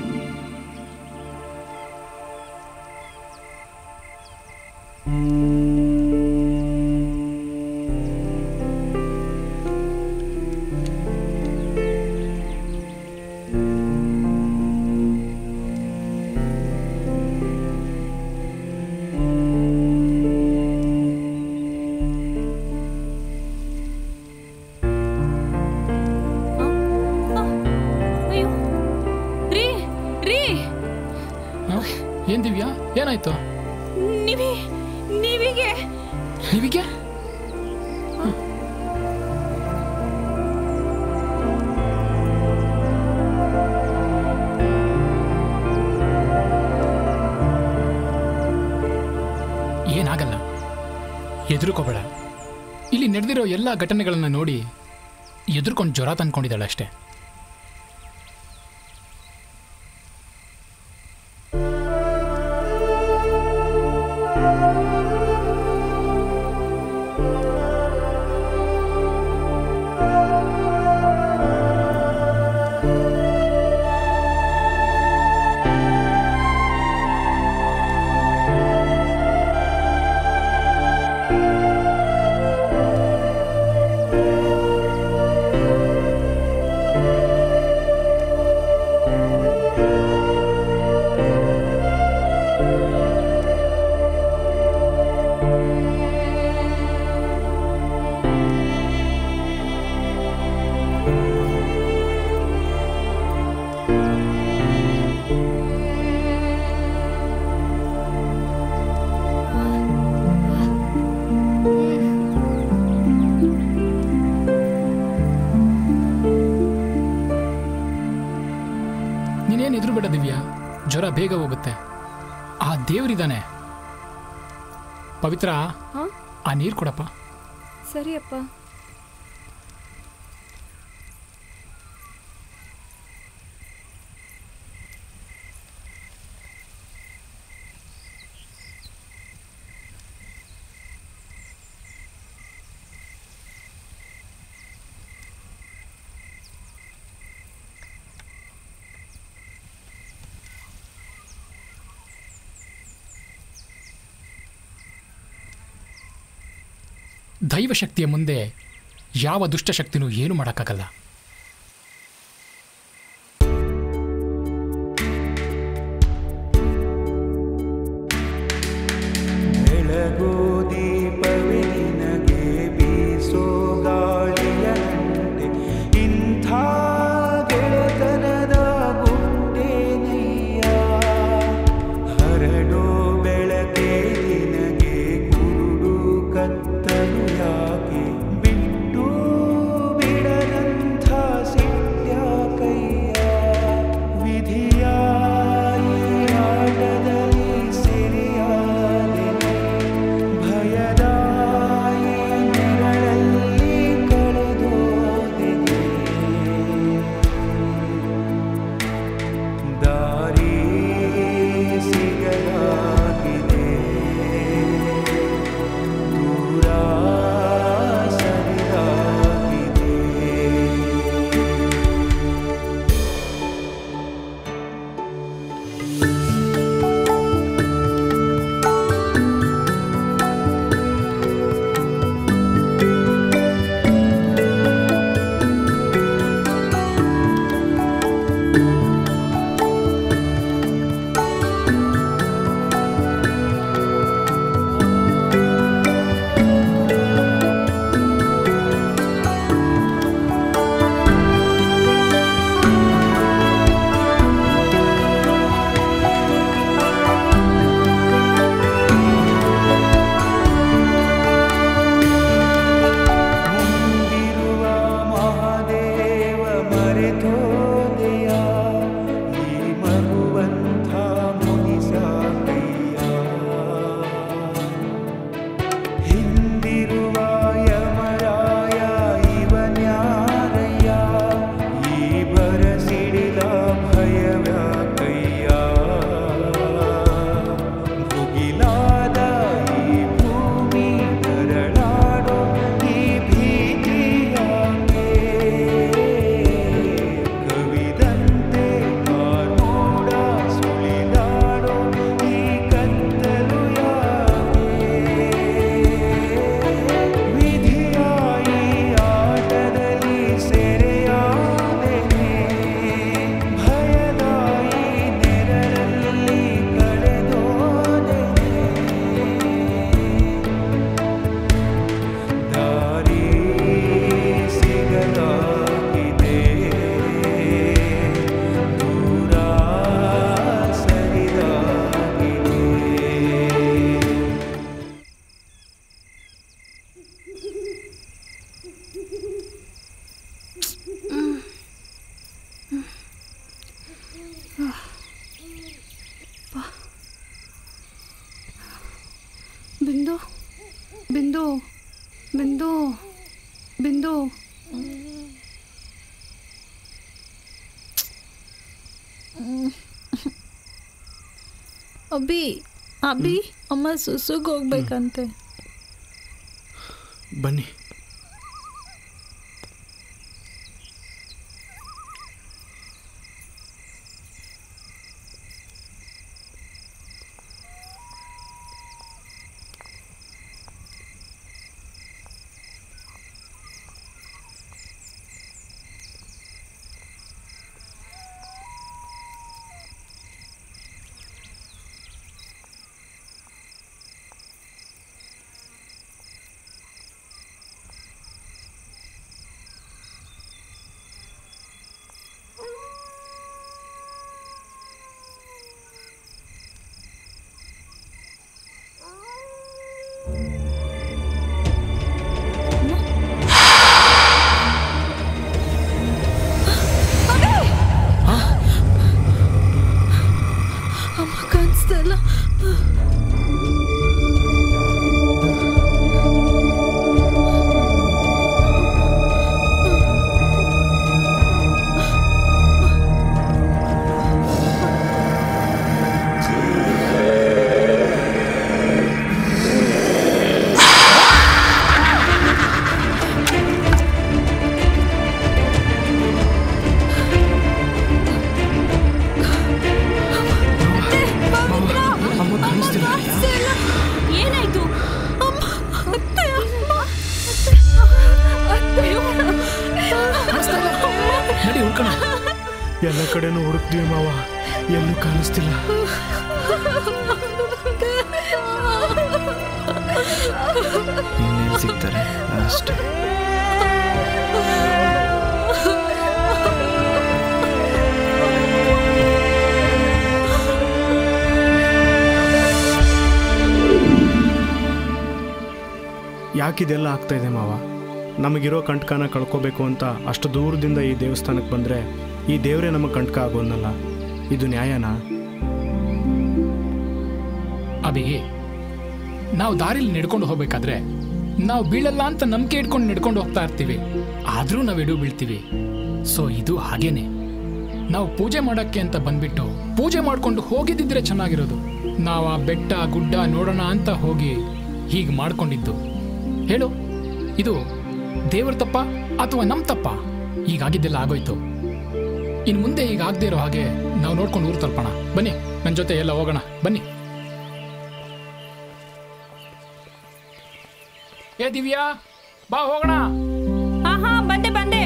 ಏನ್ ದಿವ್ಯಾ, ಏನಾಯ್ತು? ನೀವಿಗೆ ಹೆದರ್ಕೋಬೇಡ. ಇಲ್ಲಿ ನಡೆದಿರೋ ಎಲ್ಲ ಘಟನೆಗಳನ್ನ ನೋಡಿ ಎದುರ್ಕೊಂಡು ಜ್ವರ ತಂದ್ಕೊಂಡಿದ್ದಾಳೆ ಅಷ್ಟೇ. ಜ್ವರ ಬೇಗ ಹೋಗುತ್ತೆ. ಆ ದೇವರಿದ್ದಾನೆ. ಪವಿತ್ರ, ಆ ನೀರು ಕೊಡಪ್ಪ. ಸರಿಯಪ್ಪ. ದೈವಶಕ್ತಿಯ ಮುಂದೆ ಯಾವ ದುಷ್ಟಶಕ್ತಿನೂ ಏನು ಮಾಡೋಕ್ಕಾಗಲ್ಲ. ಬೆಳಗೋ ದೀಪವೇ ನಿನಗೆ ಬೀಸೋ ಗಾಳಿಯಂತೆ ಇಂಥ ಗೆಳೆತನದ ಗುಂಡೇನಯ್ಯ. ಹರಡೋ ಬೆಳಕೆ ನಿನಗೆ ಕುರುಡು ಕತ್ತಲು ಯಾಕೆ ಬಿಟ್ಟು ಬಿಡದಂಥ ಸಿಟ್ಯಾಕಯ್ಯ. ವಿಧಿಯ ಈ ಆಟದಲ್ಲಿ ಸೆರೆಯಾದೆನೆ, ಭಯದ ಈ ನೆರಳಲ್ಲಿ ಕಳೆದೋದೆನೆ. ದಾರಿ ಸಿಗಲಾಗಿದೆ, ದೂರ ಸರಿದಾಗಿದೆ. ಮುಂದಿರುವ ಮಹಾದೇವ ಮರೆತೋದೆಯ, ಈ ಮಗುವಂಥ ಮುನಿಸಾಕಯ್ಯ. ಹಿಂದಿರುವ ಯಮರಾಯ ಇವನ್ಯಾರಯ್ಯ, ಈ ಬರಸಿಡಿಲ ಭಯವ್ಯಾಕಯ್ಯ. ಭುಗಿಲಾದ ಈ ಭೂಮಿ ಬರಳಾಡೋ ಈ ಭೀತಿಯಾಕೆ, ಕವಿ ಅಭಿ ಅಭಿ ಅಮ್ಮ ಸುಸುಗ್ ಹೋಗ್ಬೇಕಂತೆ. ಬನ್ನಿ. ಅಮ್ಮ ಕಾಣಿಸ್ತಲ್ಲ. ಏನಾಯ್ತು? ಎಲ್ಲ ಕಡೆನೂ ಹುಡುಕ್ತೀವಿ ಮಾವ, ಎಲ್ಲೂ ಕಾಣಿಸ್ತಿಲ್ಲ. ಇನ್ನೇನು ಸಿಗ್ತಾರೆ ಅಷ್ಟೇ. ಯಾಕಿದೆಲ್ಲ ಆಗ್ತಾ ಇದೆ ಮಾವ? ನಮಗಿರೋ ಕಂಟಕನ ಕಳ್ಕೋಬೇಕು ಅಂತ ಅಷ್ಟು ದೂರದಿಂದ ಈ ದೇವಸ್ಥಾನಕ್ಕೆ ಬಂದರೆ ಈ ದೇವರೇ ನಮಗೆ ಕಂಟಕ ಆಗೋನಲ್ಲ. ಇದು ನ್ಯಾಯನಾ? ಅಭಿ, ನಾವು ದಾರಿಲಿ ನಡ್ಕೊಂಡು ಹೋಗ್ಬೇಕಾದ್ರೆ ನಾವು ಬೀಳಲ್ಲ ಅಂತ ನಂಬಿಕೆ ಇಟ್ಕೊಂಡು ನಡ್ಕೊಂಡು ಹೋಗ್ತಾ ಇರ್ತೀವಿ, ಆದರೂ ನಾವು ಎಡು ಬೀಳ್ತೀವಿ. ಸೊ ಇದು ಹಾಗೇನೆ. ನಾವು ಪೂಜೆ ಮಾಡೋಕ್ಕೆ ಅಂತ ಬಂದ್ಬಿಟ್ಟು ಪೂಜೆ ಮಾಡ್ಕೊಂಡು ಹೋಗಿದ್ದಿದ್ರೆ ಚೆನ್ನಾಗಿರೋದು. ನಾವು ಆ ಬೆಟ್ಟ ಗುಡ್ಡ ನೋಡೋಣ ಅಂತ ಹೋಗಿ ಹೀಗೆ ಮಾಡ್ಕೊಂಡಿದ್ದು. ಹೇಳು, ಇದು ದೇವ್ರ ತಪ್ಪ ಅಥವಾ ನಮ್ಮ ತಪ್ಪ? ಈಗಾಗಿದ್ದೆಲ್ಲ ಆಗೋಯ್ತು. ಇನ್ನು ಮುಂದೆ ಈಗ ಆಗದೆ ಇರೋ ಹಾಗೆ ನಾವು ನೋಡ್ಕೊಂಡು ಊರು ತಲುಪೋಣ. ಬನ್ನಿ, ನನ್ನ ಜೊತೆ ಎಲ್ಲ ಹೋಗೋಣ. ಬನ್ನಿ. ಏ ದಿವ್ಯಾ, ಬಾ ಹೋಗೋಣ. ಹಾ ಬಂದೆ ಬಂದೆ.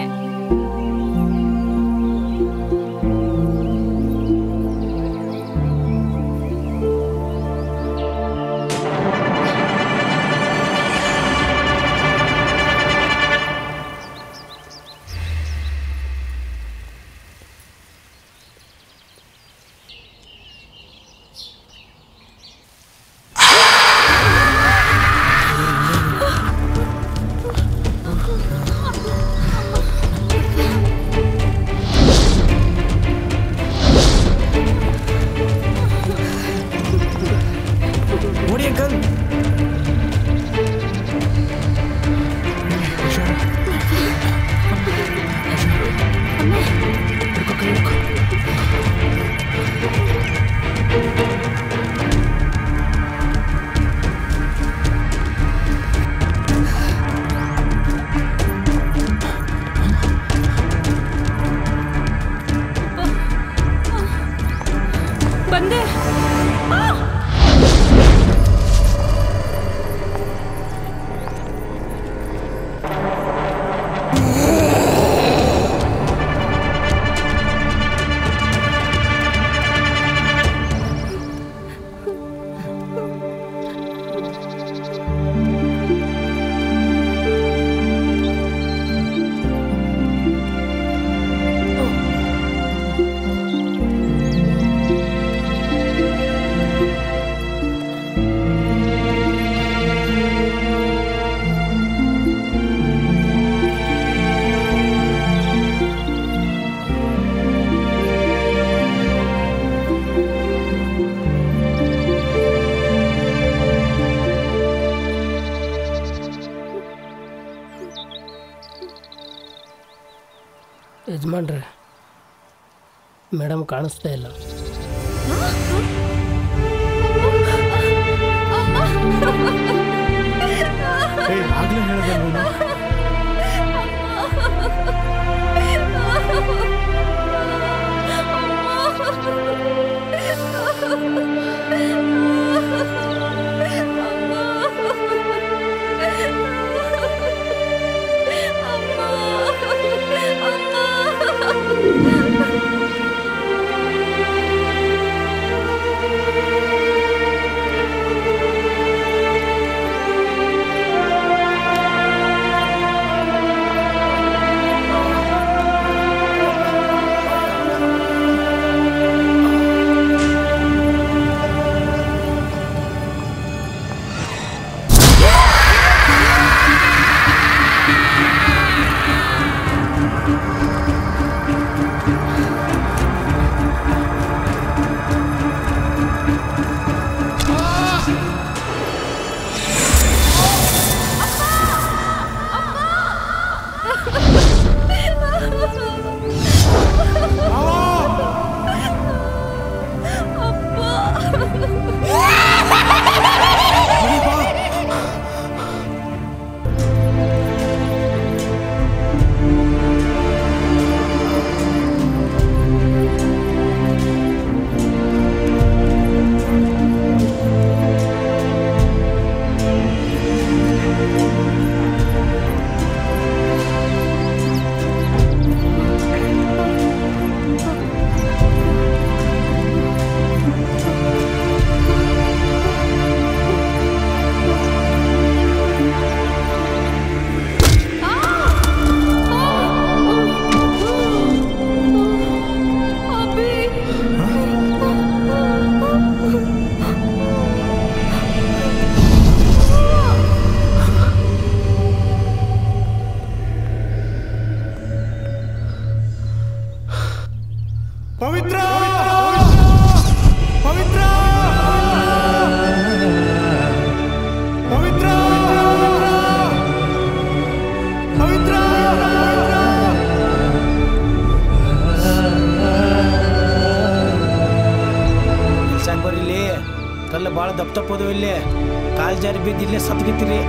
ಬಂದೆ. ಯಜಮಾನ್ರೆ, ಮೇಡಮ್ ಕಾಣಿಸ್ತಾ ಇಲ್ಲ. ಆಗ್ಲೇ ಹೇಳಿದೆ ನೀನು. ಪವಿತ್ರ ಪವಿತ್ರ ಪವಿತ್ರ ಪವಿತ್ರ ಸಾಕ್ ಬರ್ರಿ ಇಲ್ಲಿ. ಕಲ್ಲು ಭಾಳ ದಪ್ಪ ತಪ್ಪೋದು ಇಲ್ಲಿ. ಕಾಲು ಜಾರಿ ಬಿದ್ದು ಇಲ್ಲೇ ಸತ್ಗಿತ್ತೀರಿ.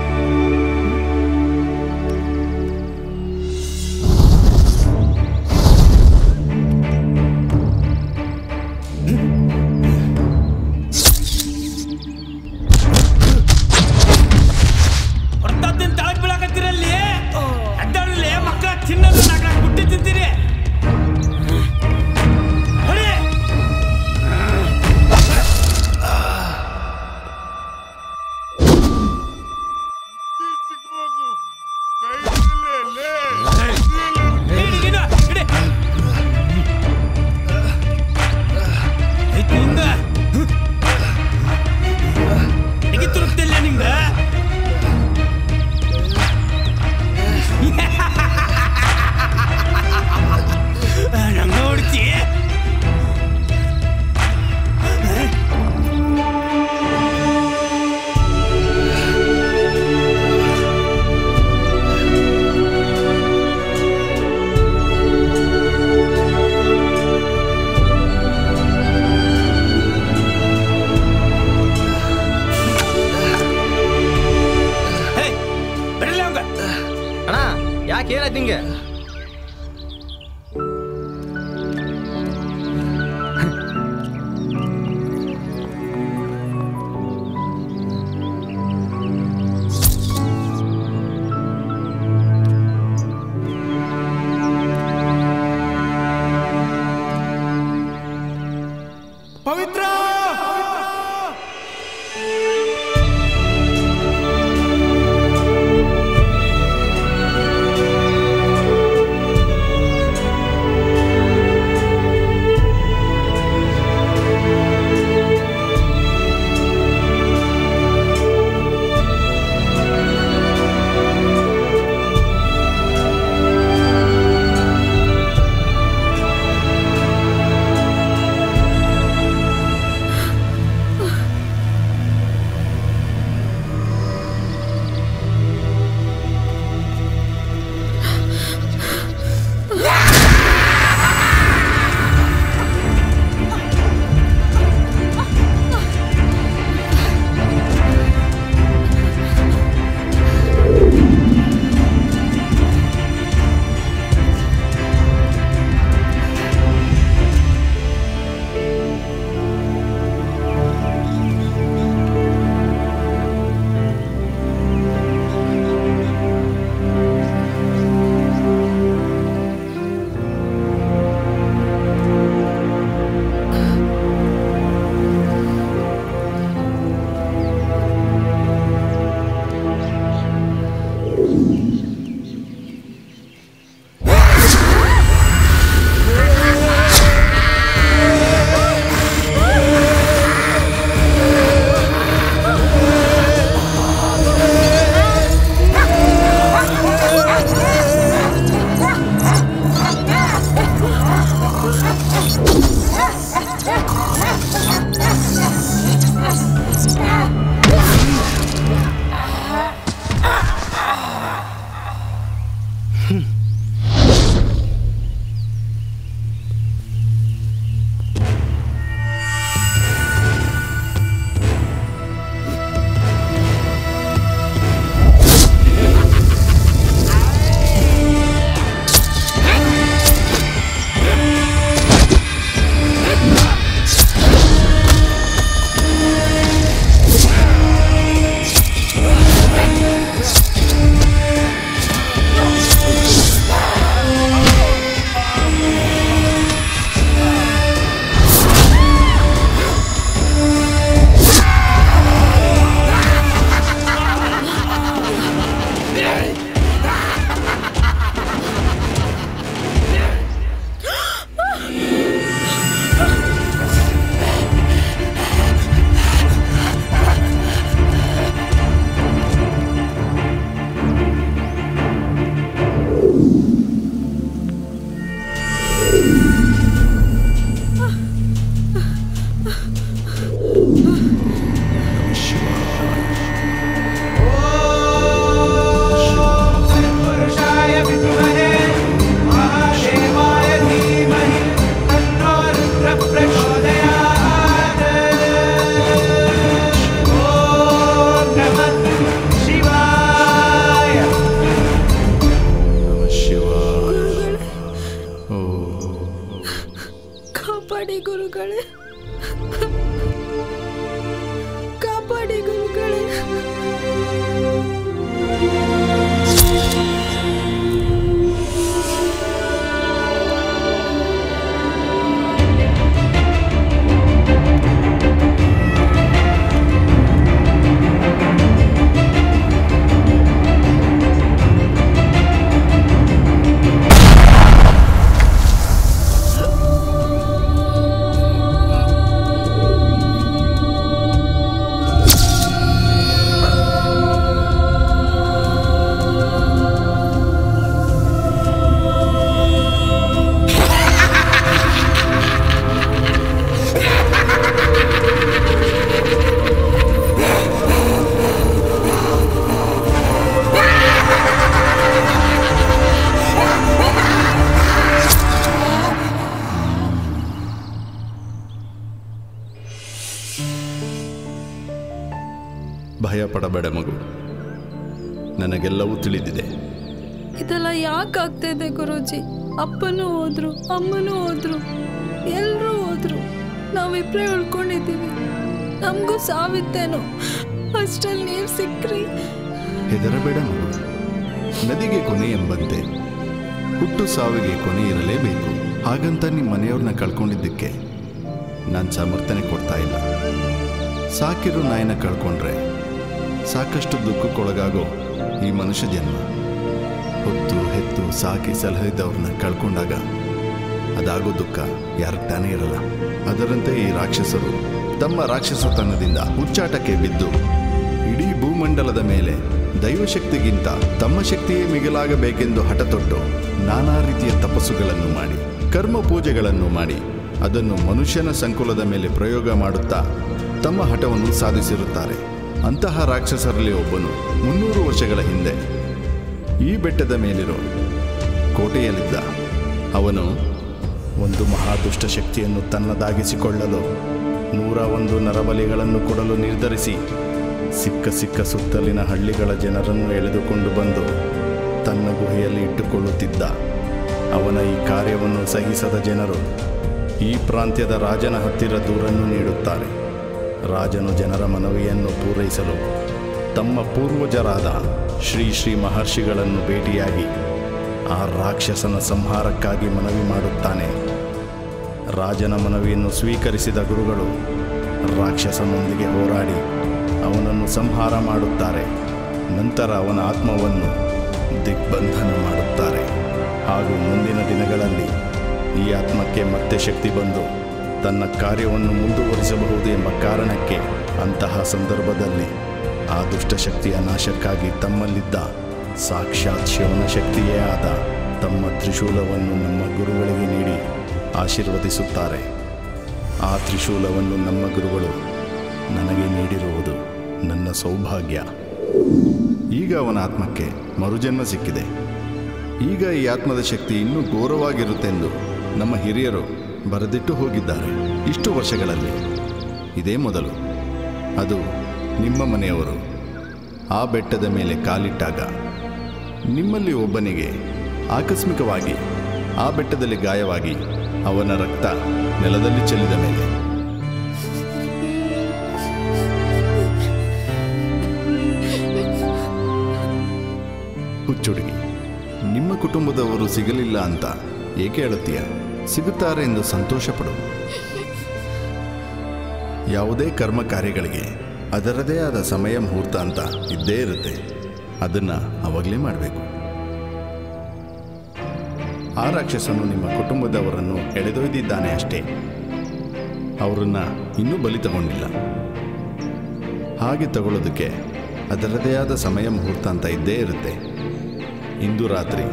ಏನಾಯ್ತು ನಿಂಗೆ? ಪವಿತ್ರ ಕಾಪಾಡಿ ಗುರುಗಳೇ, ಕಾಪಾಡಿ ಗುರುಗಳೇ. ಭಯ ಪಡಬೇಡ ಮಗು, ನನಗೆಲ್ಲವೂ ತಿಳಿದಿದೆ. ಇದೆಲ್ಲ ಯಾಕೆ ಆಗ್ತಾ ಇದೆ ಗುರೂಜಿ? ಅಪ್ಪನೂ ಹೋದ್ರು, ಅಮ್ಮನೂ ಹೋದ್ರು, ಎಲ್ಲರೂ ಹೋದ್ರು, ನಾವಿಬ್ರೇ ಉಳ್ಕೊಂಡಿದ್ದೀವಿ. ನಮಗೂ ಸಾವಿತ್ತೇನೋ, ಅಷ್ಟರಲ್ಲಿ ನೀವು ಸಿಕ್ಕ್ರಿ. ಹೆದರಬೇಡ ಮಗು, ನದಿಗೆ ಕೊನೆ ಎಂಬಂತೆ ಹುಟ್ಟು ಸಾವಿಗೆ ಕೊನೆ ಇರಲೇಬೇಕು. ಹಾಗಂತ ನಿಮ್ಮ ಮನೆಯವ್ರನ್ನ ಕಳ್ಕೊಂಡಿದ್ದಕ್ಕೆ ನಾನು ಸಮರ್ಥನೆ ಕೊಡ್ತಾ ಇಲ್ಲ. ಸಾಕಿರೋ ನಾಯಿನ ಕಳ್ಕೊಂಡ್ರೆ ಸಾಕಷ್ಟು ದುಃಖಕ್ಕೊಳಗಾಗೋ ಈ ಮನುಷ್ಯ ಜನ್ಮ, ಹೊತ್ತು ಹೆತ್ತು ಸಾಕಿ ಸಲಹಿದವ್ರನ್ನ ಕಳ್ಕೊಂಡಾಗ ಅದಾಗೋ ದುಃಖ ಯಾರಿಗೆ ತಾನೇ ಇರಲ್ಲ. ಅದರಂತೆ ಈ ರಾಕ್ಷಸರು ತಮ್ಮ ರಾಕ್ಷಸತನದಿಂದ ಹುಚ್ಚಾಟಕ್ಕೆ ಬಿದ್ದು ಇಡೀ ಭೂಮಂಡಲದ ಮೇಲೆ ದೈವಶಕ್ತಿಗಿಂತ ತಮ್ಮ ಶಕ್ತಿಯೇ ಮಿಗಿಲಾಗಬೇಕೆಂದು ಹಠತೊಟ್ಟು ನಾನಾ ರೀತಿಯ ತಪಸ್ಸುಗಳನ್ನು ಮಾಡಿ, ಕರ್ಮ ಪೂಜೆಗಳನ್ನು ಮಾಡಿ, ಅದನ್ನು ಮನುಷ್ಯನ ಸಂಕುಲದ ಮೇಲೆ ಪ್ರಯೋಗ ಮಾಡುತ್ತಾ ತಮ್ಮ ಹಠವನ್ನು ಸಾಧಿಸಿರುತ್ತಾರೆ. ಅಂತಹ ರಾಕ್ಷಸರಲ್ಲಿ ಒಬ್ಬನು 300 ವರ್ಷಗಳ ಹಿಂದೆ ಈ ಬೆಟ್ಟದ ಮೇಲಿರೋ ಕೋಟೆಯಲ್ಲಿದ್ದ. ಅವನು ಒಂದು ಮಹಾದುಷ್ಟ ಶಕ್ತಿಯನ್ನು ತನ್ನದಾಗಿಸಿಕೊಳ್ಳಲು 101 ನರಬಲಿಗಳನ್ನು ಕೊಡಲು ನಿರ್ಧರಿಸಿ ಸಿಕ್ಕ ಸುತ್ತಲಿನ ಹಳ್ಳಿಗಳ ಜನರನ್ನು ಎಳೆದುಕೊಂಡು ಬಂದು ತನ್ನ ಗುಹೆಯಲ್ಲಿ ಇಟ್ಟುಕೊಳ್ಳುತ್ತಿದ್ದ. ಅವನ ಈ ಕಾರ್ಯವನ್ನು ಸಹಿಸದ ಜನರು ಈ ಪ್ರಾಂತ್ಯದ ರಾಜನ ಹತ್ತಿರ ದೂರನ್ನು ನೀಡುತ್ತಾರೆ. ರಾಜನು ಜನರ ಮನವಿಯನ್ನು ಪೂರೈಸಲು ತಮ್ಮ ಪೂರ್ವಜರಾದ ಶ್ರೀ ಮಹರ್ಷಿಗಳನ್ನು ಭೇಟಿಯಾಗಿ ಆ ರಾಕ್ಷಸನ ಸಂಹಾರಕ್ಕಾಗಿ ಮನವಿ ಮಾಡುತ್ತಾನೆ. ರಾಜನ ಮನವಿಯನ್ನು ಸ್ವೀಕರಿಸಿದ ಗುರುಗಳು ರಾಕ್ಷಸನೊಂದಿಗೆ ಹೋರಾಡಿ ಅವನನ್ನು ಸಂಹಾರ ಮಾಡುತ್ತಾರೆ. ನಂತರ ಅವನ ಆತ್ಮವನ್ನು ದಿಗ್ಬಂಧನ ಮಾಡುತ್ತಾರೆ. ಹಾಗೂ ಮುಂದಿನ ದಿನಗಳಲ್ಲಿ ಈ ಆತ್ಮಕ್ಕೆ ಮತ್ತೆ ಶಕ್ತಿ ಬಂದು ತನ್ನ ಕಾರ್ಯವನ್ನು ಮುಂದುವರಿಸಬಹುದು ಎಂಬ ಕಾರಣಕ್ಕೆ ಅಂತಹ ಸಂದರ್ಭದಲ್ಲಿ ಆ ದುಷ್ಟಶಕ್ತಿಯ ನಾಶಕ್ಕಾಗಿ ತಮ್ಮಲ್ಲಿದ್ದ ಸಾಕ್ಷಾತ್ ಶಿವನ ಶಕ್ತಿಯೇ ಆದ ತಮ್ಮ ತ್ರಿಶೂಲವನ್ನು ನಮ್ಮ ಗುರುಗಳಿಗೆ ನೀಡಿ ಆಶೀರ್ವದಿಸುತ್ತಾರೆ. ಆ ತ್ರಿಶೂಲವನ್ನು ನಮ್ಮ ಗುರುಗಳು ನನಗೆ ನೀಡಿರುವುದು ನನ್ನ ಸೌಭಾಗ್ಯ. ಈಗ ಅವನ ಆತ್ಮಕ್ಕೆ ಮರುಜನ್ಮ ಸಿಕ್ಕಿದೆ. ಈಗ ಈ ಆತ್ಮದ ಶಕ್ತಿ ಇನ್ನೂ ಘೋರವಾಗಿರುತ್ತೆಂದು ನಮ್ಮ ಹಿರಿಯರು ಬರೆದಿಟ್ಟು ಹೋಗಿದ್ದಾರೆ. ಇಷ್ಟು ವರ್ಷಗಳಲ್ಲಿ ಇದೇ ಮೊದಲು. ಅದು ನಿಮ್ಮ ಮನೆಯವರು ಆ ಬೆಟ್ಟದ ಮೇಲೆ ಕಾಲಿಟ್ಟಾಗ ನಿಮ್ಮಲ್ಲಿ ಒಬ್ಬನಿಗೆ ಆಕಸ್ಮಿಕವಾಗಿ ಆ ಬೆಟ್ಟದಲ್ಲಿ ಗಾಯವಾಗಿ ಅವನ ರಕ್ತ ನೆಲದಲ್ಲಿ ಚೆಲ್ಲಿದ ಮೇಲೆ ಹುಚ್ಚುಡುಗಿ, ನಿಮ್ಮ ಕುಟುಂಬದವರು ಸಿಗಲಿಲ್ಲ ಅಂತ ಏಕೆ ಹೇಳುತ್ತೀಯ? ಸಿಗುತ್ತಾರೆ ಎಂದು ಸಂತೋಷಪಡು. ಯಾವುದೇ ಕರ್ಮ ಕಾರ್ಯಗಳಿಗೆ ಅದರದೇ ಆದ ಸಮಯ ಮುಹೂರ್ತ ಅಂತ ಇದ್ದೇ ಇರುತ್ತೆ. ಅದನ್ನು ಅವಾಗಲೇ ಮಾಡಬೇಕು. ಆ ರಾಕ್ಷಸನು ನಿಮ್ಮ ಕುಟುಂಬದವರನ್ನು ಎಳೆದೊಯ್ದಿದ್ದಾನೆ ಅಷ್ಟೇ. ಅವರನ್ನ ಇನ್ನೂ ಬಲಿ ತಗೊಂಡಿಲ್ಲ. ಹಾಗೆ ತಗೊಳ್ಳೋದಕ್ಕೆ ಅದರದೇ ಆದ ಸಮಯ ಮುಹೂರ್ತ ಅಂತ ಇದ್ದೇ ಇರುತ್ತೆ. ಇಂದು ರಾತ್ರಿ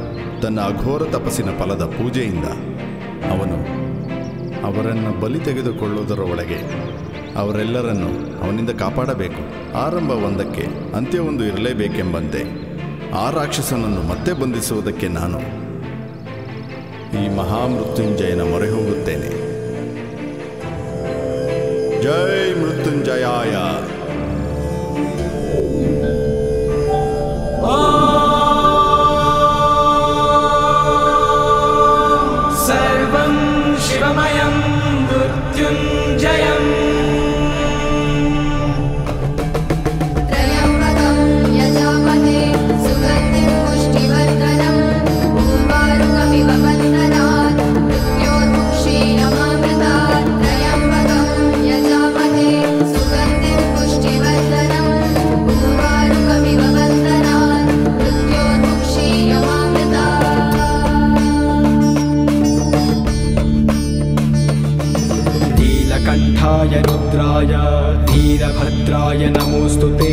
ತನ್ನ ಅಘೋರ ತಪಸ್ಸಿನ ಫಲದ ಪೂಜೆಯಿಂದ ಅವನು ಅವರನ್ನು ಬಲಿ ತೆಗೆದುಕೊಳ್ಳುವುದರ ಒಳಗೆ ಅವರೆಲ್ಲರನ್ನು ಅವನಿಂದ ಕಾಪಾಡಬೇಕು. ಆರಂಭ ಒಂದಕ್ಕೆ ಅಂತ್ಯವೊಂದು ಇರಲೇಬೇಕೆಂಬಂತೆ ಆ ರಾಕ್ಷಸನನ್ನು ಮತ್ತೆ ಬಂಧಿಸುವುದಕ್ಕೆ ನಾನು ಈ ಮಹಾಮೃತ್ಯುಂಜಯನ ಮೊರೆ ಹೋಗುತ್ತೇನೆ. ಜೈ ಮೃತ್ಯುಂಜಯಾಯ. ಸರ್ವಂ ಶಿವಮಯಂ ಮೃತ್ಯುಂಜಯಂ रुद्राय वीरभद्राय नमोस्तुते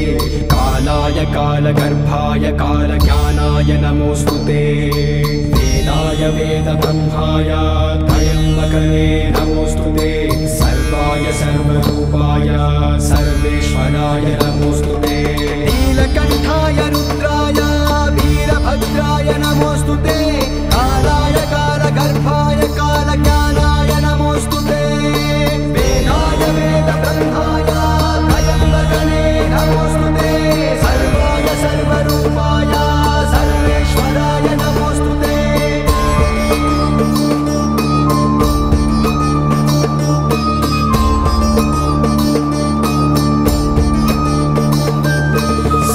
कालाय कालगर्भाय कालज्ञानाय नमोस्तुते वेदाय वेदब्रह्माय त्र्यम्बकने नमोस्तुते सर्वाय सर्वरूपाय सर्वेश्वराय नमोस्तुते नीलकण्ठाय रुद्राय वीरभद्राय नमोस्तुते कालाय कालगर्भाय कालज्ञानाय नमोस्तुते वेदब्रह्माय त्र्यम्बकने नमोस्तुते सर्वाय सर्वरूपाय सर्वेश्वराय नमोस्तुते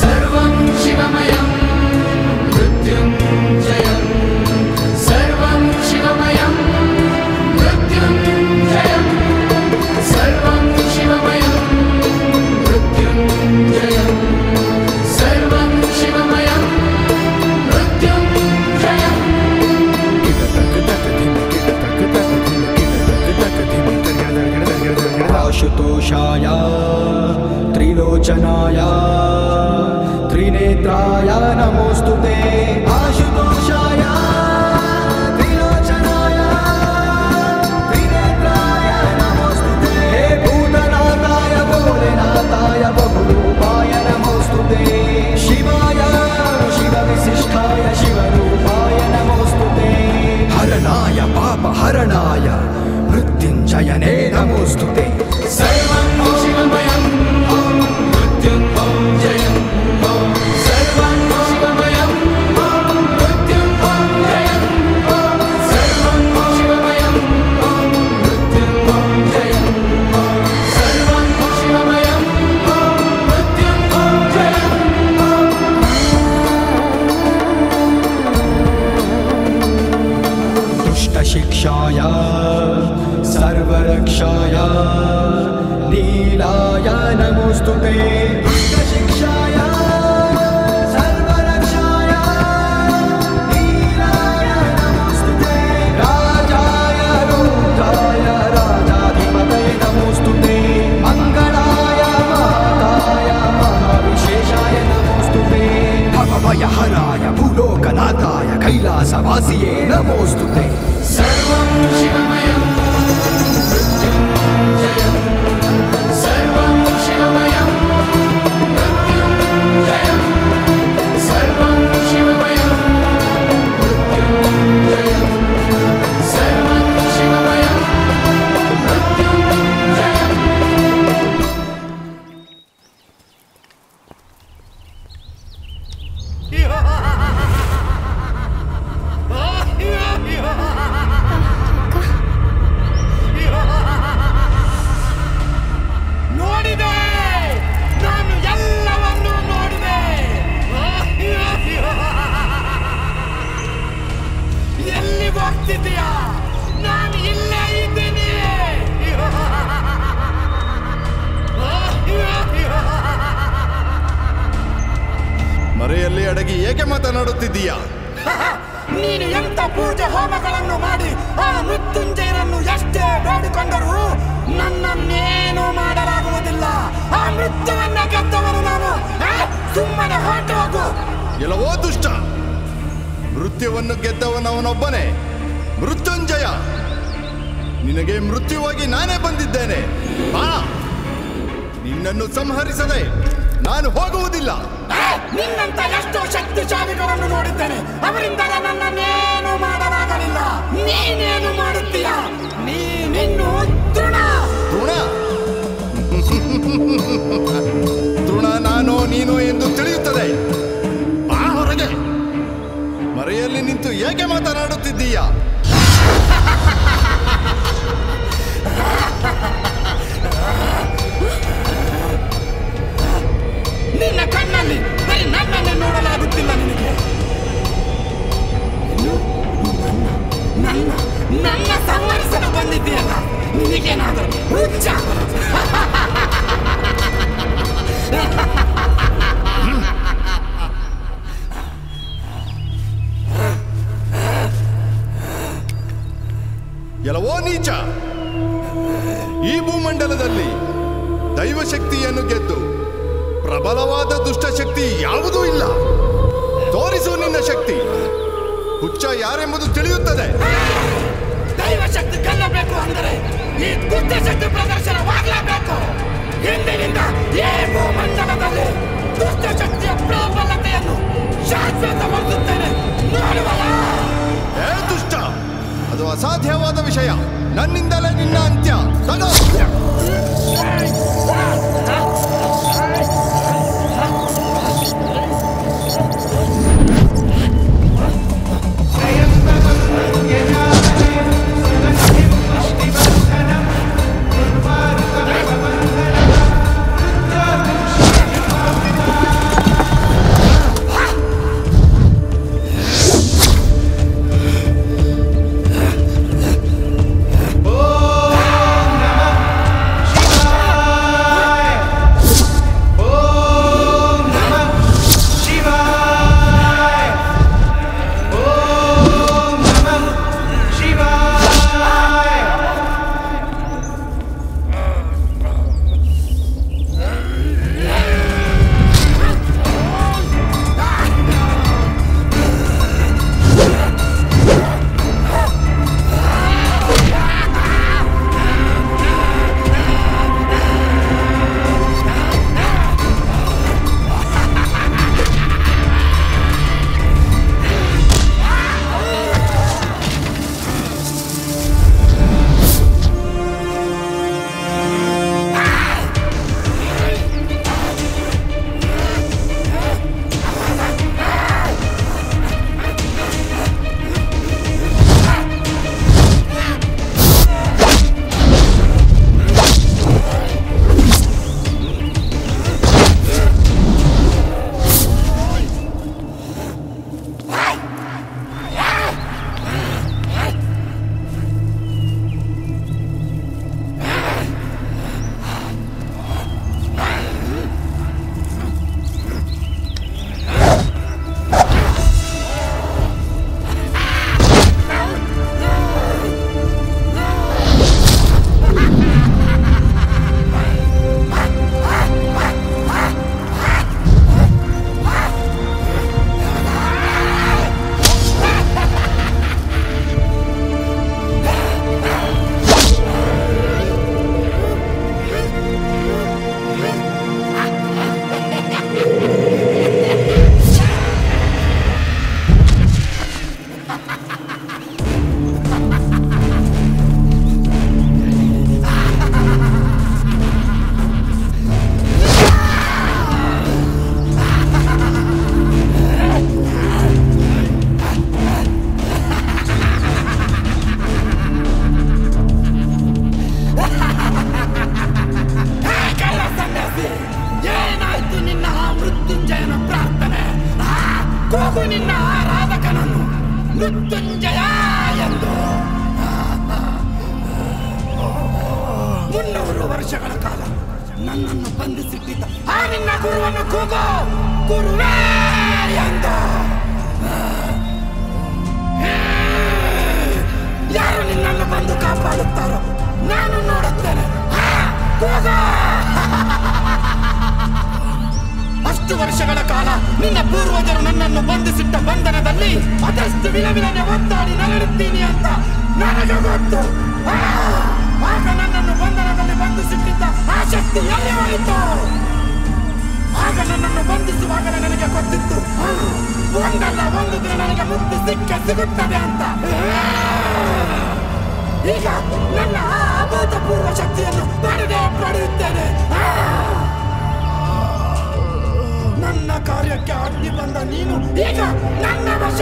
सर्वं शिवमयं मृत्युंजयं सर्वं शिवमयं मृत्युंजयं सर्वं शिवमयं मृत्युंजयं सर्वं शिवमयं मृत्युंजयं आशुतोषाय त्रिलोचनाय त्रिनेत्राय नमोस्तुते आशुतोषाय त्रिलोचनाय त्रिनेत्राय नमोस्तुते भूतनाथाय भोलेनाथाय बहुरूपाय नमोस्तुते शिवाय शिवविशिष्टाय शिवरूपाय नमोस्तुते हरणाय पापहरणाय मृत्युंजयने नमोस्तुते सर्वं शिवमयं मृत्युंजयं सर्वं शिवमयं मृत्युंजयं सर्वं शिवमयं मृत्युंजयं सर्वं शिवमयं मृत्युंजयं दुष्टशिक्षाय सर्वरक्षाय नीलाय नमोस्तुते दुष्टशिक्षाय सर्वरक्षाय नीलाय नमोस्तुते राजाय रुद्राय राजाधिपतये नमोस्तुते मङ्गलाय माताय महाविशेषाय नमोस्तुते भवभयहराय भूलोकनाथाय कैलासवासिये नमोस्तुते सर्वं शिवमयं ಮೃತ್ಯುವನ್ನು ಗೆದ್ದವನವನೊಬ್ಬನೇ ಮೃತ್ಯುಂಜಯ. ನಿನಗೆ ಮೃತ್ಯುವಾಗಿ ನಾನೇ ಬಂದಿದ್ದೇನೆ. ಬಾ, ನಿನ್ನನ್ನು ಸಂಹರಿಸದೆ ನಾನು ಹೋಗುವುದಿಲ್ಲ. ನಿನ್ನಂತ ಎಷ್ಟೋ ಶಕ್ತಿಶಾಲಿಗಳನ್ನು ನೋಡಿದ್ದೇನೆ, ಅವರಿಂದ ನನ್ನನ್ನೇನು ಮಾಡಲಾಗಲಿಲ್ಲ. ನೀನೇನು ಮಾಡುತ್ತೀಯ? ನೀನಿನ್ನು ತೃಣ. ತೃಣ ನಾನು ನೀನು ಎಂದು ತಿಳಿಯುತ್ತದೆ. ಬಾ ಹೊರಗೆ. ಮರೆಯಲ್ಲಿ ನಿಂತು ಏಕೆ ಮಾತನಾಡುತ್ತಿದ್ದೀಯ? ನಿನ್ನ ಕಣ್ಣಲ್ಲಿ ಬರೀ ನನ್ನನ್ನೇ ನೋಡಲಾಗುತ್ತಿಲ್ಲ. ನಿನಗೆ ನನ್ನ ಸಂಹರಿಸಲು ಬಂದಿದ್ದೀಯಲ್ಲ, ನಿನಗೇನಾದರೂ ಹುಚ್ಚ? ಎಲ್ಲವೋ ನೀಚ, ಈ ಭೂಮಂಡಲದಲ್ಲಿ ದೈವಶಕ್ತಿಯನ್ನು ಗೆದ್ದು ಪ್ರಬಲವಾದ ದುಷ್ಟಶಕ್ತಿ ಯಾವುದೂ ಇಲ್ಲ. ತೋರಿಸು ನಿನ್ನ ಶಕ್ತಿ. ಹುಚ್ಚ ಯಾರೆಂಬುದು ತಿಳಿಯುತ್ತದೆ. ದೈವಶಕ್ತಿ ಗೆಲ್ಲಬೇಕು ಅಂದರೆ ಈ ದುಷ್ಟಶಕ್ತಿ ಪ್ರದರ್ಶನವಾಗಲೇಬೇಕು. ಇಂದಿನಿಂದ ಈ ಭೂಮಂಡಲದಲ್ಲಿ ದುಷ್ಟಶಕ್ತಿಯ ಪ್ರಾಬಲ್ಯತೆಯನ್ನು ಶಾಶ್ವತಗೊಳಿಸುತ್ತೇನೆ. ನೋಡುವಲ್ಲ? ಏ ದುಷ್ಟ, ಅದು ಅಸಾಧ್ಯವಾದ ವಿಷಯ. ನನ್ನಿಂದಲೇ ನಿನ್ನ ಅಂತ್ಯ. ತಗೋ. ಕೂಗು ನಿನ್ನ ಆರಾಧಕನನ್ನು ಮೃತ್ಯುಂಜಯ ಎಂದು. 300 ವರ್ಷಗಳ ಕಾಲ ನನ್ನನ್ನು ಬಂಧಿಸಿಟ್ಟಿದ್ದ ಆ ನಿನ್ನ ಗುರುವನ್ನು ಕೂಗು, ಗುರುವೇ ಎಂದು. ಯಾರು ನಿನ್ನನ್ನು ಬಂದು ಕಾಪಾಡುತ್ತಾರೋ ನಾನು ನೋಡುತ್ತೇನೆ. ಕೂಗು. ಅಷ್ಟುವರೆಗೆ ವರ್ಷಗಳ ಕಾಲ ನಿನ್ನ ಪೂರ್ವಜರು ನನ್ನನ್ನು ಬಂಧಿಸಿಟ್ಟ ಬಂಧನದಲ್ಲಿ ಅದೆಷ್ಟು ವಿಲವಿಲನೆ ಒತ್ತಾಡಿ ನರಳುತ್ತೀನಿ ಅಂತ ನನಗೆ ಗೊತ್ತು. ಆಗ ನನ್ನನ್ನು ಬಂಧನದಲ್ಲಿ ಬಂಧಿಸಿಟ್ಟಿದ್ದ ಆ ಶಕ್ತಿ ಎಲ್ಲಿ ಹೋಯಿತು? ಆಗ ನನ್ನನ್ನು ಬಂಧಿಸುವಾಗಲೇ ನನಗೆ ಗೊತ್ತಿತ್ತು ಒಂದಲ್ಲ ಒಂದು ದಿನ ನನಗೆ ಮುಕ್ತಿ ಸಿಗುತ್ತದೆ ಅಂತ. ಈಗ ನನ್ನ ಅಭೂತಪೂರ್ವ ಶಕ್ತಿಯನ್ನು ಪಡೆಯುತ್ತೇನೆ. ನನ್ನ ಕಾರ್ಯಕ್ಕೆ ಅಡ್ಡಿ ಬಂದ ನೀನು ಈಗ ನನ್ನ ವಶ.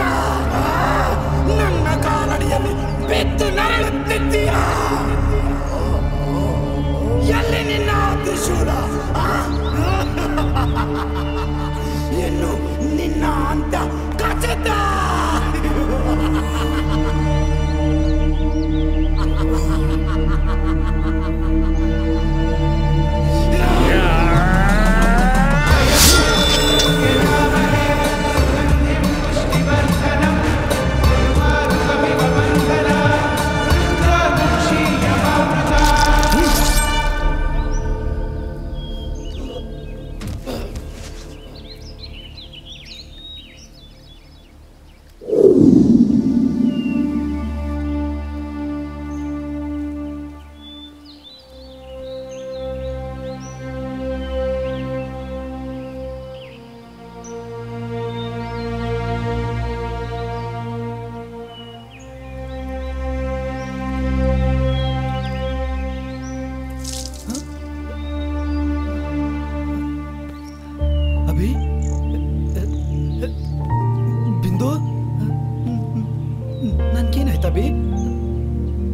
ನನ್ನ ಕಾಲಡಿಯಲ್ಲಿ ಬಿದ್ದು ನರಳುತ್ತಿದ್ದೀಯ. ಎಲ್ಲಿ ನಿನ್ನ ತ್ರಿಶೂಲ? ಇನ್ನು ನಿನ್ನ ಅಂತ ಖಚಿತ.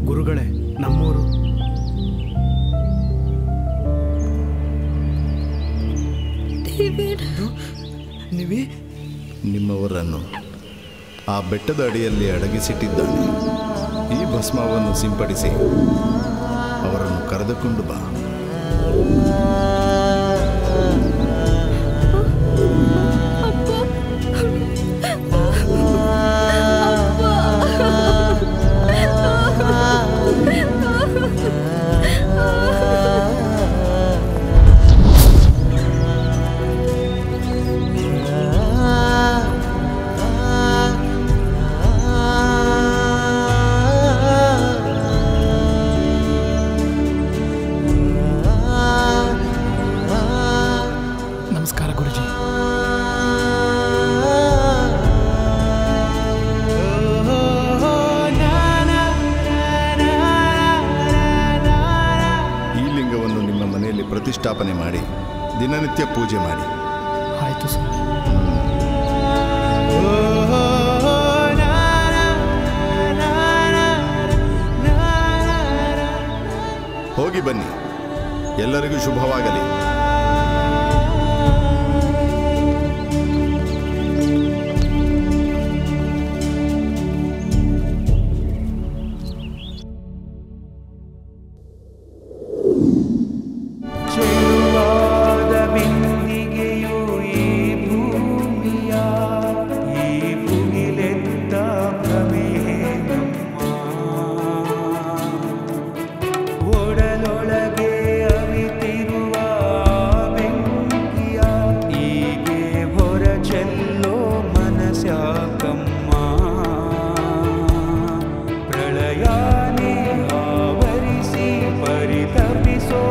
ಗುರುಗಳೇ, ನಮ್ಮೂರು. ನಿಮ್ಮವರನ್ನು ಆ ಬೆಟ್ಟದ ಅಡಿಯಲ್ಲಿ ಅಡಗಿಸಿಟ್ಟಿದ್ದಾನೆ. ಈ ಭಸ್ಮವನ್ನು ಸಿಂಪಡಿಸಿ ಅವರನ್ನು ಕರೆದುಕೊಂಡು ಬಾ. ಪ್ರತಿಷ್ಠಾಪನೆ ಮಾಡಿ ದಿನನಿತ್ಯ ಪೂಜೆ ಮಾಡಿ. ಆಯಿತು ಸರ್. ಹೋಗಿ ಬನ್ನಿ. ಎಲ್ಲರಿಗೂ ಶುಭವಾಗಲಿ. ಪ್ರಳಯಾನಿ ಆವರಿಸಿ ಪರಿತಪಿಸೋ